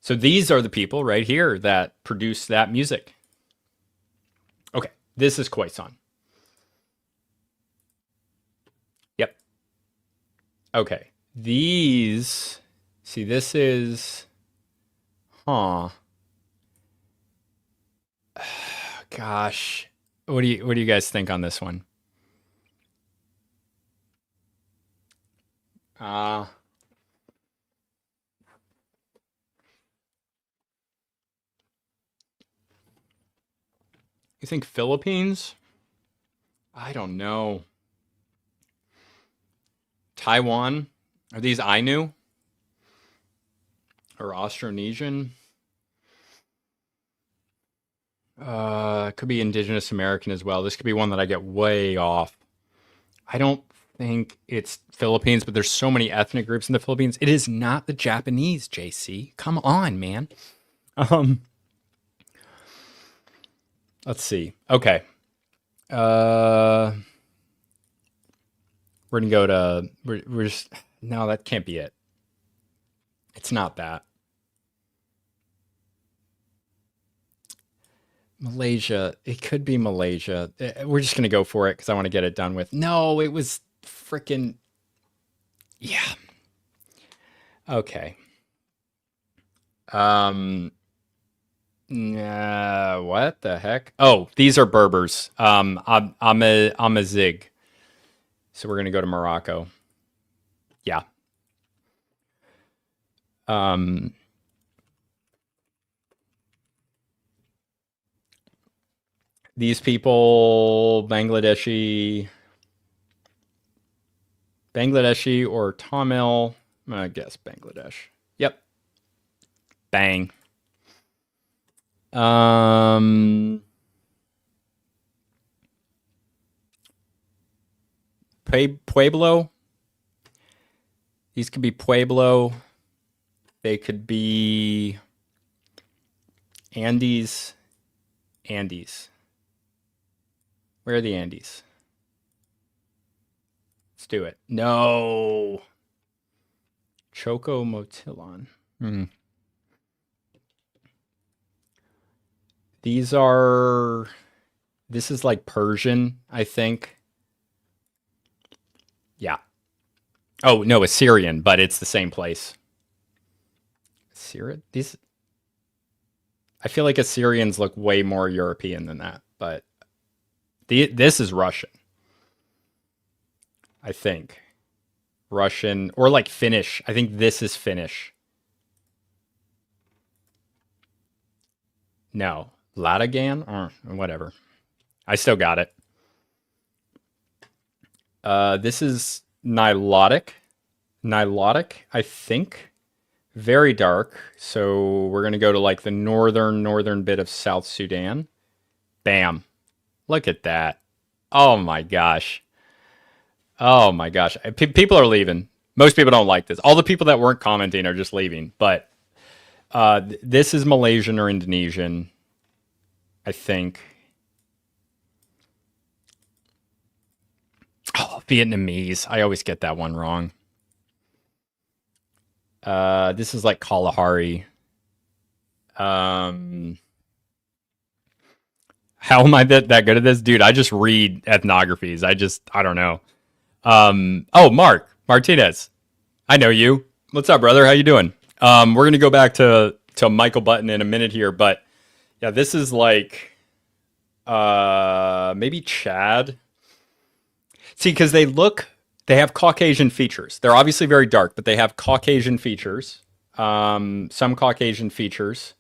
So these are the people right here that produce that music. Okay. This is Khoisan. Yep. Okay. This is, gosh. What do you guys think on this one? You think Philippines? I don't know. Taiwan? Are these Ainu? Or Austronesian? Could be Indigenous American as well. This could be one that I get way off. I don't think it's Philippines, but there's so many ethnic groups in the Philippines. It is not the Japanese, JC. Come on, man. Let's see. Okay. We're gonna go to we're just no, that can't be it. It's not that. Malaysia. It could be Malaysia. We're just gonna go for it because I want to get it done with. No, it was freaking. Yeah. Okay. What the heck? Oh, these are Berbers. I'm a Zig. So we're gonna go to Morocco. Yeah. These people, Bangladeshi or Tamil. I guess Bangladesh. Yep. Bang. Pueblo. These could be Pueblo. They could be Andes. Andes. Where are the Andes? Let's do it. No. Choco Motilon. These are... This is like Persian, I think. Yeah. Oh, no, Assyrian, but it's the same place. Assyrian? These... I feel like Assyrians look way more European than that, but this is Russian. I think. Russian, or like Finnish. I think this is Finnish. No. Latagan? Or whatever. I still got it. This is Nilotic. Nilotic, I think. Very dark. So we're going to go to like the northern bit of South Sudan. Bam. Look at that. Oh my gosh. Oh my gosh. People are leaving. Most people don't like this. All the people that weren't commenting are just leaving. But this is Malaysian or Indonesian, I think. Oh, Vietnamese. I always get that one wrong. This is like Kalahari. How am I that good at this? Dude, I just read ethnographies. I don't know. Oh, Mark Martinez. I know you. What's up, brother? How you doing? We're going to go back to Michael Button in a minute here, but yeah, this is like, maybe Chad. See, because they have Caucasian features. They're obviously very dark, but they have Caucasian features. Some Caucasian features.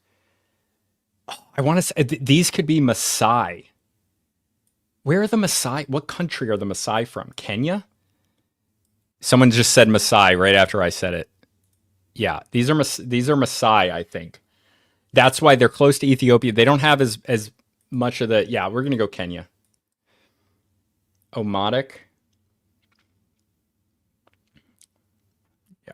Oh, I want to say, these could be Maasai. Where are the Maasai? What country are the Maasai from? Kenya? Someone just said Maasai right after I said it. Yeah, these are Maasai, I think. That's why they're close to Ethiopia. They don't have as much of the... Yeah, we're going to go Kenya. Omotic. Yeah.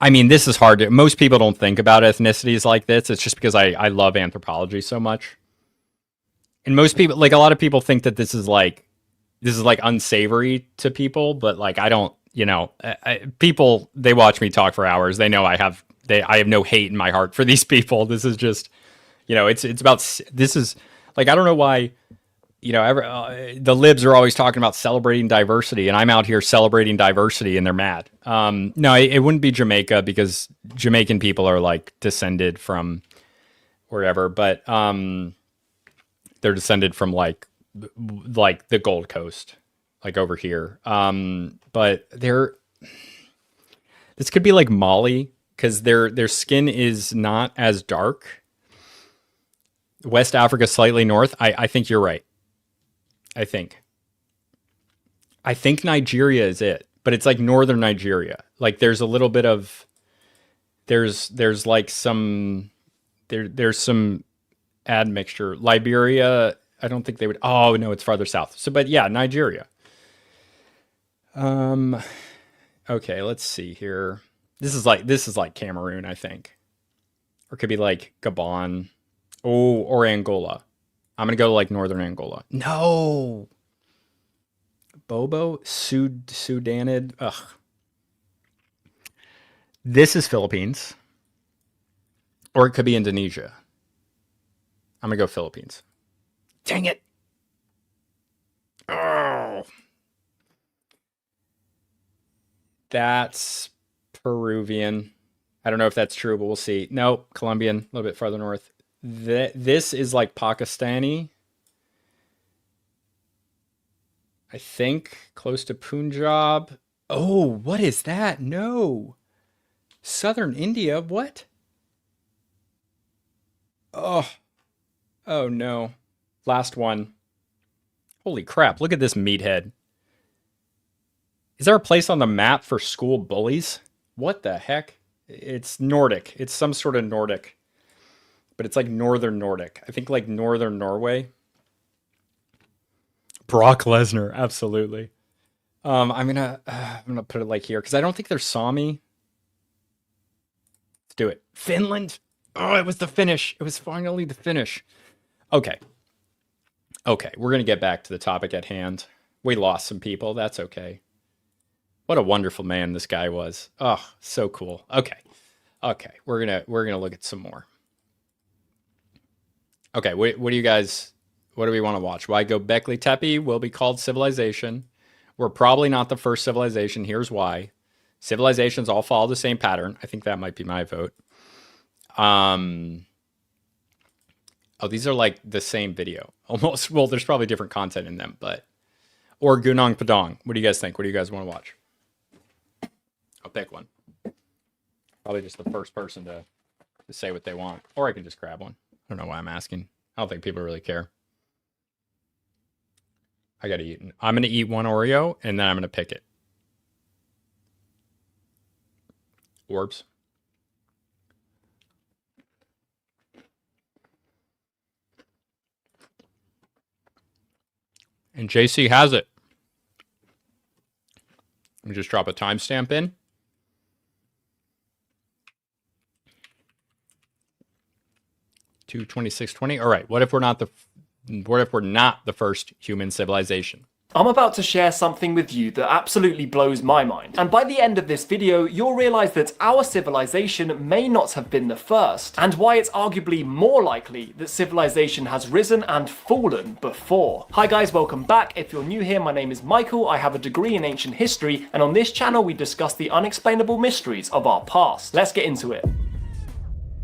I mean, this is hard to... Most people don't think about ethnicities like this. It's just because I love anthropology so much. And most people... Like, a lot of people think that this is like unsavory to people, but like, I don't... You know, people, they watch me talk for hours. They know I have no hate in my heart for these people. This is just, you know, it's about, this is like, I don't know why, you know, the libs are always talking about celebrating diversity, and I'm out here celebrating diversity and they're mad. No, it wouldn't be Jamaica, because Jamaican people are like descended from wherever, but they're descended from like the Gold Coast, like over here. But this could be like Mali, because their skin is not as dark. West Africa, slightly north. I think you're right. I think Nigeria is it, but it's like northern Nigeria. Like there's a little bit of, there's like some, there's some admixture. Liberia, I don't think they would. Oh no, it's farther south. So, but yeah, Nigeria. Okay, let's see here. This is like Cameroon, I think. Or it could be like Gabon. Oh, or Angola. I'm going to go like northern Angola. No. Bobo? Sudanid? Ugh. This is Philippines. Or it could be Indonesia. I'm going to go Philippines. Dang it. Oh. That's Peruvian. I don't know if that's true, but we'll see. No, Colombian, a little bit farther north. This is like Pakistani. I think close to Punjab. Oh, what is that? No. Southern India, what? Oh, oh no. Last one. Holy crap, look at this meathead. Is there a place on the map for school bullies? What the heck? It's Nordic. It's some sort of Nordic. But it's like Northern Nordic. I think like Northern Norway. Brock Lesnar, absolutely. I'm gonna put it like here because I don't think they're Sami. Let's do it. Finland. Oh, it was the finish. It was finally the finish. Okay. Okay, we're gonna get back to the topic at hand. We lost some people. That's okay. What a wonderful man this guy was. Oh, so cool. Okay. Okay, we're gonna look at some more. Okay, what do you guys, what do we want to watch? Why Gobekli Tepe will be called civilization. We're probably not the first civilization. Here's why. Civilizations all follow the same pattern. I think that might be my vote. Oh, these are like the same video. Almost. Well, there's probably different content in them, but. Or Gunang Padang. What do you guys think? What do you guys want to watch? I'll pick one. Probably just the first person to say what they want. Or I can just grab one. I don't know why I'm asking. I don't think people really care. I gotta eat. I'm gonna eat one Oreo and then I'm gonna pick it. Orbs. And JC has it. Let me just drop a timestamp in. To 2620. All right. What if we're not the first human civilization? I'm about to share something with you that absolutely blows my mind. And by the end of this video, you'll realize that our civilization may not have been the first, and why it's arguably more likely that civilization has risen and fallen before. Hi guys, welcome back. If you're new here, my name is Michael. I have a degree in ancient history, and on this channel we discuss the unexplainable mysteries of our past. Let's get into it.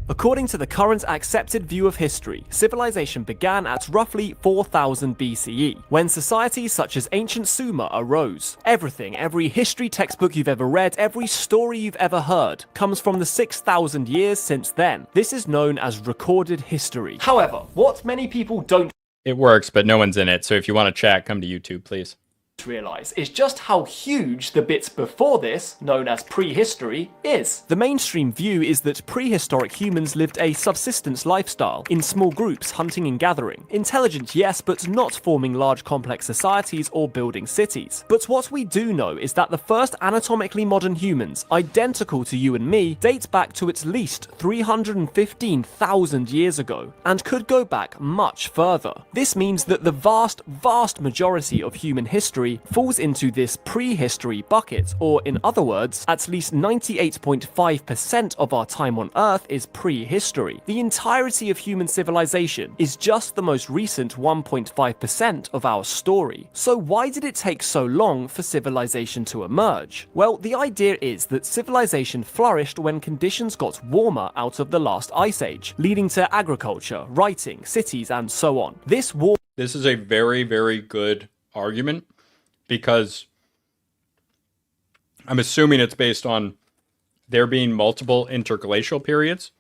According to the current accepted view of history, civilization began at roughly 4000 BCE, when societies such as ancient Sumer arose. Everything, every history textbook you've ever read, every story you've ever heard, comes from the 6000 years since then. This is known as recorded history. However, what many people don't It works, but no one's in it. So if you want to chat, come to YouTube, please. realize is just how huge the bits before this, known as prehistory, is. The mainstream view is that prehistoric humans lived a subsistence lifestyle, in small groups hunting and gathering. Intelligent, yes, but not forming large complex societies or building cities. But what we do know is that the first anatomically modern humans, identical to you and me, date back to at least 315,000 years ago, and could go back much further. This means that the vast majority of human history falls into this prehistory bucket, or in other words, at least 98.5% of our time on Earth is prehistory. The entirety of human civilization is just the most recent 1.5% of our story. So why did it take so long for civilization to emerge? Well, the idea is that civilization flourished when conditions got warmer out of the last ice age, leading to agriculture, writing, cities, and so on. This is a very, very good argument, because I'm assuming it's based on there being multiple interglacial periods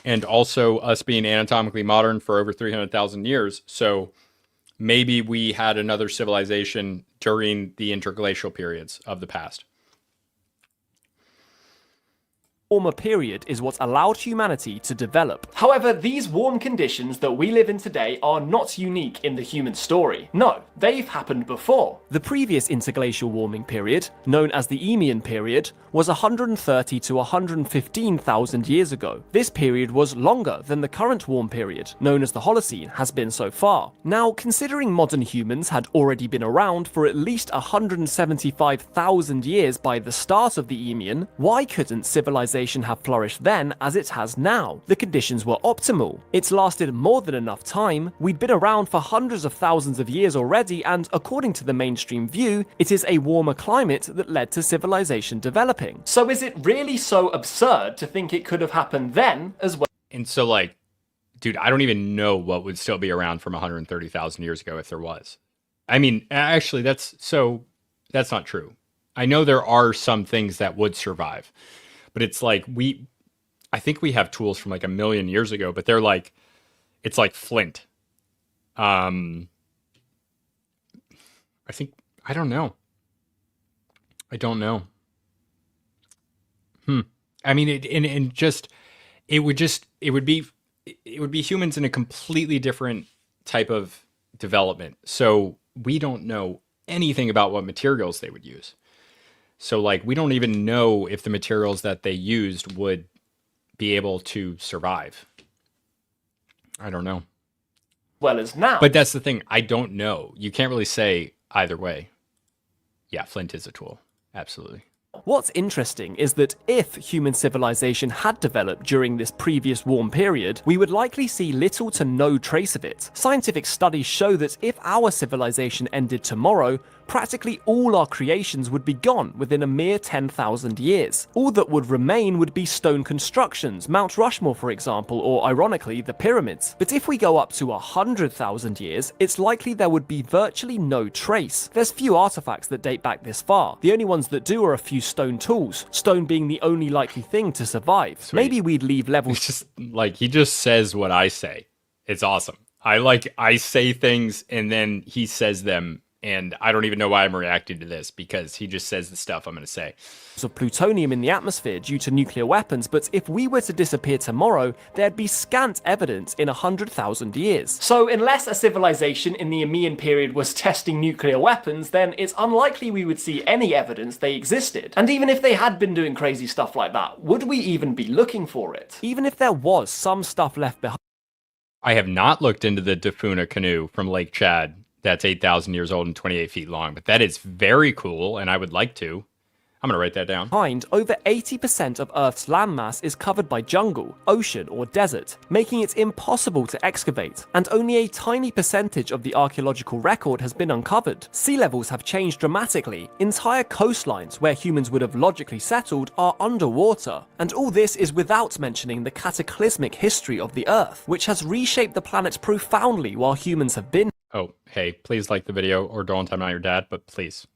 and also us being anatomically modern for over 300,000 years. So maybe we had another civilization during the interglacial periods of the past. warmer period is what allowed humanity to develop. However, these warm conditions that we live in today are not unique in the human story. No, they've happened before. The previous interglacial warming period, known as the Eemian period, was 130 to 115,000 years ago. This period was longer than the current warm period, known as the Holocene, has been so far. Now, considering modern humans had already been around for at least 175,000 years by the start of the Eemian, why couldn't civilization have flourished then as it has now? The conditions were optimal. It's lasted more than enough time, we'd been around for hundreds of thousands of years already, and according to the mainstream view, it is a warmer climate that led to civilization developing. So is it really so absurd to think it could have happened then as well? And so, like, dude, I don't even know what would still be around from 130,000 years ago if there was. I mean, actually, that's not true. I know there are some things that would survive, but it's like I think we have tools from like 1 million years ago, but they're like, it's like flint. I think, I don't know. I mean, it would be humans in a completely different type of development. So we don't know anything about what materials they would use. So like, we don't even know if the materials that they used would be able to survive. I don't know. Well as now. But that's the thing. I don't know. You can't really say either way. Yeah, flint is a tool. Absolutely. What's interesting is that if human civilization had developed during this previous warm period, we would likely see little to no trace of it. Scientific studies show that if our civilization ended tomorrow, practically all our creations would be gone within a mere 10,000 years. All that would remain would be stone constructions, Mount Rushmore for example, or ironically, the pyramids. But if we go up to 100,000 years, it's likely there would be virtually no trace. There's few artifacts that date back this far. The only ones that do are a few stone tools, stone being the only likely thing to survive. Sweet. Maybe we'd leave levels. It's just like, he just says what I say. It's awesome. I say things and then he says them. And I don't even know why I'm reacting to this, because he just says the stuff I'm going to say. Of plutonium in the atmosphere due to nuclear weapons, but if we were to disappear tomorrow, there'd be scant evidence in 100,000 years. So unless a civilization in the Emean period was testing nuclear weapons, then it's unlikely we would see any evidence they existed. And even if they had been doing crazy stuff like that, would we even be looking for it? Even if there was some stuff left behind. I have not looked into the Dafuna canoe from Lake Chad. That's 8,000 years old and 28 feet long, but that is very cool, and I would like to. I'm going to write that down. Over 80% of Earth's landmass is covered by jungle, ocean, or desert, making it impossible to excavate, and only a tiny percentage of the archaeological record has been uncovered. Sea levels have changed dramatically. Entire coastlines where humans would have logically settled are underwater. And all this is without mentioning the cataclysmic history of the Earth, which has reshaped the planet profoundly while humans have been Oh, hey, please like the video, or don't, I'm not your dad, but please.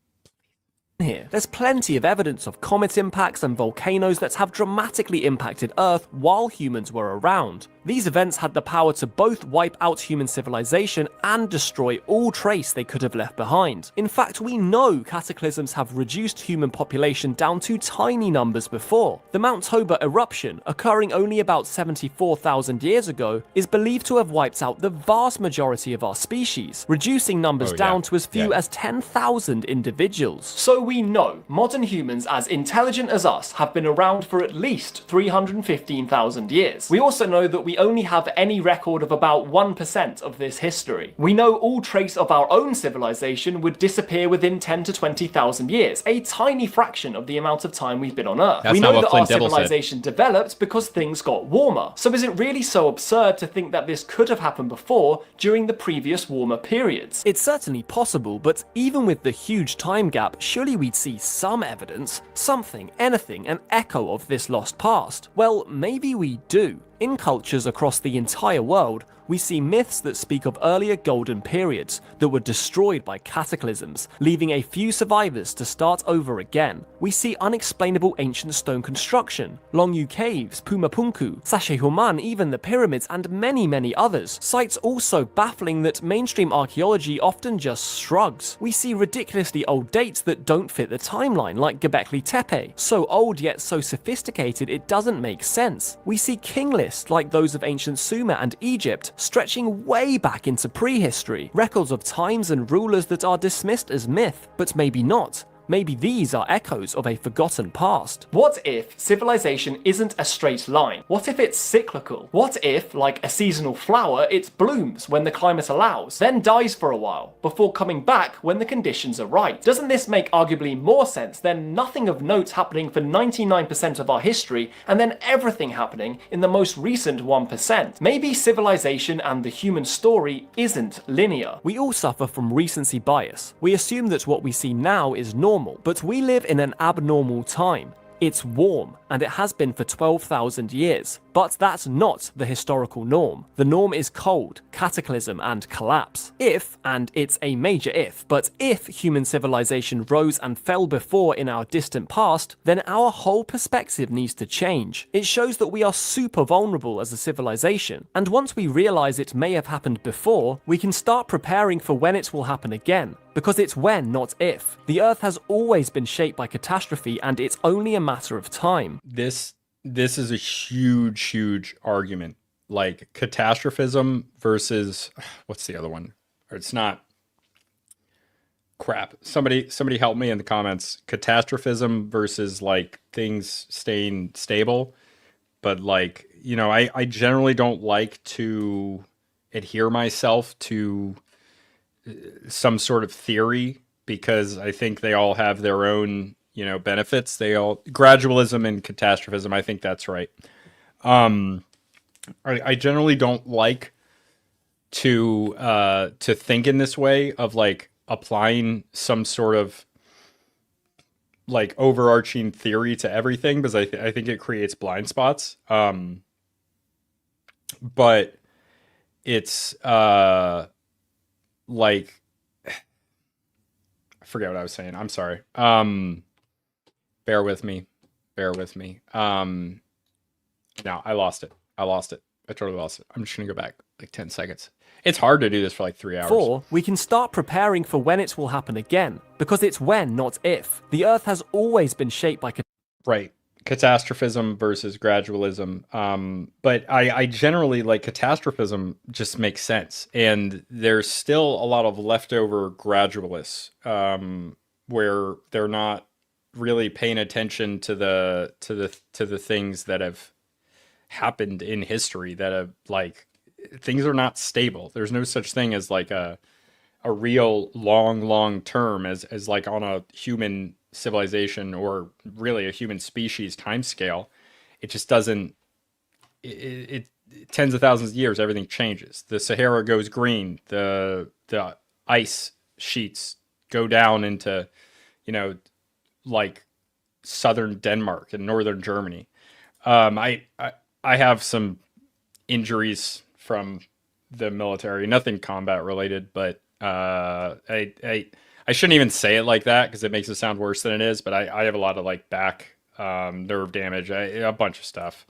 here. There's plenty of evidence of comet impacts and volcanoes that have dramatically impacted Earth while humans were around. These events had the power to both wipe out human civilization and destroy all trace they could have left behind. In fact, we know cataclysms have reduced human population down to tiny numbers before. The Mount Toba eruption, occurring only about 74,000 years ago, is believed to have wiped out the vast majority of our species, reducing numbers down to as few as 10,000 individuals. So we know modern humans as intelligent as us have been around for at least 315,000 years. We also know that we only have any record of about 1% of this history. We know all trace of our own civilization would disappear within 10 to 20,000 years, a tiny fraction of the amount of time we've been on Earth. We know that our civilization developed because things got warmer. So is it really so absurd to think that this could have happened before during the previous warmer periods? It's certainly possible, but even with the huge time gap, surely we'd see some evidence, something, anything, an echo of this lost past. Well, maybe we do. In cultures across the entire world, we see myths that speak of earlier golden periods that were destroyed by cataclysms, leaving a few survivors to start over again. We see unexplainable ancient stone construction, Longu caves, Pumapunku, Sachehuman, even the pyramids, and many others. Sites also baffling that mainstream archaeology often just shrugs. We see ridiculously old dates that don't fit the timeline, like Gobekli Tepe, so old yet so sophisticated it doesn't make sense. We see king lists like those of ancient Sumer and Egypt, stretching way back into prehistory, records of times and rulers that are dismissed as myth, but maybe not. Maybe these are echoes of a forgotten past. What if civilization isn't a straight line? What if it's cyclical? What if, like a seasonal flower, it blooms when the climate allows, then dies for a while, before coming back when the conditions are right? Doesn't this make arguably more sense than nothing of note happening for 99% of our history, and then everything happening in the most recent 1%? Maybe civilization and the human story isn't linear. We all suffer from recency bias. We assume that what we see now is normal, but we live in an abnormal time. It's warm, and it has been for 12,000 years. But that's not the historical norm. The norm is cold, cataclysm, and collapse. If, and it's a major if, but if human civilization rose and fell before in our distant past, then our whole perspective needs to change. It shows that we are super vulnerable as a civilization, and once we realize it may have happened before, we can start preparing for when it will happen again. Because it's when, not if. The Earth has always been shaped by catastrophe, and it's only a matter of time. This is a huge argument. Like catastrophism versus what's the other one? Or it's not. Crap. Somebody help me in the comments. Catastrophism versus like things staying stable. But like, you know, I generally don't like to adhere myself to some sort of theory because I think they all have their own, you know, benefits. They all gradualism and catastrophism. I think that's right. I generally don't like to think in this way of like applying some sort of like overarching theory to everything because I think it creates blind spots. But it's like I forget what I was saying. I'm sorry. Bear with me. No, I lost it. I totally lost it. I'm just gonna go back like 10 seconds. It's hard to do this for like 3 hours. 4. We can start preparing for when it will happen again, because it's when, not if. The Earth has always been shaped by right. Catastrophism versus gradualism. But I generally like catastrophism just makes sense. And there's still a lot of leftover gradualists where they're not really paying attention to the things that have happened in history that have like things are not stable. There's no such thing as like a real long term as like on a human civilization or really a human species time scale. It just doesn't it tens of thousands of years everything changes. The Sahara goes green, the ice sheets go down into, you know, like southern Denmark and northern Germany. I have some injuries from the military, nothing combat related, but I shouldn't even say it like that because it makes it sound worse than it is, but I have a lot of like back nerve damage, a bunch of stuff.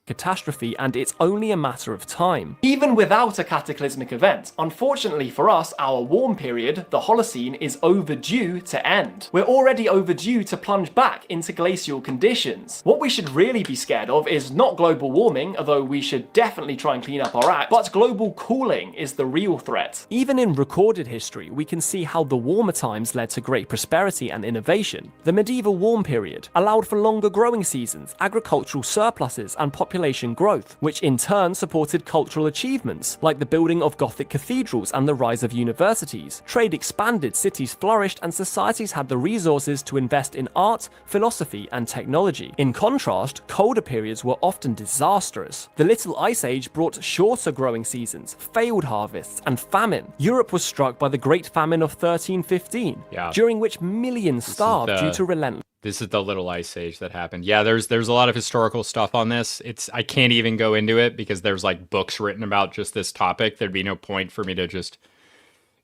Catastrophe, and it's only a matter of time. Even without a cataclysmic event, unfortunately for us, our warm period, the Holocene, is overdue to end. We're already overdue to plunge back into glacial conditions. What we should really be scared of is not global warming, although we should definitely try and clean up our act, but global cooling is the real threat. Even in recorded history, we can see how the warmer times led to great prosperity and innovation. The medieval warm period allowed for longer growing seasons, agricultural surpluses, and population growth, which in turn supported cultural achievements, like the building of Gothic cathedrals and the rise of universities. Trade expanded, cities flourished, and societies had the resources to invest in art, philosophy, and technology. In contrast, colder periods were often disastrous. The Little Ice Age brought shorter growing seasons, failed harvests, and famine. Europe was struck by the Great Famine of 1315, during which millions starved due to relentless. This is the Little Ice Age that happened. Yeah, there's a lot of historical stuff on this. I can't even go into it because there's like books written about just this topic. There'd be no point for me to just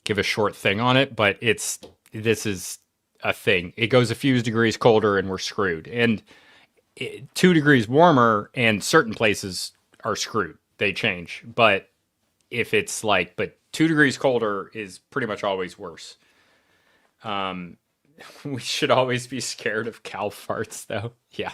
give a short thing on it, but this is a thing. It goes a few degrees colder and we're screwed. And 2 degrees warmer and certain places are screwed. They change. But if it's like, but 2 degrees colder is pretty much always worse. We should always be scared of cow farts, though. Yeah.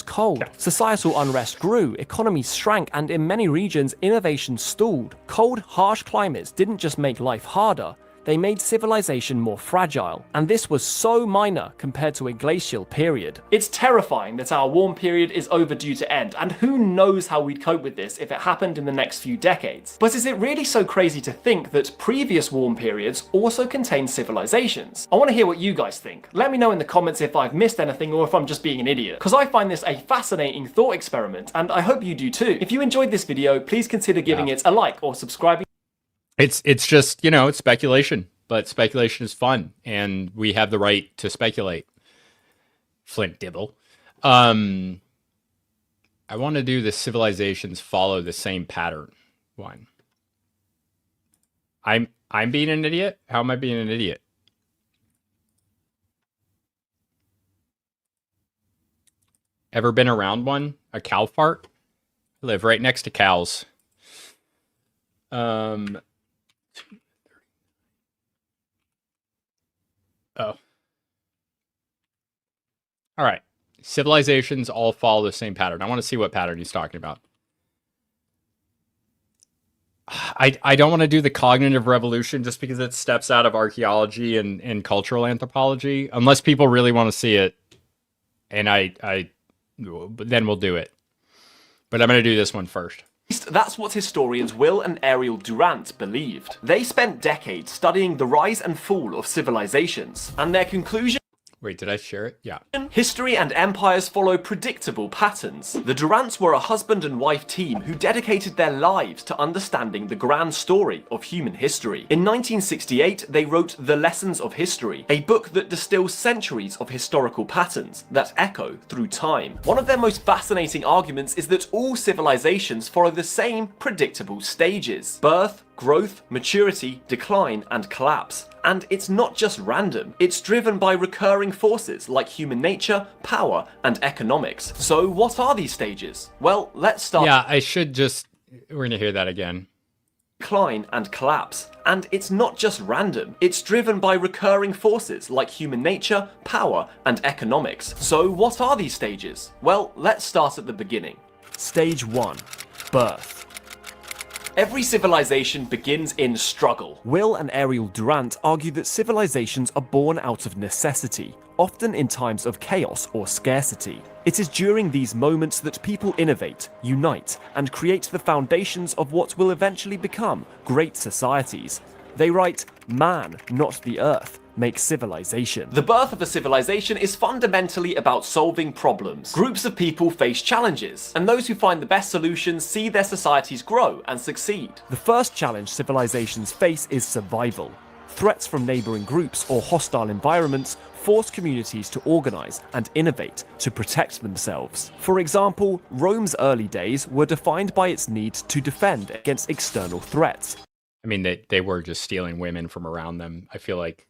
Cold. Societal unrest grew, economies shrank, and in many regions, innovation stalled. Cold, harsh climates didn't just make life harder, they made civilization more fragile, and this was so minor compared to a glacial period. It's terrifying that our warm period is overdue to end, and who knows how we'd cope with this if it happened in the next few decades. But is it really so crazy to think that previous warm periods also contained civilizations? I want to hear what you guys think. Let me know in the comments if I've missed anything or if I'm just being an idiot, because I find this a fascinating thought experiment, and I hope you do too. If you enjoyed this video, please consider giving it a like or subscribing. It's just, you know, it's speculation, but speculation is fun, and we have the right to speculate. Flint Dibble. I I want to do the civilizations follow the same pattern one. I'm being an idiot? How am I being an idiot? Ever been around one? A cow fart? I live right next to cows. Oh. All right. Civilizations all follow the same pattern. I want to see what pattern he's talking about. I don't want to do the cognitive revolution just because it steps out of archaeology and cultural anthropology, unless people really want to see it. And then we'll do it. But I'm going to do this one first. That's what historians Will and Ariel Durant believed. They spent decades studying the rise and fall of civilizations, and their conclusion... Wait, did I share it? Yeah. History and empires follow predictable patterns. The Durants were a husband and wife team who dedicated their lives to understanding the grand story of human history. In 1968, they wrote The Lessons of History, a book that distills centuries of historical patterns that echo through time. One of their most fascinating arguments is that all civilizations follow the same predictable stages: birth, growth, maturity, decline, and collapse. And it's not just random, it's driven by recurring forces like human nature, power, and economics. So what are these stages? Well, let's start. Yeah, we're gonna hear that again. Decline and collapse. And it's not just random, it's driven by recurring forces like human nature, power, and economics. So what are these stages? Well, let's start at the beginning. Stage 1. Birth. Every civilization begins in struggle. Will and Ariel Durant argue that civilizations are born out of necessity, often in times of chaos or scarcity. It is during these moments that people innovate, unite, and create the foundations of what will eventually become great societies. They write, "Man, not the earth, makes civilization." The birth of a civilization is fundamentally about solving problems. Groups of people face challenges, and those who find the best solutions see their societies grow and succeed. The first challenge civilizations face is survival. Threats from neighboring groups or hostile environments force communities to organize and innovate to protect themselves. For example, Rome's early days were defined by its need to defend against external threats. I mean, they were just stealing women from around them. I feel like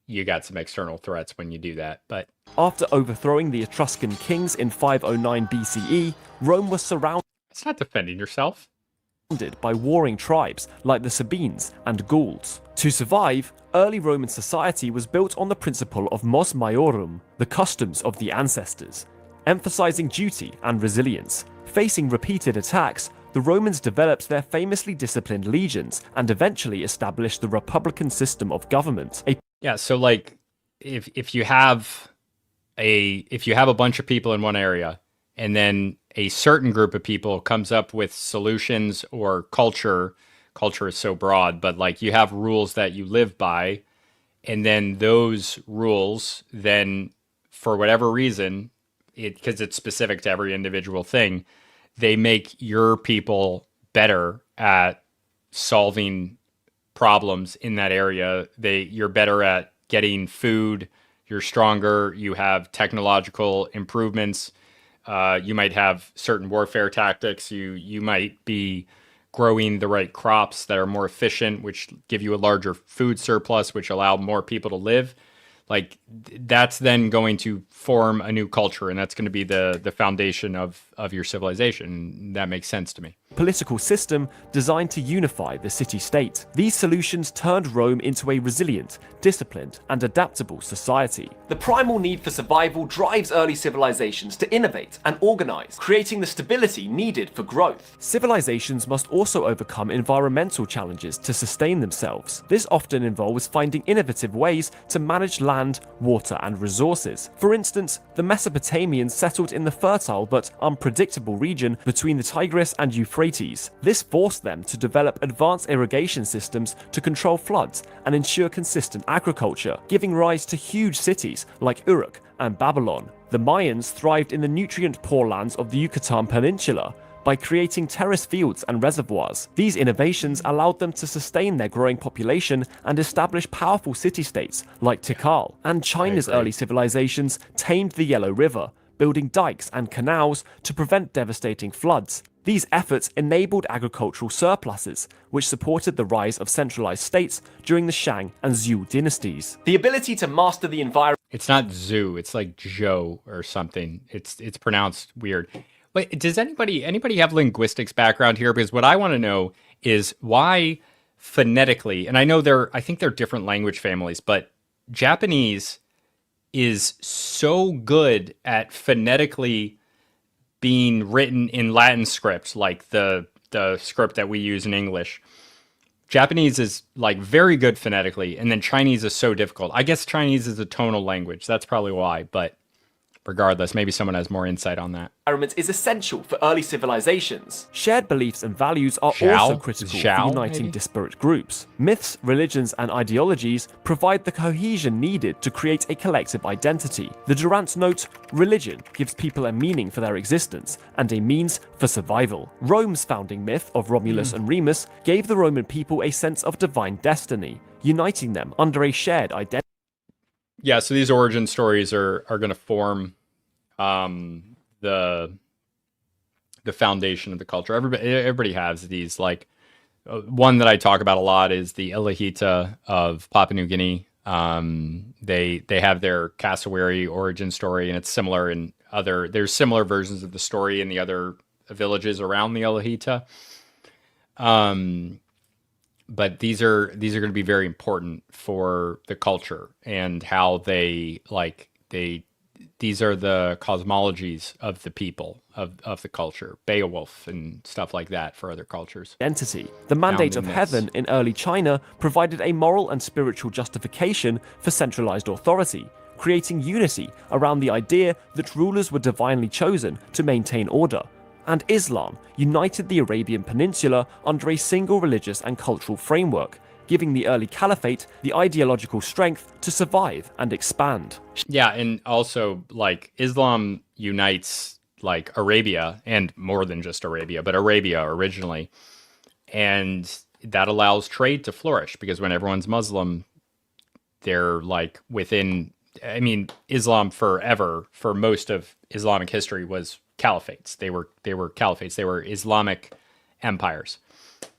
you got some external threats when you do that, but... After overthrowing the Etruscan kings in 509 BCE, Rome was surrounded... It's not defending yourself. ...by warring tribes like the Sabines and Gauls. To survive, early Roman society was built on the principle of mos maiorum, the customs of the ancestors, emphasizing duty and resilience. Facing repeated attacks, the Romans developed their famously disciplined legions and eventually established the republican system of government. Yeah, so like if you have a bunch of people in one area and then a certain group of people comes up with solutions or culture is so broad, but like you have rules that you live by, and then those rules then for whatever reason, because it's specific to every individual thing, they make your people better at solving problems in that area. You're better at getting food, you're stronger, you have technological improvements, you might have certain warfare tactics, you might be growing the right crops that are more efficient, which give you a larger food surplus, which allow more people to live. Like that's then going to form a new culture, and that's going to be the foundation of your civilization. That makes sense to me. Political system designed to unify the city-state. These solutions turned Rome into a resilient, disciplined, and adaptable society. The primal need for survival drives early civilizations to innovate and organize, creating the stability needed for growth. Civilizations must also overcome environmental challenges to sustain themselves. This often involves finding innovative ways to manage land, water, and resources. For instance, the Mesopotamians settled in the fertile but unpredictable region between the Tigris and Euphrates. This forced them to develop advanced irrigation systems to control floods and ensure consistent agriculture, giving rise to huge cities like Uruk and Babylon. The Mayans thrived in the nutrient-poor lands of the Yucatan Peninsula by creating terrace fields and reservoirs. These innovations allowed them to sustain their growing population and establish powerful city-states like Tikal. And China's early civilizations tamed the Yellow River, building dikes and canals to prevent devastating floods. These efforts enabled agricultural surpluses, which supported the rise of centralized states during the Shang and Zhou dynasties. The ability to master the environment. It's not zoo, it's like Zhou or something. It's pronounced weird. Wait, does anybody have linguistics background here? Because what I want to know is why phonetically, and I think they're different language families, but Japanese is so good at phonetically being written in Latin script, like the script that we use in English. Japanese is like very good phonetically, and then Chinese is so difficult. I guess Chinese is a tonal language. That's probably why, but regardless, maybe someone has more insight on that. Is essential for early civilizations. Shared beliefs and values are also critical for uniting disparate groups. Myths, religions, and ideologies provide the cohesion needed to create a collective identity. The Durant note, religion gives people a meaning for their existence and a means for survival. Rome's founding myth of Romulus and Remus gave the Roman people a sense of divine destiny, uniting them under a shared identity. Yeah, so these origin stories are going to form the foundation of the culture. Everybody has these. Like one that I talk about a lot is the Illegitimate of Papua New Guinea. They have their cassowary origin story, and it's similar in there's similar versions of the story in the other villages around the Illegitimate. But these are going to be very important for the culture and how these are the cosmologies of the people of the culture, Beowulf and stuff like that for other cultures. Identity. The mandate of heaven in early China provided a moral and spiritual justification for centralized authority, creating unity around the idea that rulers were divinely chosen to maintain order. And Islam united the Arabian Peninsula under a single religious and cultural framework, giving the early caliphate the ideological strength to survive and expand. Yeah, and also, like, Islam unites, like, Arabia, and more than just Arabia, but Arabia originally. And that allows trade to flourish, because when everyone's Muslim, they're, like, Islam forever, for most of Islamic history, was caliphates. They were caliphates. They were Islamic empires.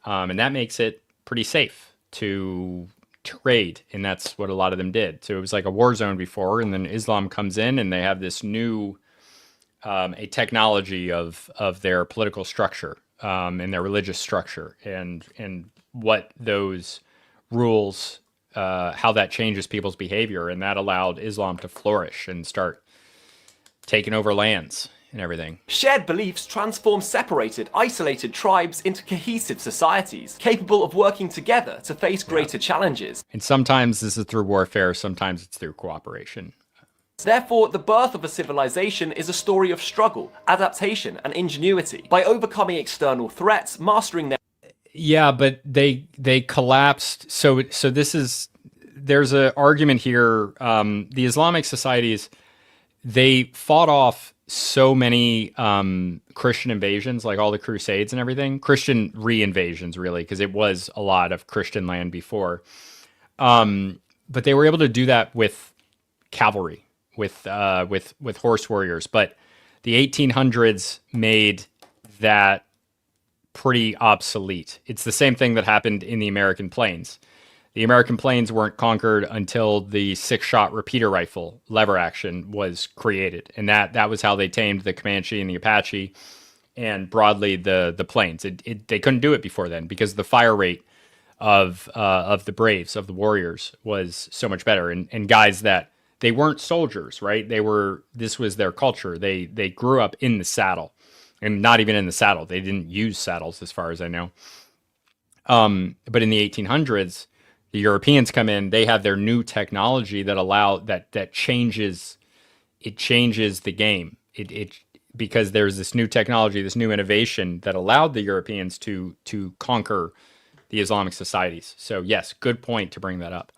And that makes it pretty safe to trade, and that's what a lot of them did. So it was like a war zone before, and then Islam comes in, and they have this new a technology of their political structure and their religious structure, and what those rules, how that changes people's behavior, and that allowed Islam to flourish and start taking over lands and everything. Shared beliefs transform separated, isolated tribes into cohesive societies, capable of working together to face greater challenges. And sometimes this is through warfare, sometimes it's through cooperation. Therefore, the birth of a civilization is a story of struggle, adaptation, and ingenuity. By overcoming external threats, mastering their... Yeah, but they collapsed. So there's an argument here. The Islamic societies, they fought off so many Christian invasions, like all the Crusades and everything, Christian re-invasions, really, because it was a lot of Christian land before. But they were able to do that with cavalry, with horse warriors. But the 1800s made that pretty obsolete. It's the same thing that happened in the American plains. The American plains weren't conquered until the 6-shot repeater rifle lever action was created. And that was how they tamed the Comanche and the Apache, and broadly the plains. They couldn't do it before then because the fire rate of the braves, of the warriors, was so much better. And guys that, they weren't soldiers, right? This was their culture. They grew up in the saddle, and not even in the saddle. They didn't use saddles as far as I know. But in the 1800s, the Europeans come in, they have their new technology that changes the game. Because there's this new technology, this new innovation that allowed the Europeans to conquer the Islamic societies. So yes, good point to bring that up.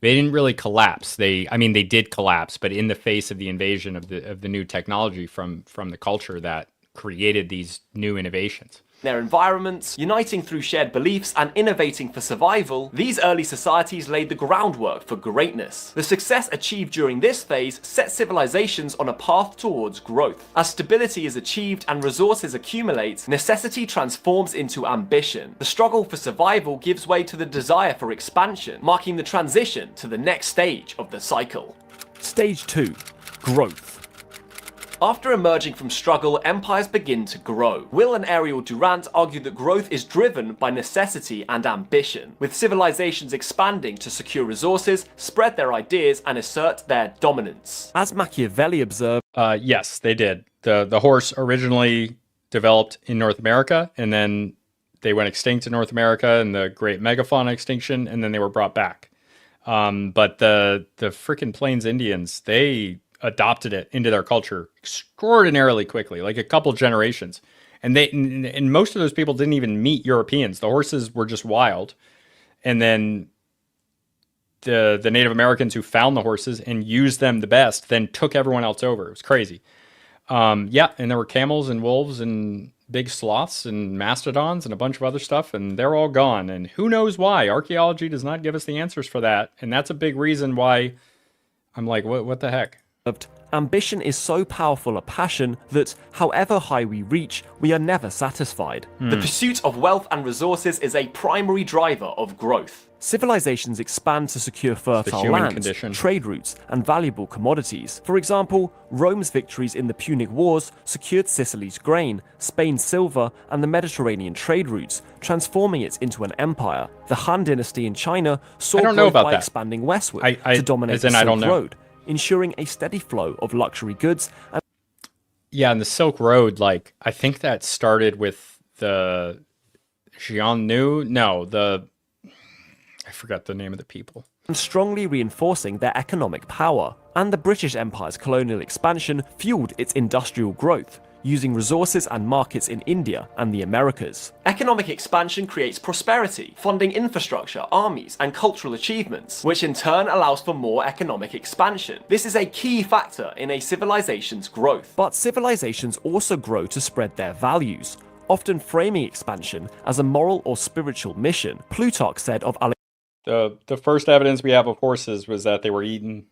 They didn't really collapse. They did collapse, but in the face of the invasion of the new technology from the culture that created these new innovations. their environments, uniting through shared beliefs, and innovating for survival, these early societies laid the groundwork for greatness. The success achieved during this phase set civilizations on a path towards growth. As stability is achieved and resources accumulate, necessity transforms into ambition. The struggle for survival gives way to the desire for expansion, marking the transition to the next stage of the cycle. Stage 2. Growth. After emerging from struggle, empires begin to grow. Will and Ariel Durant argue that growth is driven by necessity and ambition, with civilizations expanding to secure resources, spread their ideas, and assert their dominance. As Machiavelli observed, yes, they did. The horse originally developed in North America, and then they went extinct in North America in the Great Megafauna extinction, and then they were brought back. But the freaking Plains Indians, they adopted it into their culture extraordinarily quickly, like a couple generations. And most of those people didn't even meet Europeans. The horses were just wild. And then the Native Americans who found the horses and used them the best then took everyone else over. It was crazy. Yeah, and there were camels and wolves and big sloths and mastodons and a bunch of other stuff, and they're all gone. And who knows why? Archaeology does not give us the answers for that. And that's a big reason why I'm like, what the heck? ambition is so powerful a passion that, however high we reach, we are never satisfied. The pursuit of wealth and resources is a primary driver of growth. Civilizations expand to secure fertile lands, trade routes, and valuable commodities. For example, Rome's victories in the Punic Wars secured Sicily's grain, Spain's silver, and the Mediterranean trade routes, transforming it into an empire. The Han Dynasty in China saw growth by expanding westward to dominate the Silk Road, ensuring a steady flow of luxury goods. Yeah, and the Silk Road, like, I think that started with the Xiongnu? No, I forgot the name of the people. And strongly reinforcing their economic power. And the British Empire's colonial expansion fueled its industrial growth, using resources and markets in India and the Americas. Economic expansion creates prosperity, funding infrastructure, armies, and cultural achievements, which in turn allows for more economic expansion. This is a key factor in a civilization's growth. But civilizations also grow to spread their values, often framing expansion as a moral or spiritual mission. Plutarch said of the first evidence we have of horses was that they were eaten.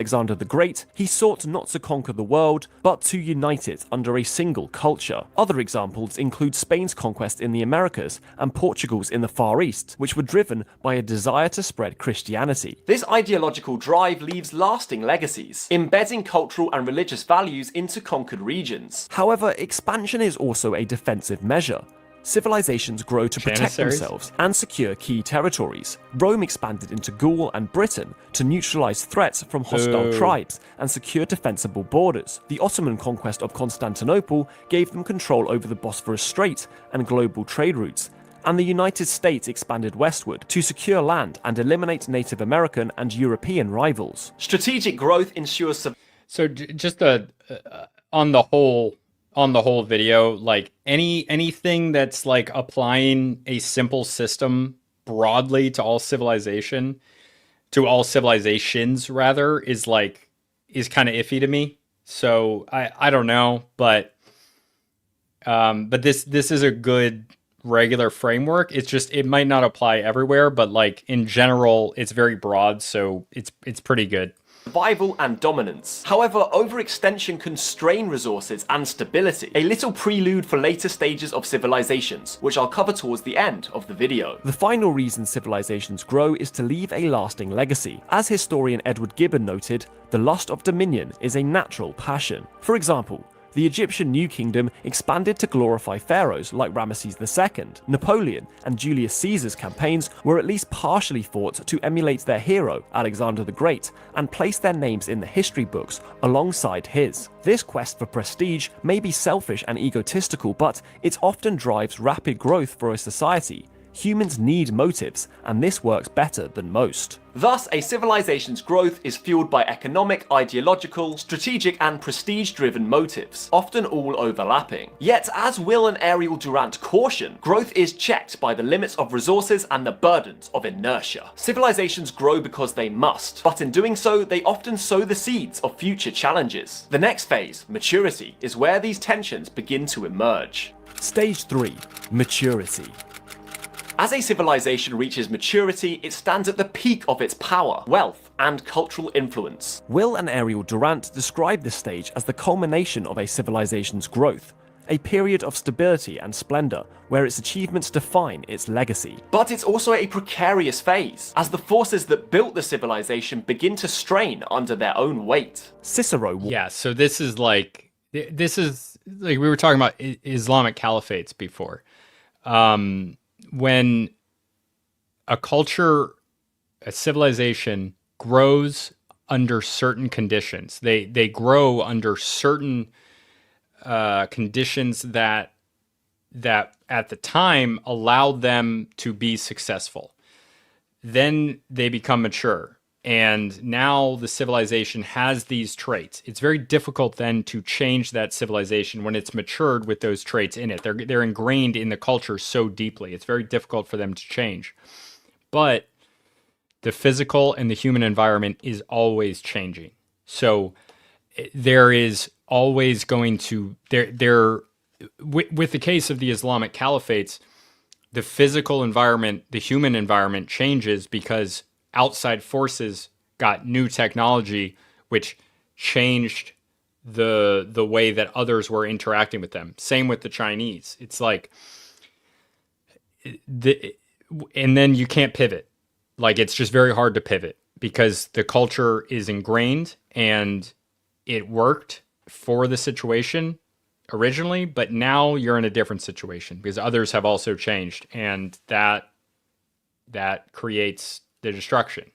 Alexander the Great, he sought not to conquer the world, but to unite it under a single culture. Other examples include Spain's conquest in the Americas and Portugal's in the Far East, which were driven by a desire to spread Christianity. This ideological drive leaves lasting legacies, embedding cultural and religious values into conquered regions. However, expansion is also a defensive measure. Civilizations grow to protect themselves and secure key territories. Rome expanded into Gaul and Britain to neutralize threats from hostile tribes and secure defensible borders. The Ottoman conquest of Constantinople gave them control over the Bosphorus Strait and global trade routes. And the United States expanded westward to secure land and eliminate Native American and European rivals. Strategic growth ensures... So just on the whole video, like anything that's like applying a simple system broadly to all civilizations rather, is kind of iffy to me. So I don't know, but this is a good regular framework. It's just, it might not apply everywhere, but like in general, it's very broad, so it's pretty good. Survival and dominance. However, overextension can strain resources and stability, a little prelude for later stages of civilizations, which I'll cover towards the end of the video. The final reason civilizations grow is to leave a lasting legacy. As historian Edward Gibbon noted, the lust of dominion is a natural passion. For example, the Egyptian New Kingdom expanded to glorify pharaohs like Ramesses II. Napoleon and Julius Caesar's campaigns were at least partially fought to emulate their hero, Alexander the Great, and place their names in the history books alongside his. This quest for prestige may be selfish and egotistical, but it often drives rapid growth for a society, Humans need motives, and this works better than most. Thus, a civilization's growth is fueled by economic, ideological, strategic, and prestige-driven motives, often all overlapping. Yet, as Will and Ariel Durant caution, growth is checked by the limits of resources and the burdens of inertia. Civilizations grow because they must, but in doing so, they often sow the seeds of future challenges. The next phase, maturity, is where these tensions begin to emerge. Stage 3. Maturity. As a civilization reaches maturity, it stands at the peak of its power, wealth, and cultural influence. Will and Ariel Durant describe this stage as the culmination of a civilization's growth, a period of stability and splendor where its achievements define its legacy. But it's also a precarious phase, as the forces that built the civilization begin to strain under their own weight. Cicero. Yeah, so this is like we were talking about Islamic caliphates before. When a culture, a civilization grows under certain conditions, they grow under certain conditions that at the time allowed them to be successful. Then they become mature. And now the civilization has these traits. It's very difficult then to change that civilization when it's matured with those traits in it. They're ingrained in the culture so deeply. It's very difficult for them to change. But the physical and the human environment is always changing. So there is always going to, with the case of the Islamic caliphates, the physical environment, the human environment changes because outside forces got new technology, which changed the way that others were interacting with them. Same with the Chinese. It's like, and then you can't pivot. Like, it's just very hard to pivot because the culture is ingrained and it worked for the situation originally, but now you're in a different situation because others have also changed, and that creates the destruction.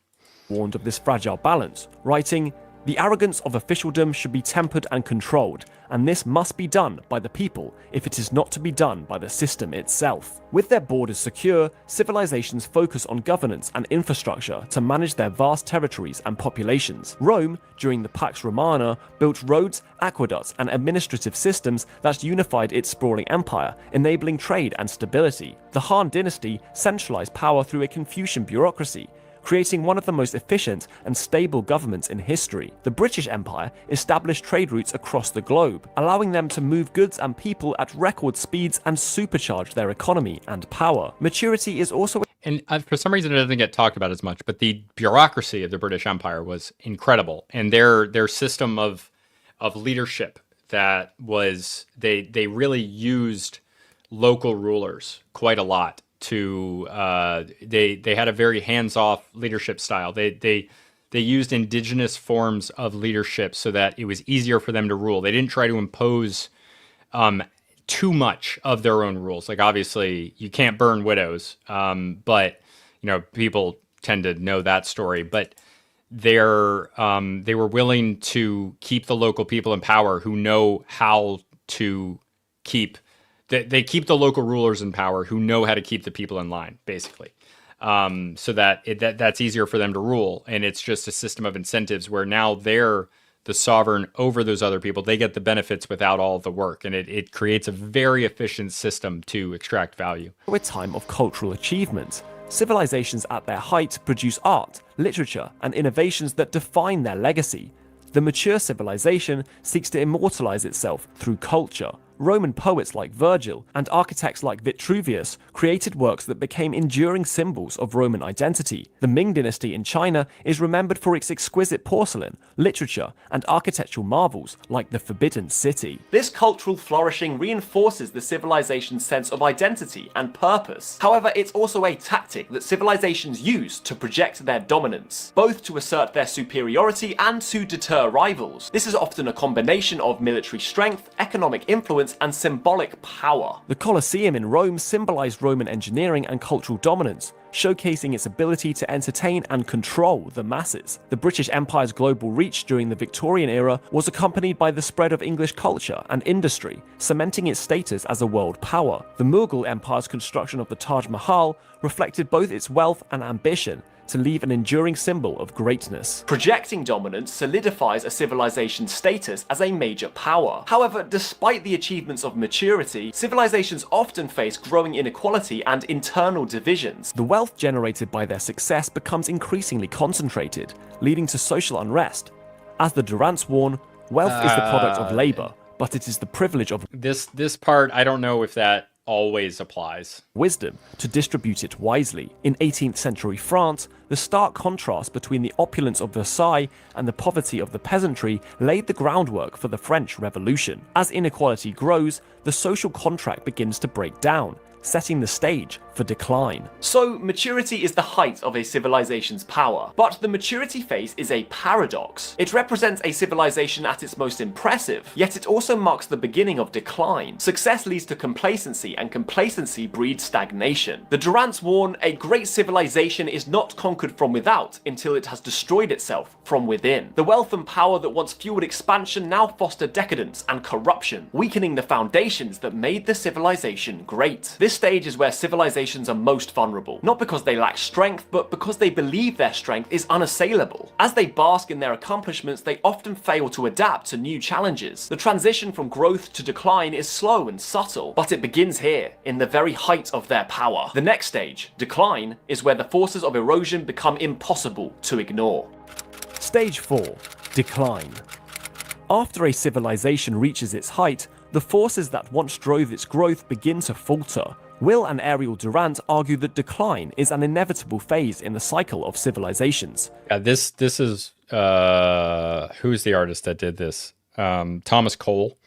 Warned of this fragile balance, writing, "The arrogance of officialdom should be tempered and controlled, and this must be done by the people if it is not to be done by the system itself." With their borders secure, civilizations focus on governance and infrastructure to manage their vast territories and populations. Rome, during the Pax Romana, built roads, aqueducts, and administrative systems that unified its sprawling empire, enabling trade and stability. The Han dynasty centralized power through a Confucian bureaucracy, creating one of the most efficient and stable governments in history. The British Empire established trade routes across the globe, allowing them to move goods and people at record speeds and supercharge their economy and power. Maturity is also... And for some reason, it doesn't get talked about as much, but the bureaucracy of the British Empire was incredible. And their system of leadership that was... They really used local rulers quite a lot. They had a very hands-off leadership style. They used indigenous forms of leadership so that it was easier for them to rule. They didn't try to impose too much of their own rules. Like, obviously you can't burn widows, but people tend to know that story. But they were willing to keep the local people in power who know how to keep. They keep the local rulers in power who know how to keep the people in line, basically, so that that's easier for them to rule. And it's just a system of incentives where now they're the sovereign over those other people. They get the benefits without all the work, and it creates a very efficient system to extract value. A time of cultural achievement. Civilizations at their height produce art, literature, and innovations that define their legacy. The mature civilization seeks to immortalize itself through culture. Roman poets like Virgil and architects like Vitruvius created works that became enduring symbols of Roman identity. The Ming dynasty in China is remembered for its exquisite porcelain, literature, and architectural marvels like the Forbidden City. This cultural flourishing reinforces the civilization's sense of identity and purpose. However, it's also a tactic that civilizations use to project their dominance, both to assert their superiority and to deter rivals. This is often a combination of military strength, economic influence, dominance and symbolic power. The Colosseum in Rome symbolized Roman engineering and cultural dominance, showcasing its ability to entertain and control the masses. The British Empire's global reach during the Victorian era was accompanied by the spread of English culture and industry, cementing its status as a world power. The Mughal Empire's construction of the Taj Mahal reflected both its wealth and ambition to leave an enduring symbol of greatness. Projecting dominance solidifies a civilization's status as a major power. However, despite the achievements of maturity, civilizations often face growing inequality and internal divisions. The wealth generated by their success becomes increasingly concentrated, leading to social unrest. As the Durrants warn, wealth is the product of labor, but it is the privilege of this part, I don't know if that always applies. Wisdom to distribute it wisely. In 18th century France, the stark contrast between the opulence of Versailles and the poverty of the peasantry laid the groundwork for the French Revolution. As inequality grows, the social contract begins to break down, setting the stage for decline. So, maturity is the height of a civilization's power, but the maturity phase is a paradox. It represents a civilization at its most impressive, yet it also marks the beginning of decline. Success leads to complacency, and complacency breeds stagnation. The Durrants warn a great civilization is not conquered from without until it has destroyed itself from within. The wealth and power that once fueled expansion now foster decadence and corruption, weakening the foundations that made the civilization great. This stage is where civilizations are most vulnerable, not because they lack strength, but because they believe their strength is unassailable. As they bask in their accomplishments, they often fail to adapt to new challenges. The transition from growth to decline is slow and subtle, but it begins here, in the very height of their power. The next stage, decline, is where the forces of erosion become impossible to ignore. Stage 4. Decline. After a civilization reaches its height, the forces that once drove its growth begin to falter. Will and Ariel Durant argue that decline is an inevitable phase in the cycle of civilizations. Yeah, this is who's the artist that did this? Thomas Cole,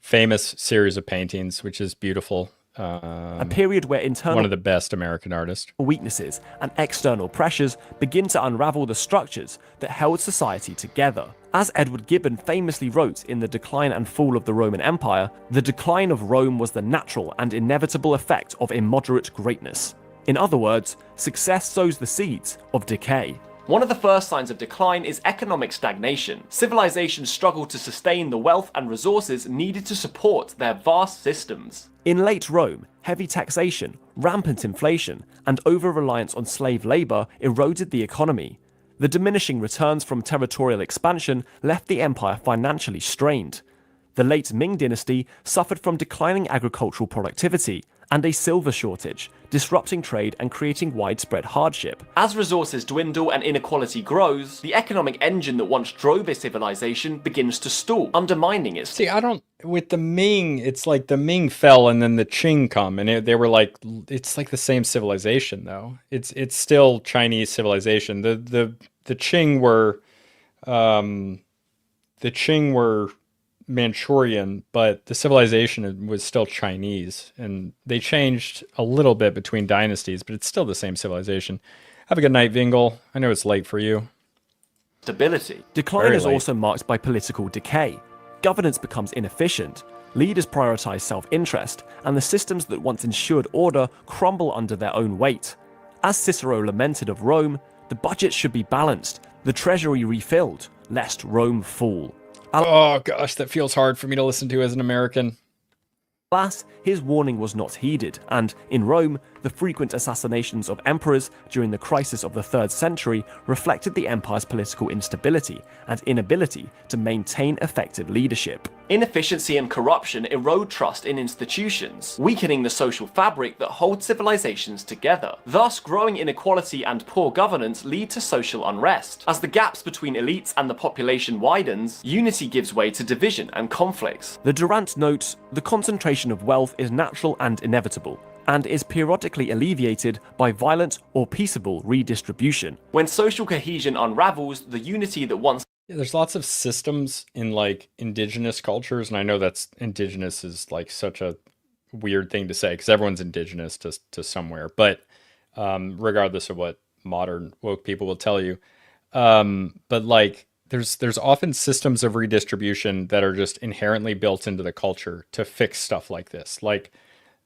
famous series of paintings, which is beautiful. A period where internal one of the best American artists. Weaknesses and external pressures begin to unravel the structures that held society together. As Edward Gibbon famously wrote in The Decline and Fall of the Roman Empire, the decline of Rome was the natural and inevitable effect of immoderate greatness. In other words, success sows the seeds of decay. One of the first signs of decline is economic stagnation. Civilizations struggle to sustain the wealth and resources needed to support their vast systems. In late Rome, heavy taxation, rampant inflation, and over-reliance on slave labor eroded the economy. The diminishing returns from territorial expansion left the empire financially strained. The late Ming dynasty suffered from declining agricultural productivity and a silver shortage, disrupting trade and creating widespread hardship. As resources dwindle and inequality grows, the economic engine that once drove a civilization begins to stall, undermining its... See, with the Ming, it's like the Ming fell and then the Qing come, and they were like, it's like the same civilization though. It's still Chinese civilization. The Qing were Manchurian, but the civilization was still Chinese, and they changed a little bit between dynasties, but it's still the same civilization. Have a good night, Vingle. I know it's late for you. Stability. Decline Very is late. also marked by political decay. Governance becomes inefficient, leaders prioritize self-interest, and the systems that once ensured order crumble under their own weight. As Cicero lamented of Rome, the budget should be balanced, the treasury refilled, lest Rome fall. Oh gosh, that feels hard for me to listen to as an American. Alas, his warning was not heeded, and in Rome, the frequent assassinations of emperors during the crisis of the 3rd century reflected the empire's political instability and inability to maintain effective leadership. Inefficiency and corruption erode trust in institutions, weakening the social fabric that holds civilizations together. Thus, growing inequality and poor governance lead to social unrest. As the gaps between elites and the population widens, unity gives way to division and conflicts. The Durant notes, the concentration of wealth is natural and inevitable, and is periodically alleviated by violent or peaceable redistribution. When social cohesion unravels, the unity that once... Yeah, there's lots of systems in like indigenous cultures, and I know that's indigenous is like such a weird thing to say because everyone's indigenous to somewhere, but regardless of what modern woke people will tell you, but like there's often systems of redistribution that are just inherently built into the culture to fix stuff like this, like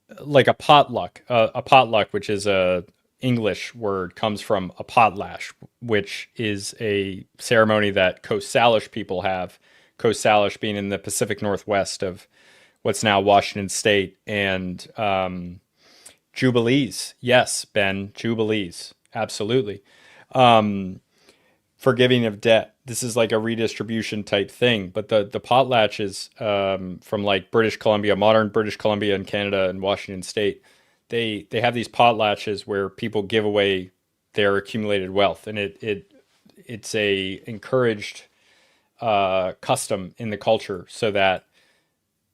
a potluck. A potluck, which is a English word, comes from a potlatch, which is a ceremony that Coast Salish people have. Coast Salish being in the Pacific Northwest of what's now Washington State. And Jubilees. Yes, Ben, Jubilees. Absolutely. Forgiving of debt. This is like a redistribution type thing. But the potlatch is from like British Columbia, modern British Columbia and Canada and Washington State. They have these potlatches where people give away their accumulated wealth. And it's a encouraged custom in the culture so that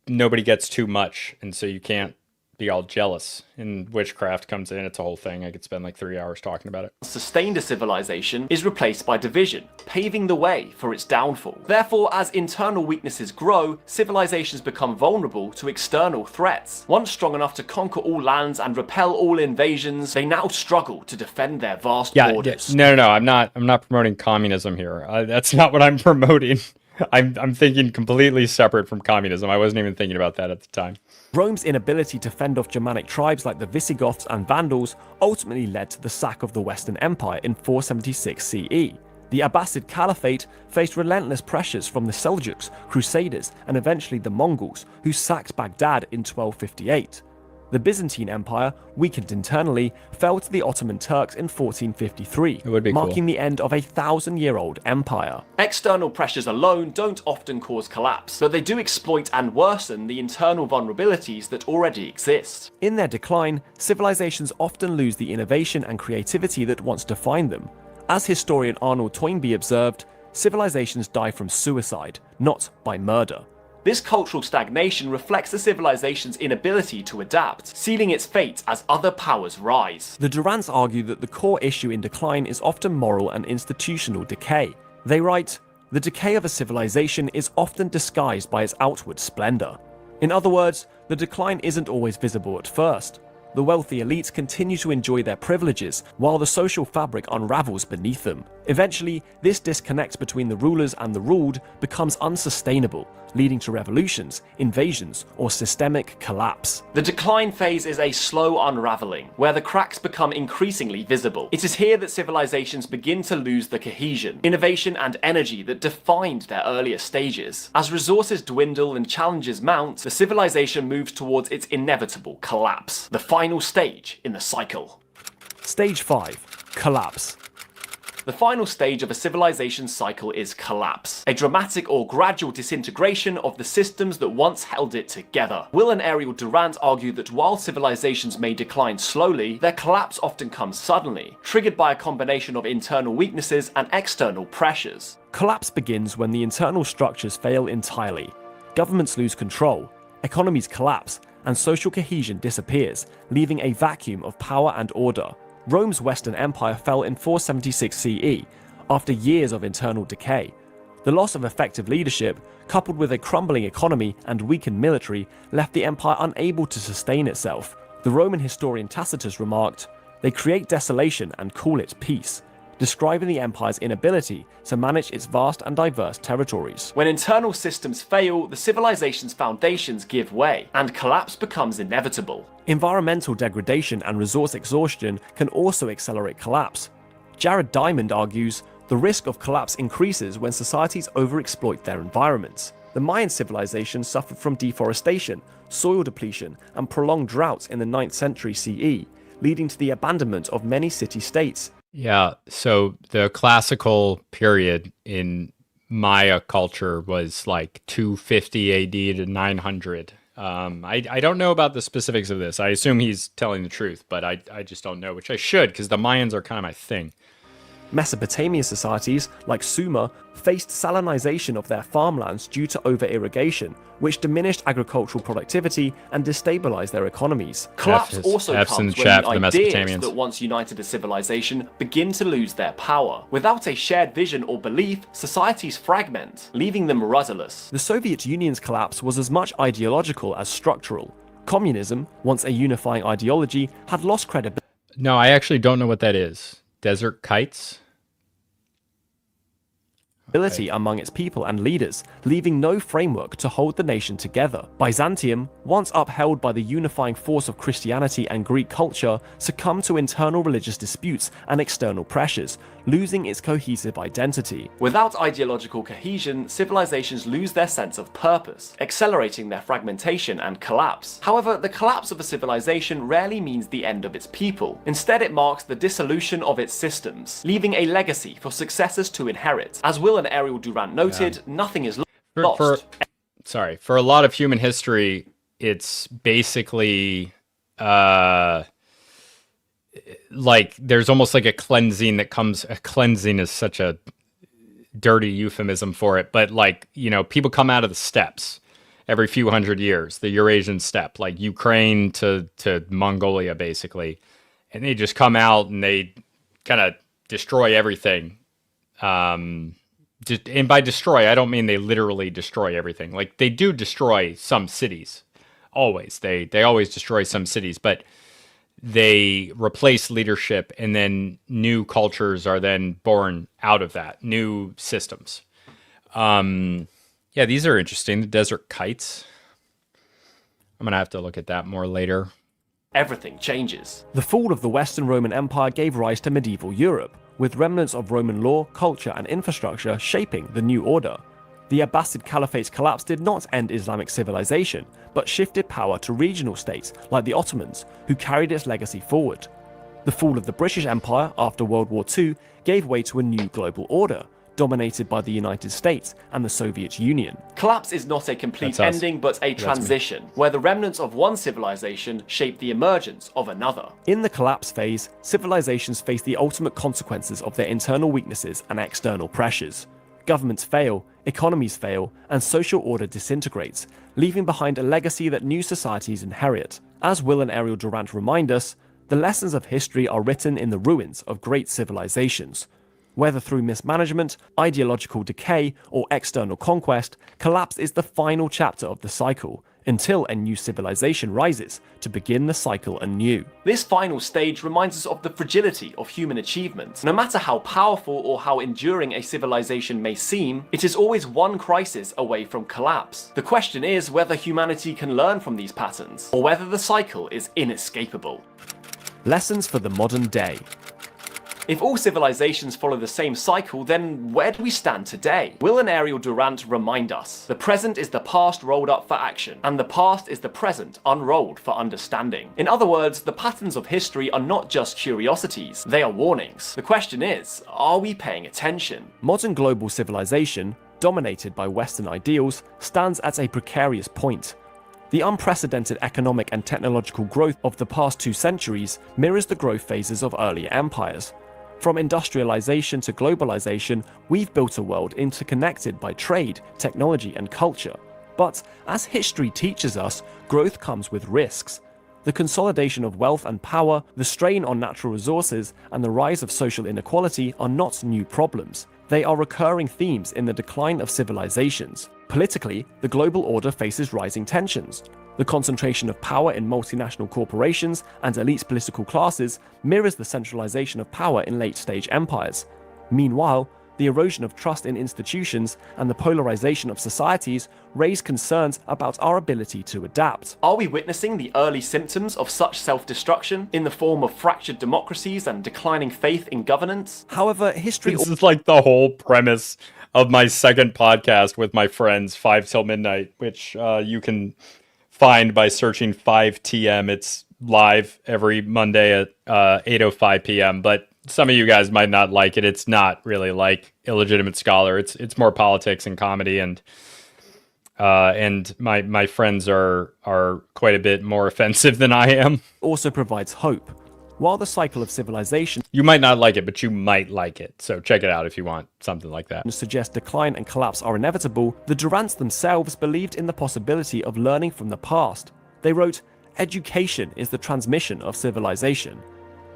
nobody gets too much. And so you can't be all jealous, and witchcraft comes in. It's a whole thing. I could spend like 3 hours talking about it. Sustained a civilization is replaced by division, paving the way for its downfall. Therefore, as internal weaknesses grow, civilizations become vulnerable to external threats. Once strong enough to conquer all lands and repel all invasions, they now struggle to defend their vast borders. No. I'm not promoting communism here. That's not what I'm promoting. I'm thinking completely separate from communism. I wasn't even thinking about that at the time. Rome's inability to fend off Germanic tribes like the Visigoths and Vandals ultimately led to the sack of the Western Empire in 476 CE. The Abbasid Caliphate faced relentless pressures from the Seljuks, Crusaders, and eventually the Mongols, who sacked Baghdad in 1258. The Byzantine Empire, weakened internally, fell to the Ottoman Turks in 1453, marking the end of a 1,000-year-old empire. External pressures alone don't often cause collapse, but they do exploit and worsen the internal vulnerabilities that already exist. In their decline, civilizations often lose the innovation and creativity that once defined them. As historian Arnold Toynbee observed, civilizations die from suicide, not by murder. This cultural stagnation reflects the civilization's inability to adapt, sealing its fate as other powers rise. The Durants argue that the core issue in decline is often moral and institutional decay. They write, "The decay of a civilization is often disguised by its outward splendor." In other words, the decline isn't always visible at first. The wealthy elites continue to enjoy their privileges, while the social fabric unravels beneath them. Eventually, this disconnect between the rulers and the ruled becomes unsustainable, leading to revolutions, invasions, or systemic collapse. The decline phase is a slow unraveling, where the cracks become increasingly visible. It is here that civilizations begin to lose the cohesion, innovation, and energy that defined their earlier stages. As resources dwindle and challenges mount, the civilization moves towards its inevitable collapse, the final stage in the cycle. Stage 5. Collapse. The final stage of a civilization's cycle is collapse, a dramatic or gradual disintegration of the systems that once held it together. Will and Ariel Durant argue that while civilizations may decline slowly, their collapse often comes suddenly, triggered by a combination of internal weaknesses and external pressures. Collapse begins when the internal structures fail entirely. Governments lose control, economies collapse, and social cohesion disappears, leaving a vacuum of power and order. Rome's Western Empire fell in 476 CE, after years of internal decay. The loss of effective leadership, coupled with a crumbling economy and weakened military, left the empire unable to sustain itself. The Roman historian Tacitus remarked, "They create desolation and call it peace," describing the empire's inability to manage its vast and diverse territories. When internal systems fail, the civilization's foundations give way, and collapse becomes inevitable. Environmental degradation and resource exhaustion can also accelerate collapse. Jared Diamond argues, the risk of collapse increases when societies overexploit their environments. The Mayan civilization suffered from deforestation, soil depletion, and prolonged droughts in the 9th century CE, leading to the abandonment of many city-states. Yeah, so the classical period in Maya culture was like 250 AD to 900. I don't know about the specifics of this. I assume he's telling the truth, but I just don't know, which I should, because the Mayans are kind of my thing. Mesopotamia societies, like Sumer, faced salinization of their farmlands due to over-irrigation, which diminished agricultural productivity and destabilized their economies. Collapse also comes when the ideas that once united a civilization begin to lose their power. Without a shared vision or belief, societies fragment, leaving them rudderless. The Soviet Union's collapse was as much ideological as structural. Communism, once a unifying ideology, had lost credibility. No, I actually don't know what that is. Desert kites? ability among its people and leaders, leaving no framework to hold the nation together. Byzantium, once upheld by the unifying force of Christianity and Greek culture, succumbed to internal religious disputes and external pressures, losing its cohesive identity. Without ideological cohesion, civilizations lose their sense of purpose, accelerating their fragmentation and collapse. However, the collapse of a civilization rarely means the end of its people. Instead, it marks the dissolution of its systems, leaving a legacy for successors to inherit. As Will and Ariel Durant noted, nothing is lost. For a lot of human history, it's basically like there's almost like a cleansing that comes. Cleansing is such a dirty euphemism for it, but like, you know, people come out of the steppes every few hundred years, the Eurasian steppe, like Ukraine to Mongolia, basically, and they just come out and they kind of destroy everything. And by destroy, I don't mean they literally destroy everything. Like, they do destroy some cities, always. They always destroy some cities, but they replace leadership, and then new cultures are then born out of that, new systems. Yeah, these are interesting. The desert kites. I'm going to have to look at that more later. Everything changes. The fall of the Western Roman Empire gave rise to medieval Europe, with remnants of Roman law, culture, and infrastructure shaping the new order. The Abbasid Caliphate's collapse did not end Islamic civilization, but shifted power to regional states like the Ottomans, who carried its legacy forward. The fall of the British Empire after World War II gave way to a new global order, dominated by the United States and the Soviet Union. Collapse is not a complete ending, but a transition, where the remnants of one civilization shape the emergence of another. In the collapse phase, civilizations face the ultimate consequences of their internal weaknesses and external pressures. Governments fail, economies fail, and social order disintegrates, leaving behind a legacy that new societies inherit. As Will and Ariel Durant remind us, the lessons of history are written in the ruins of great civilizations. Whether through mismanagement, ideological decay, or external conquest, collapse is the final chapter of the cycle, until a new civilization rises to begin the cycle anew. This final stage reminds us of the fragility of human achievement. No matter how powerful or how enduring a civilization may seem, it is always one crisis away from collapse. The question is whether humanity can learn from these patterns, or whether the cycle is inescapable. Lessons for the modern day. If all civilizations follow the same cycle, then where do we stand today? Will and Ariel Durant remind us. The present is the past rolled up for action, and the past is the present unrolled for understanding. In other words, the patterns of history are not just curiosities, they are warnings. The question is, are we paying attention? Modern global civilization, dominated by Western ideals, stands at a precarious point. The unprecedented economic and technological growth of the past 2 centuries mirrors the growth phases of earlier empires. From industrialization to globalization, we've built a world interconnected by trade, technology, and culture. But as history teaches us, growth comes with risks. The consolidation of wealth and power, the strain on natural resources, and the rise of social inequality are not new problems. They are recurring themes in the decline of civilizations. Politically, the global order faces rising tensions. The concentration of power in multinational corporations and elite political classes mirrors the centralization of power in late-stage empires. Meanwhile, the erosion of trust in institutions and the polarization of societies raise concerns about our ability to adapt. Are we witnessing the early symptoms of such self-destruction in the form of fractured democracies and declining faith in governance? However, history... This is like the whole premise of my second podcast with my friends, 5 Till Midnight, which you can find by searching 5TM. It's live every Monday at 8:05 p.m. But some of you guys might not like it. It's not really like Illegitimate Scholar. It's more politics and comedy, and my friends are quite a bit more offensive than I am. Also provides hope. While the cycle of civilization... You might not like it, but you might like it. So check it out if you want something like that. ...suggest decline and collapse are inevitable, the Durants themselves believed in the possibility of learning from the past. They wrote, "Education is the transmission of civilization.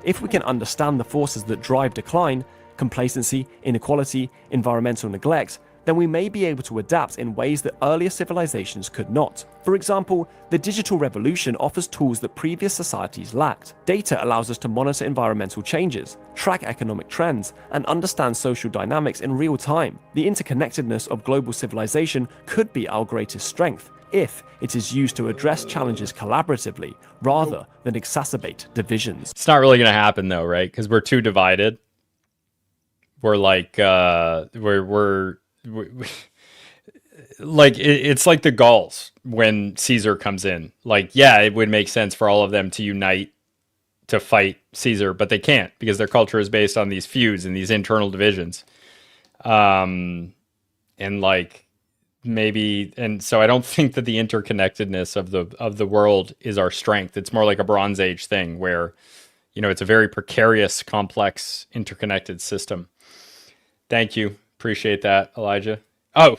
If we can understand the forces that drive decline, complacency, inequality, environmental neglect, then we may be able to adapt in ways that earlier civilizations could not. For example, the digital revolution offers tools that previous societies lacked. Data allows us to monitor environmental changes, track economic trends, and understand social dynamics in real time. The interconnectedness of global civilization could be our greatest strength, if it is used to address challenges collaboratively rather than exacerbate divisions. It's not really going to happen though, right? Because we're too divided. We're like, we're like, it's like the Gauls when Caesar comes in. Like, yeah, it would make sense for all of them to unite to fight Caesar, but they can't because their culture is based on these feuds and these internal divisions. And like, maybe, and so I don't think that the interconnectedness of the world is our strength. It's more like a Bronze Age thing where, you know, it's a very precarious, complex, interconnected system. Thank you. Appreciate that, Elijah. Oh,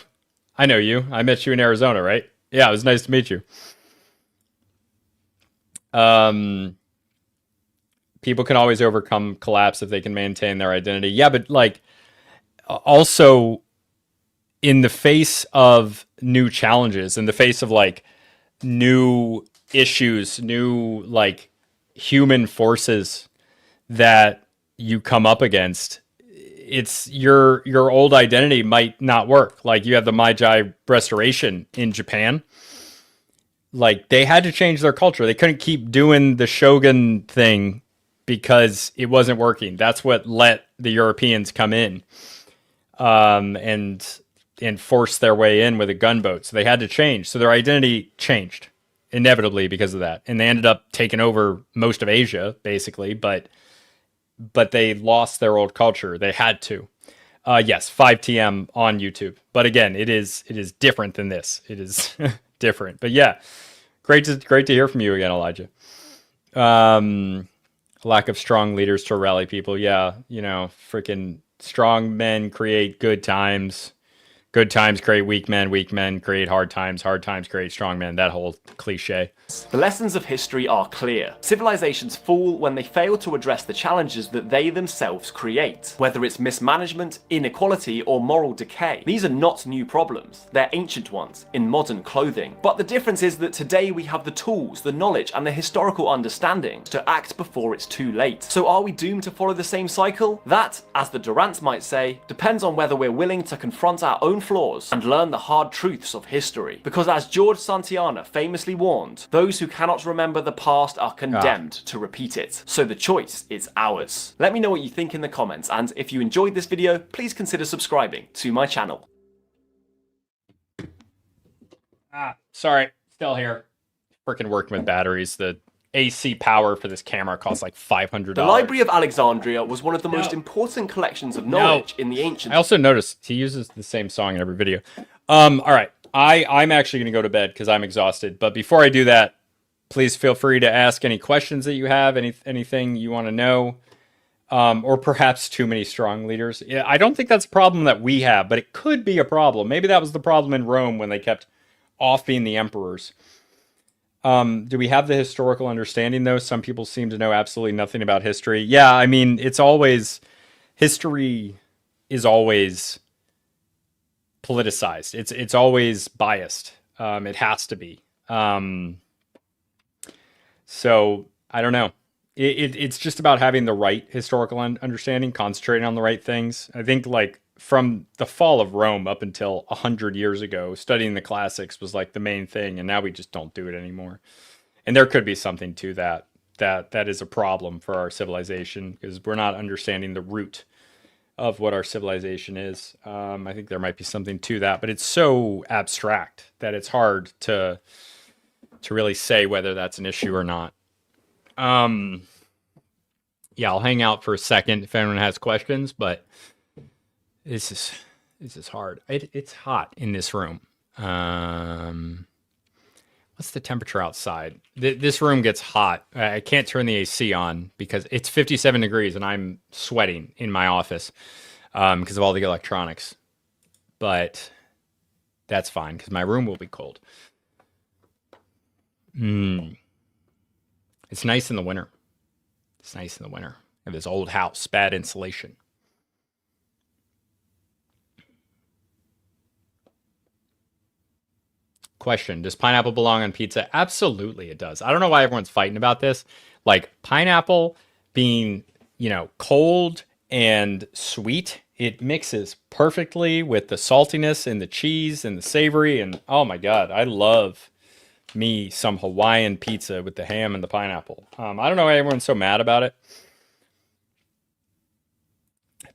I know you. I met you in Arizona, right? Yeah, it was nice to meet you. People can always overcome collapse if they can maintain their identity. Yeah, but like also in the face of new challenges, in the face of like new issues, new like human forces that you come up against, it's your old identity might not work. Like you have the Meiji Restoration in Japan. Like they had to change their culture. They couldn't keep doing the shogun thing because it wasn't working. That's what let the Europeans come in and force their way in with a gunboat. So they had to change. So their identity changed inevitably because of that. And they ended up taking over most of Asia, basically, but they lost their old culture. They had to. Yes, 5TM on YouTube. But again, it is different than this. It is different. But yeah, great to hear from you again, Elijah. Lack of strong leaders to rally people. Yeah, you know, freaking strong men create good times. Good times create weak men create hard times create strong men, that whole cliche. The lessons of history are clear. Civilizations fall when they fail to address the challenges that they themselves create. Whether it's mismanagement, inequality, or moral decay, these are not new problems. They're ancient ones, in modern clothing. But the difference is that today we have the tools, the knowledge, and the historical understanding to act before it's too late. So are we doomed to follow the same cycle? That, as the Durants might say, depends on whether we're willing to confront our own flaws and learn the hard truths of history. Because as George Santayana famously warned, those who cannot remember the past are condemned to repeat it. So the choice is ours. Let me know what you think in the comments, and if you enjoyed this video, please consider subscribing to my channel. Sorry, still here. Freaking working with batteries. The AC power for this camera costs like $500. The Library of Alexandria was one of the most important collections of knowledge in the ancient... I also noticed he uses the same song in every video. All right. I'm actually going to go to bed because I'm exhausted. But before I do that, please feel free to ask any questions that you have, anything you want to know, or perhaps too many strong leaders. Yeah, I don't think that's a problem that we have, but it could be a problem. Maybe that was the problem in Rome when they kept off being the emperors. Do we have the historical understanding, though? Some people seem to know absolutely nothing about history. Yeah, I mean, it's always... History is always politicized. It's always biased. It has to be. So, I don't know. It's just about having the right historical understanding, concentrating on the right things. I think, like, from the fall of Rome up until 100 years ago, studying the classics was like the main thing, and now we just don't do it anymore. And there could be something to that is a problem for our civilization, because we're not understanding the root of what our civilization is. I think there might be something to that, but it's so abstract that it's hard to really say whether that's an issue or not. Yeah, I'll hang out for a second if anyone has questions, but this is hard. It's hot in this room. What's the temperature outside? This room gets hot. I can't turn the AC on because it's 57 degrees and I'm sweating in my office because of all the electronics. But that's fine because my room will be cold. It's nice in the winter. It's nice in the winter. I have this old house, bad insulation. question. Does pineapple belong on pizza? Absolutely it does. I don't know why everyone's fighting about this. Like pineapple being, cold and sweet, it mixes perfectly with the saltiness and the cheese and the savory. And oh my God, I love me some Hawaiian pizza with the ham and the pineapple. I don't know why everyone's so mad about it.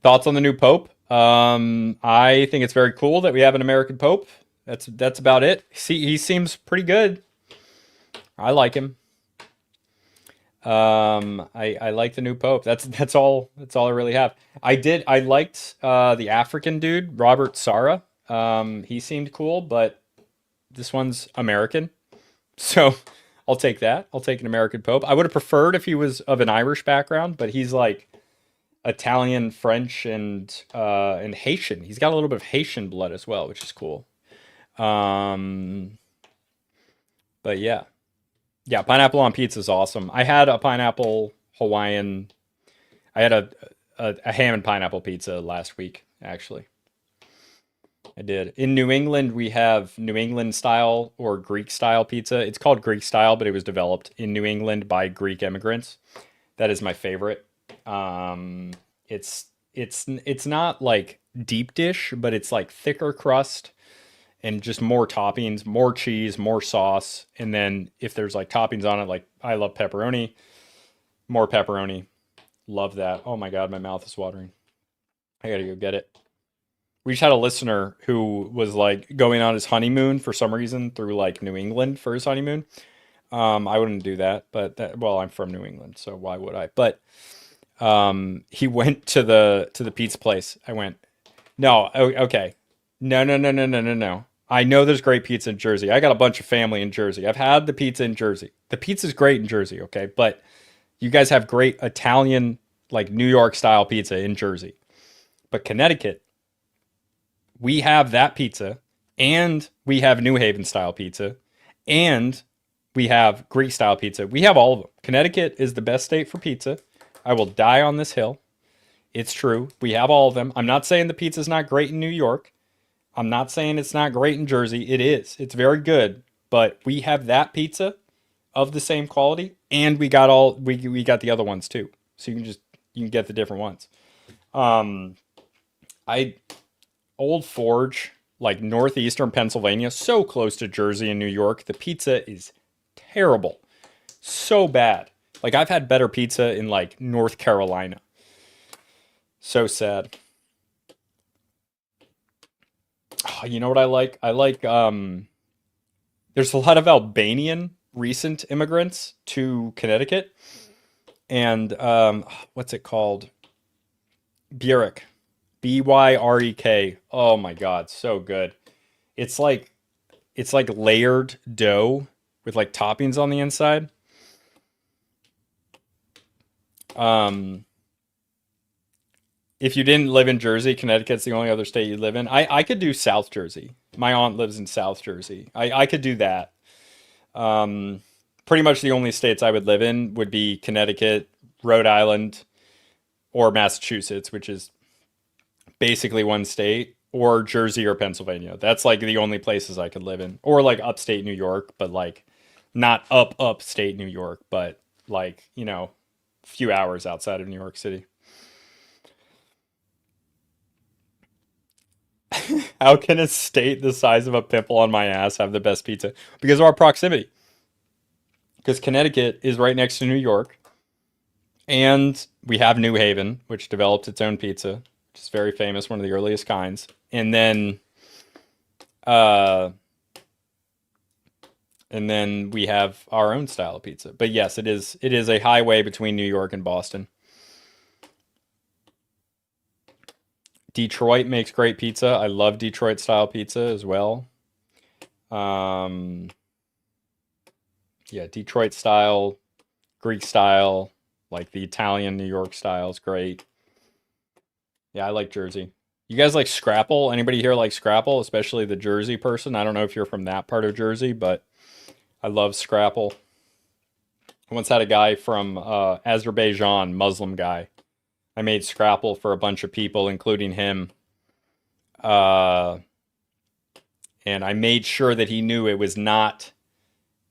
Thoughts on the new Pope? I think it's very cool that we have an American Pope. That's about it. He seems pretty good. I like him. I like the new Pope. That's all I really have. I liked the African dude, Robert Sara. He seemed cool, but this one's American. So I'll take that. I'll take an American Pope. I would have preferred if he was of an Irish background, but he's like Italian, French, and Haitian. He's got a little bit of Haitian blood as well, which is cool. But yeah, pineapple on pizza is awesome. I had a pineapple Hawaiian. I had a ham and pineapple pizza last week, actually. I did. In New England, we have New England style or Greek style pizza. It's called Greek style, but it was developed in New England by Greek immigrants. That is my favorite. It's not like deep dish, but it's like thicker crust and just more toppings, more cheese, more sauce. And then if there's like toppings on it, like I love pepperoni, more pepperoni. Love that. Oh my God, my mouth is watering. I gotta go get it. We just had a listener who was like going on his honeymoon for some reason through like New England for his honeymoon. I wouldn't do that, but I'm from New England, so why would I? But he went to the pizza place. I went, no, okay. No. I know there's great pizza in Jersey. I got a bunch of family in Jersey. I've had the pizza in Jersey. The pizza's great in Jersey, okay? But you guys have great Italian, like New York style pizza in Jersey. But Connecticut, we have that pizza, and we have New Haven style pizza, and we have Greek style pizza. We have all of them. Connecticut is the best state for pizza. I will die on this hill. It's true. We have all of them. I'm not saying the pizza's not great in New York. I'm not saying it's not great in Jersey. It is. It's very good. But we have that pizza of the same quality, and we got the other ones too. So you can get the different ones. Old Forge, like northeastern Pennsylvania, so close to Jersey and New York. The pizza is terrible. So bad. Like I've had better pizza in like North Carolina. So sad. Oh, you know what I like? I like there's a lot of Albanian recent immigrants to Connecticut. And what's it called? Byrek. Byrek. Oh my God, so good. It's like layered dough with like toppings on the inside. If you didn't live in Jersey, Connecticut's the only other state you live in. I could do South Jersey. My aunt lives in South Jersey. I could do that. Pretty much the only states I would live in would be Connecticut, Rhode Island, or Massachusetts, which is basically one state, or Jersey or Pennsylvania. That's like the only places I could live in. Or like upstate New York, but like not upstate New York, but like, a few hours outside of New York City. How can a state the size of a pimple on my ass have the best pizza? Because of our proximity. Because Connecticut is right next to New York. And we have New Haven, which developed its own pizza, which is very famous, one of the earliest kinds. And then we have our own style of pizza. But yes, it is a highway between New York and Boston. Detroit makes great pizza. I love Detroit style pizza as well. Detroit style, Greek style, like the Italian New York style is great. Yeah, I like Jersey. You guys like Scrapple? Anybody here like Scrapple, especially the Jersey person? I don't know if you're from that part of Jersey, but I love Scrapple. I once had a guy from Azerbaijan, Muslim guy. I made Scrapple for a bunch of people, including him. And And I made sure that he knew it was not,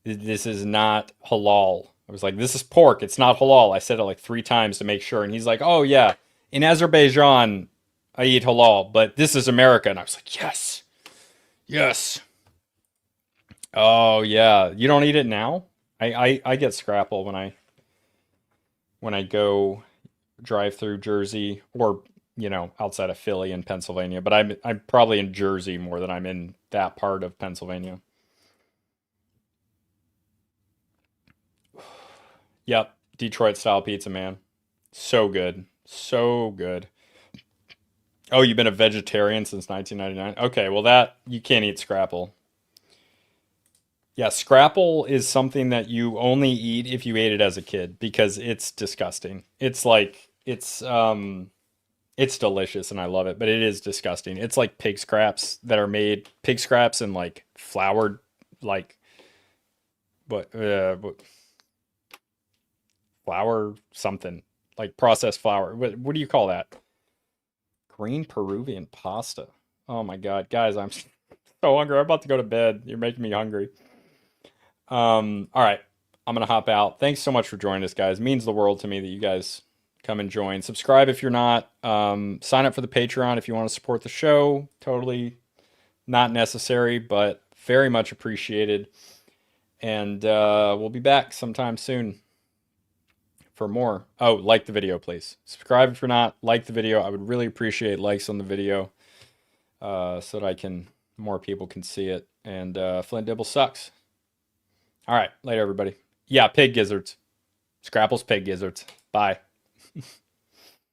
this is not halal. I was like, this is pork. It's not halal. I said it like 3 times to make sure. And he's like, oh yeah, in Azerbaijan, I eat halal, but this is America. And I was like, yes, yes. Oh yeah. You don't eat it now? I get scrapple when I go drive through Jersey, or, you know, outside of Philly and Pennsylvania, but I'm probably in Jersey more than I'm in that part of Pennsylvania. Yep, Detroit style pizza, man. So good. So good. Oh, you've been a vegetarian since 1999? Okay, well that, you can't eat scrapple. Yeah, scrapple is something that you only eat if you ate it as a kid, because it's disgusting. It's like, it's delicious and I love it, but it is disgusting. It's like pig scraps that are made, pig scraps and like floured, like, what flour something, like processed flour. What do you call that? Green Peruvian pasta. Oh my God, guys, I'm so hungry. I'm about to go to bed. You're making me hungry. All right, I'm gonna hop out. Thanks so much for joining us, guys. It means the world to me that you guys come and join. Subscribe if you're not. Sign up for the Patreon if you want to support the show. Totally not necessary, but very much appreciated. And we'll be back sometime soon for more. Oh, like the video, please. Subscribe if you're not. Like the video. I would really appreciate likes on the video so that more people can see it. And Flint Dibble sucks. All right, later, everybody. Yeah, pig gizzards. Scrapple's pig gizzards. Bye.